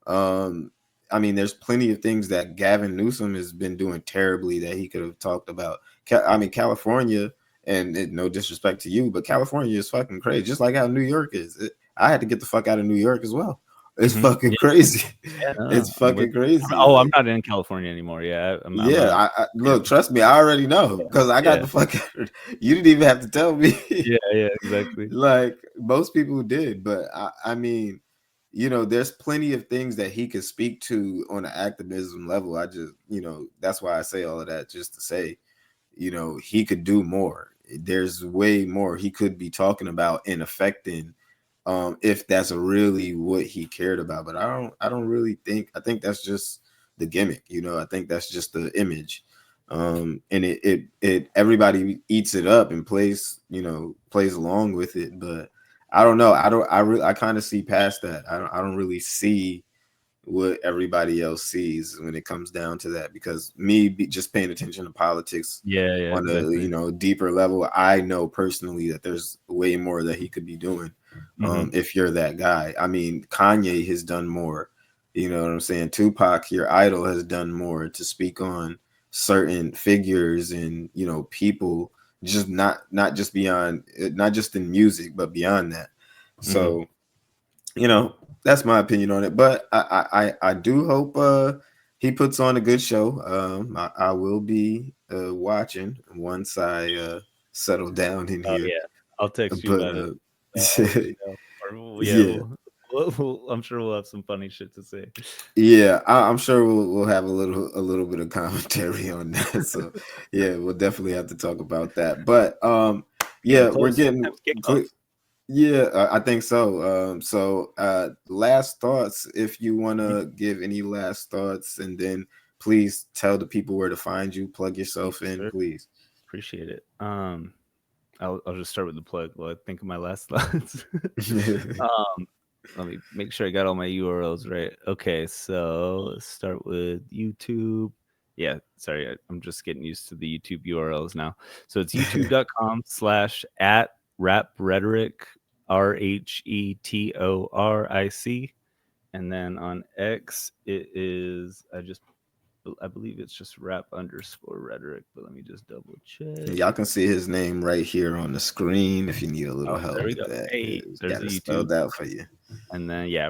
Um, I mean, there's plenty of things that Gavin Newsom has been doing terribly that he could have talked about. I mean, California, and no disrespect to you, but California is fucking crazy, just like how New York is. I had to get the fuck out of New York as well. It's Mhm. fucking Yeah, crazy. yeah, It's no, I'm with fucking you. crazy. Oh, I'm Like, not in California anymore. Yeah, I'm yeah, out. I Yeah, look, trust me, I already know yeah, because I got yeah, the fuck out. You didn't even have to tell me. yeah, yeah, exactly. Like most people did, but I mean, there's plenty of things that he could speak to on an activism level. I just, that's why I say all of that, just to say, he could do more. There's way more he could be talking about and affecting, if that's really what he cared about. But I don't really think. I think that's just the gimmick. I think that's just the image. And it everybody eats it up and plays along with it. But I don't know. I kind of see past that. I don't really see what everybody else sees when it comes down to that, because just paying attention to politics Yeah, yeah, on a exactly. deeper level, I know personally that there's way more that he could be doing, Mhm, if you're that guy. I mean, Kanye has done more. You know what I'm saying? Tupac, your idol, has done more to speak on certain figures and people, just not just beyond, not just in music but beyond that. mhm. So that's my opinion on it. But I do hope he puts on a good show. I will be watching once I settle down in Oh, here. yeah. I'll text you But about it. I'll let you know. Yeah, yeah, I'm sure we'll have some funny shit to say. yeah, I'm sure we'll have a little bit of commentary on that. So yeah, we'll definitely have to talk about that. But Getting yeah, we're close. What getting time's kickoff? yeah, I think so. Last thoughts, if you want Mhm. to give any last thoughts, and then please tell the people where to find you, plug yourself in, Sure. please. Appreciate it. I'll just start with the plug while I think of my last thoughts. um, let me make sure I got all my URLs right. Okay, so let's start with YouTube. Yeah, sorry, I'm just getting used to the YouTube URLs now. So it's youtube.com/at rap rhetoric, RHETORIC. And then on X, I believe it's just rap underscore rhetoric, but let me just double check. Y'all can see his name right here on the screen if you need a little Oh, there help we with go. that. Hey, It's there's got a it YouTube. spelled out for you. And then yeah,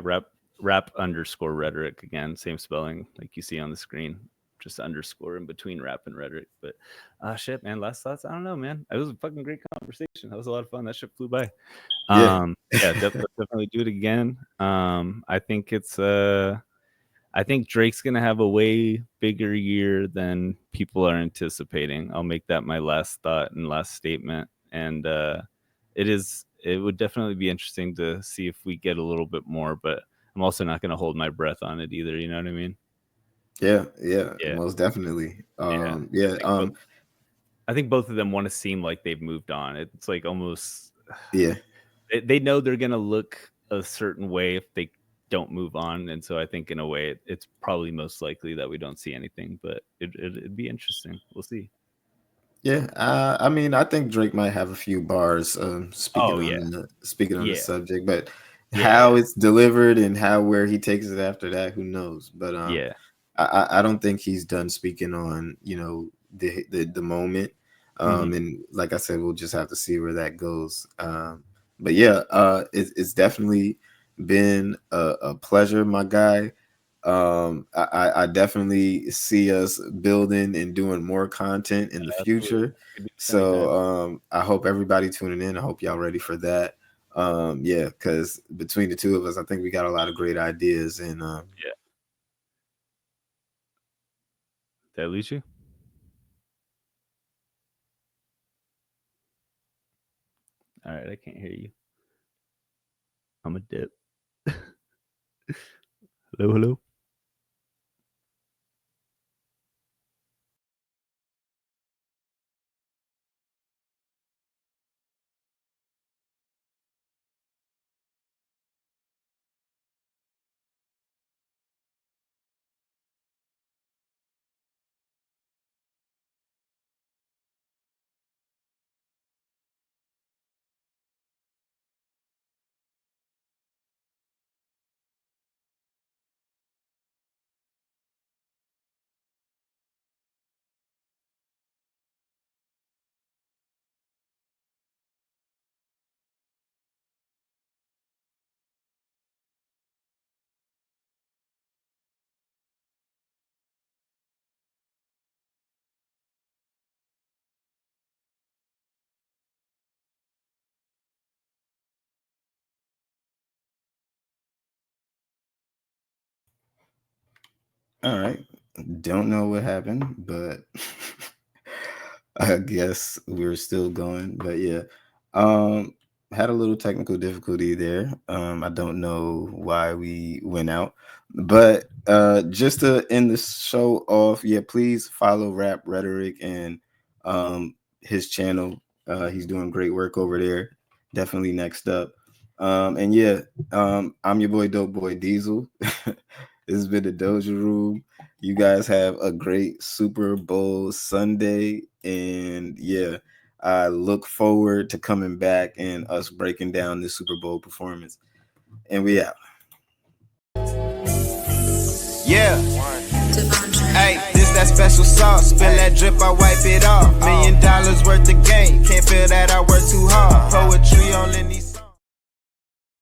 rap underscore rhetoric again, same spelling like you see on the screen, just underscore in between rap and rhetoric. But shit, man, last thoughts. I don't know, man. It was a fucking great conversation. That was a lot of fun. That shit flew by. Yeah, Yeah, let's definitely do it again. I think Drake's gonna have a way bigger year than people are anticipating. I'll make that my last thought and last statement. And it would definitely be interesting to see if we get a little bit more, but I'm also not gonna hold my breath on it either. You know what I mean? yeah, Yeah, most definitely. yeah. Yeah, I think both of them want to seem like they've moved on. It's like almost yeah. they know they're gonna look a certain way if they don't move on, and so I think in a way it's probably most likely that we don't see anything, but it'd be interesting. We'll see. Yeah, I mean, I think Drake might have a few bars, Oh speaking on the yeah, subject, but yeah, how yeah, it's delivered and where he takes it after that, who knows? But yeah. I don't think he's done speaking on the moment, Hmm. and like I said, we'll just have to see where that goes. But yeah, it's definitely been a pleasure, my guy. I definitely see us building and doing more content in the future. So I hope everybody tuning in. I hope y'all ready for that. Yeah, because between the two of us, I think we got a lot of great ideas. And yeah. Did I lose you? All right, I can't hear you. I'm a dip. Hello, hello. all right, don't know what happened, but I guess we're still going. But yeah, um, had a little technical difficulty there. I don't know why we went out, but just to end the show off, yeah, please follow Rap Rhetoric and his channel. He's doing great work over there. Definitely next up. And yeah, I'm your boy Dope Boy Diesel. This has been the Doja Room. You guys have a great Super Bowl Sunday. And yeah, I look forward to coming back and us breaking down this Super Bowl performance. And we out. Yeah. Hey, this that special sauce. Spill that drip, I wipe it off. $1 million worth of game. Can't feel that, I